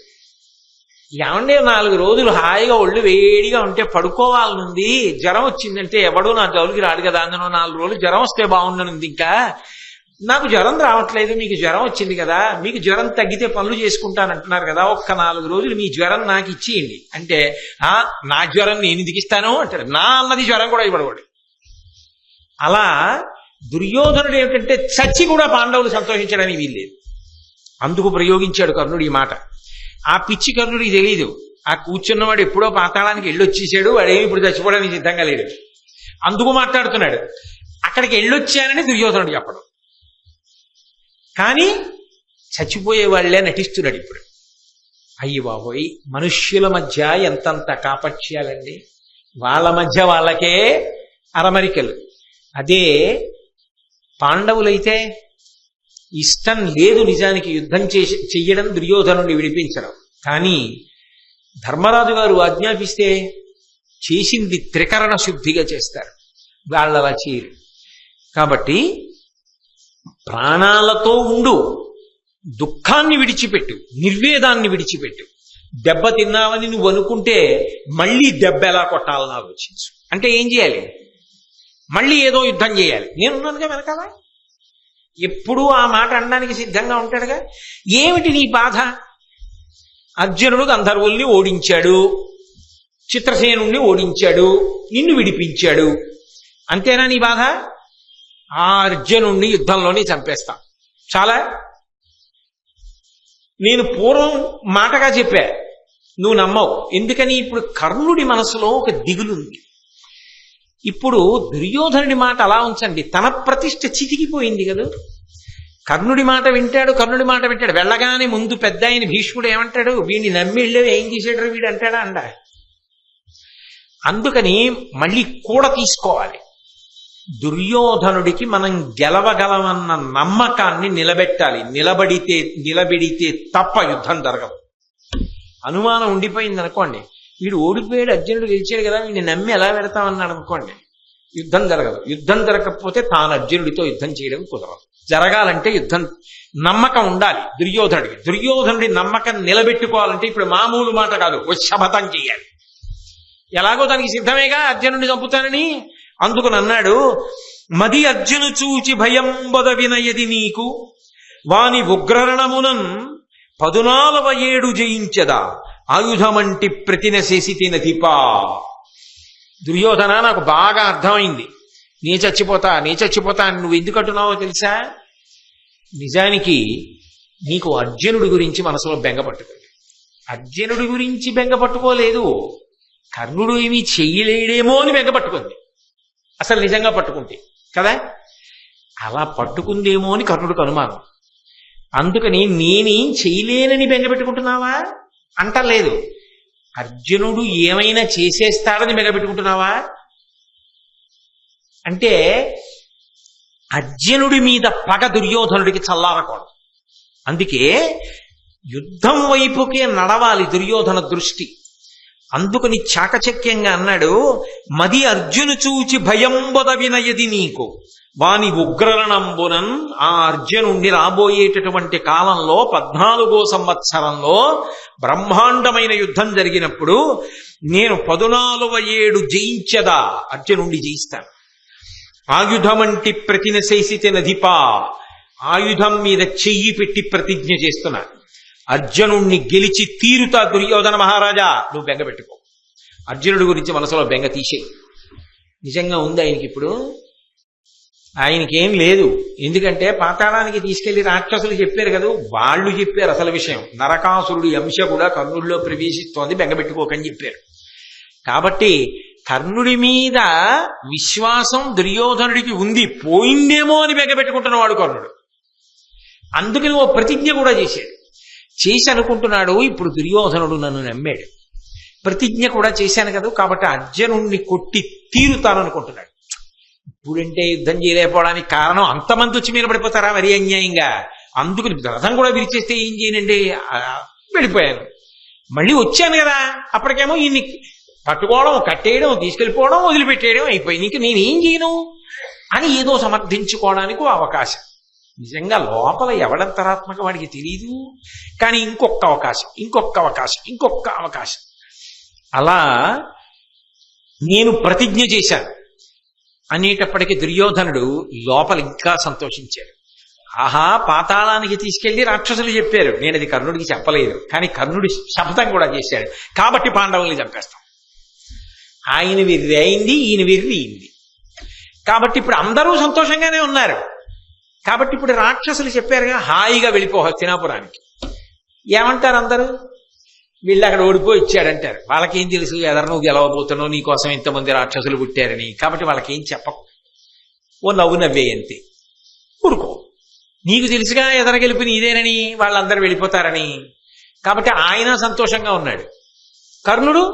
ఏమంటే 4 రోజులు హాయిగా ఒళ్ళు వేడిగా ఉంటే పడుకోవాలనుంది, జ్వరం వచ్చిందంటే ఎవడో నా జోలికి రాడు కదా, అందులో 4 రోజులు జ్వరం వస్తే బాగుండనుంది. ఇంకా నాకు జ్వరం రావట్లేదు, మీకు జ్వరం వచ్చింది కదా, మీకు జ్వరం తగ్గితే పనులు చేసుకుంటానంటున్నారు కదా, ఒక్క 4 రోజులు మీ జ్వరం నాకు ఇచ్చేయండి అంటే, నా జ్వరం నేను దిగిస్తాను అంటాడు. నా అన్నది జ్వరం కూడా ఇవ్వడవాడు. అలా దుర్యోధనుడు ఏమిటంటే చచ్చి కూడా పాండవులు సంతోషించడానికి వీల్లేదు. అందుకు ప్రయోగించాడు కర్ణుడు ఈ మాట. ఆ పిచ్చి కర్ణుడికి తెలీదు, ఆ కూర్చున్నవాడు ఎప్పుడో పాతాళానికి వెళ్ళొచ్చేసాడు, వాడేమి ఇప్పుడు చచ్చిపోవడానికి సిద్ధంగా లేడు. అందుకు మాట్లాడుతున్నాడు. అక్కడికి వెళ్ళొచ్చానని దుర్యోధనుడు చెప్పడం, కానీ చచ్చిపోయే వాళ్ళే నటిస్తున్నాడు ఇప్పుడు. అయ్యి బాబోయ్, మనుష్యుల మధ్య ఎంతంత కాపట్యాలండి, వాళ్ళ మధ్య వాళ్ళకే అరమరికలు. అదే పాండవులైతే ఇష్టం లేదు నిజానికి యుద్ధం చెయ్యడం, దుర్యోధనుడిని విడిపించడం. కానీ ధర్మరాజు గారు ఆజ్ఞాపిస్తే చేసింది త్రికరణ శుద్ధిగా చేస్తారు, వాళ్ళలా చేయరు. కాబట్టి ప్రాణాలతో ఉండు, దుఃఖాన్ని విడిచిపెట్టు, నిర్వేదాన్ని విడిచిపెట్టు. దెబ్బ తిన్నావని నువ్వు అనుకుంటే మళ్ళీ దెబ్బ ఎలా కొట్టాలని ఆలోచించు. అంటే ఏం చేయాలి? మళ్ళీ ఏదో యుద్ధం చేయాలి. నేనున్నానుగా వెనకాల. ఎప్పుడూ ఆ మాట అనడానికి సిద్ధంగా ఉంటాడుగా. ఏమిటి నీ బాధ? అర్జునుడు గంధర్వుల్ని ఓడించాడు, చిత్రసేనుణ్ణి ఓడించాడు, నిన్ను విడిపించాడు, అంతేనా నీ బాధ? ఆ అర్జునుణ్ణి యుద్ధంలోనే చంపేస్తా, చాలా. నేను పూర్వం మాటగా చెప్పా, నువ్వు నమ్మవు. ఎందుకని? ఇప్పుడు కర్ణుడి మనసులో ఒక దిగులుంది. ఇప్పుడు దుర్యోధనుడి మాట అలా ఉంచండి, తన ప్రతిష్ఠ చితికిపోయింది కదా. కర్ణుడి మాట వింటాడు, వెళ్ళగానే ముందు పెద్ద ఆయన భీష్ముడు ఏమంటాడు? వీడిని నమ్మి వెళ్ళేవి ఏం చేసాడు వీడు అంటాడా? అందుకని మళ్ళీ కూడా తీసుకోవాలి. దుర్యోధనుడికి మనం గెలవగలమన్న నమ్మకాన్ని నిలబెట్టాలి. నిలబెడితే తప్ప యుద్ధం జరగదు. అనుమానం ఉండిపోయింది అనుకోండి, వీడు ఓడిపోయాడు, అర్జునుడు గెలిచాడు కదా, వీడిని నమ్మి ఎలా పెడతామన్నాడు అనుకోండి, యుద్ధం జరగదు. యుద్ధం జరగకపోతే తాను అర్జునుడితో యుద్ధం చేయడం కుదరదు. జరగాలంటే యుద్ధం నమ్మకం ఉండాలి దుర్యోధనుడికి. దుర్యోధనుడి నమ్మకం నిలబెట్టుకోవాలంటే ఇప్పుడు మామూలు మాట కాదు, శపథం చేయాలి. ఎలాగో దానికి సిద్ధమేగా అర్జునుడిని చంపుతానని. అందుకుని అన్నాడు, మది అర్జును చూచి భయం బొద వినయది నీకు, వాని ఉగ్రరణమునన్ 14 జయించదా, ఆయుధమంటి ప్రతినశేసి తినతిపా. దుర్యోధన, నాకు బాగా అర్థమైంది, నీ చచ్చిపోతా అని నువ్వు ఎందుకు అంటున్నావో తెలుసా? నిజానికి నీకు అర్జునుడి గురించి మనసులో బెంగ పట్టుకుంది. అర్జునుడి గురించి బెంగ పట్టుకోలేదు, కర్ణుడు ఏమీ చెయ్యలేడేమో అని బెంగ పట్టుకుంది. అసలు నిజంగా పట్టుకుంటే కదా, అలా పట్టుకుందేమో అని కర్ణుడికి అనుమానం. అందుకని నేనేం చేయలేనని బెంగ పెట్టుకుంటున్నావా అంటలేదు. అర్జునుడు ఏమైనా చేసేస్తాడని బెంగ పెట్టుకుంటున్నావా అంటే, అర్జునుడి మీద పగ దుర్యోధనుడికి చల్లారకూడదు. అందుకే యుద్ధం వైపుకే నడవాలి దుర్యోధన దృష్టి. అందుకని చాకచక్యంగా అన్నాడు, మది అర్జును చూచి భయంబొద వినయది నీకు, వాని ఉగ్రరణంబునన్. ఆ అర్జునుండి రాబోయేటటువంటి కాలంలో 14వ సంవత్సరంలో బ్రహ్మాండమైన యుద్ధం జరిగినప్పుడు నేను 14 జయించదా, అర్జునుండి జయిస్తాను. ఆయుధమంటి ప్రతినశేసిత నధిపా, ఆయుధం మీద చెయ్యి పెట్టి ప్రతిజ్ఞ చేస్తున్నా, అర్జునుణ్ణి గెలిచి తీరుతా. దుర్యోధన మహారాజా, నువ్వు బెంగ పెట్టుకో, అర్జునుడి గురించి మనసులో బెంగ తీసేయి. నిజంగా ఉంది ఆయనకి ఇప్పుడు, ఆయనకేం లేదు. ఎందుకంటే పాతాళానికి తీసుకెళ్లి రాక్షసులు చెప్పారు కదా, వాళ్ళు చెప్పారు అసలు విషయం. నరకాసురుడి అంశ కూడా కర్ణుల్లో ప్రవేశిస్తోంది, బెంగ పెట్టుకోకని చెప్పారు. కాబట్టి కర్ణుడి మీద విశ్వాసం దుర్యోధనుడికి ఉంది, పోయిందేమో అని బెగబెట్టుకుంటున్నవాడు కర్ణుడు. అందుకని ఓ ప్రతిజ్ఞ కూడా చేశాడు. చేసి అనుకుంటున్నాడు, ఇప్పుడు దుర్యోధనుడు నన్ను నమ్మాడు, ప్రతిజ్ఞ కూడా చేశాను కదా, కాబట్టి అర్జునుడిని కొట్టి తీరుతాననుకుంటున్నాడు. ఇప్పుడంటే యుద్ధం చేయలేకపోవడానికి కారణం అంతమంది వచ్చి మీద పడిపోతారా మరీ అన్యాయంగా, అందుకని రథం కూడా విరిచేస్తే ఏం చేయనండి, వెళ్ళిపోయాను. మళ్ళీ వచ్చాను కదా, అప్పటికేమో ఈయన్ని పట్టుకోవడం, కట్టేయడం, తీసుకెళ్ళిపోవడం, వదిలిపెట్టేయడం అయిపోయింది. ఇంక నేనేం చేయను అని ఏదో సమర్థించుకోవడానికి అవకాశం. నిజంగా లోపల ఎవడంతరాత్మక వాడికి తెలియదు. కానీ ఇంకొక అవకాశం, ఇంకొక అవకాశం, ఇంకొక అవకాశం, అలా నేను ప్రతిజ్ఞ చేశాను అనేటప్పటికీ దుర్యోధనుడు లోపల ఇంకా సంతోషించాడు. ఆహా, పాతాళానికి తీసుకెళ్లి రాక్షసులు చెప్పారు, నేను అది కర్ణుడికి చెప్పలేదు, కానీ కర్ణుడి శపథం కూడా చేశాడు, కాబట్టి పాండవుల్ని చంపేస్తాం. ఆయన వెర్రి అయింది, ఈయన వెర్రి అయింది. కాబట్టి ఇప్పుడు అందరూ సంతోషంగానే ఉన్నారు. కాబట్టి ఇప్పుడు రాక్షసులు చెప్పారుగా, హాయిగా వెళ్ళిపో హస్తినాపురానికి. ఏమంటారు అందరూ? వీళ్ళు అక్కడ ఓడిపోయి ఇచ్చాడంటారు. వాళ్ళకేం తెలుసు, ఎదరు నువ్వు గెలవబోతున్నావు, నీకోసం ఇంతమంది రాక్షసులు పుట్టారని. కాబట్టి వాళ్ళకేం చెప్పకు, ఓ నవ్వు నవ్వే అంతే, ఊరుకో. నీకు తెలుసుగా ఎదర గెలుపు నీదేనని, వాళ్ళందరూ వెళ్ళిపోతారని. కాబట్టి ఆయన సంతోషంగా ఉన్నాడు. కర్ణుడు,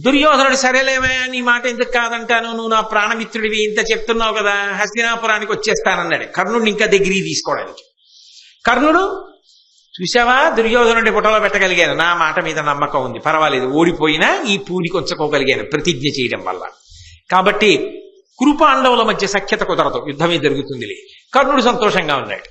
దుర్యోధనుడు, సరేలేమయ్యా నీ మాట ఎందుకు కాదంటాను, నువ్వు నా ప్రాణమిత్రుడివి, ఇంత చెప్తున్నావు కదా, హస్తినాపురానికి వచ్చేస్తానన్నాడు కర్ణుడిని ఇంకా దగ్గరికి తీసుకోవడానికి. కర్ణుడు, చూసావా దుర్యోధనుడి పుటలో పెట్టగలిగాను, నా మాట మీద నమ్మకం ఉంది, పర్వాలేదు, ఓడిపోయినా ఈ పూడి కొంచుకోగలిగాను ప్రతిజ్ఞ చేయడం వల్ల. కాబట్టి కురుపాండవుల మధ్య సఖ్యత కుదరదు, యుద్ధమే జరుగుతుందిలే. కర్ణుడు సంతోషంగా ఉన్నాడు.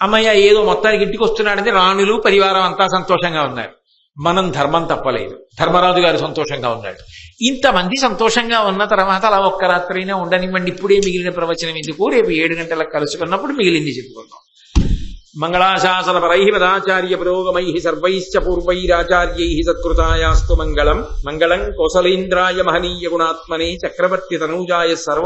అమ్మయ్య ఏదో మొత్తానికి ఇంటికి వస్తున్నాడని రాణులు పరివారం అంతా సంతోషంగా ఉన్నారు. మనం ధర్మం తప్పలేదు, ధర్మరాజు గారు సంతోషంగా ఉన్నాడు. ఇంతమంది సంతోషంగా ఉన్న తర్వాత అలా ఒక్క రాత్రైనా ఉండనివ్వండి, ఇప్పుడే మిగిలిన ప్రవచనం ఎందుకు, రేపు 7 గంటలకు కలుసుకున్నప్పుడు మిగిలింది చెప్పుకుందాం. మంగళాశాసనపరై మదాచార్య పురోగమై సర్వైశ్చ పూర్వైరాచార్యై సత్కృతాయాస్తు మంగళం. మంగళం కోసలేంద్రాయ మహనీయ గుణాత్మనే చక్రవర్తి తనూజాయ సర్వ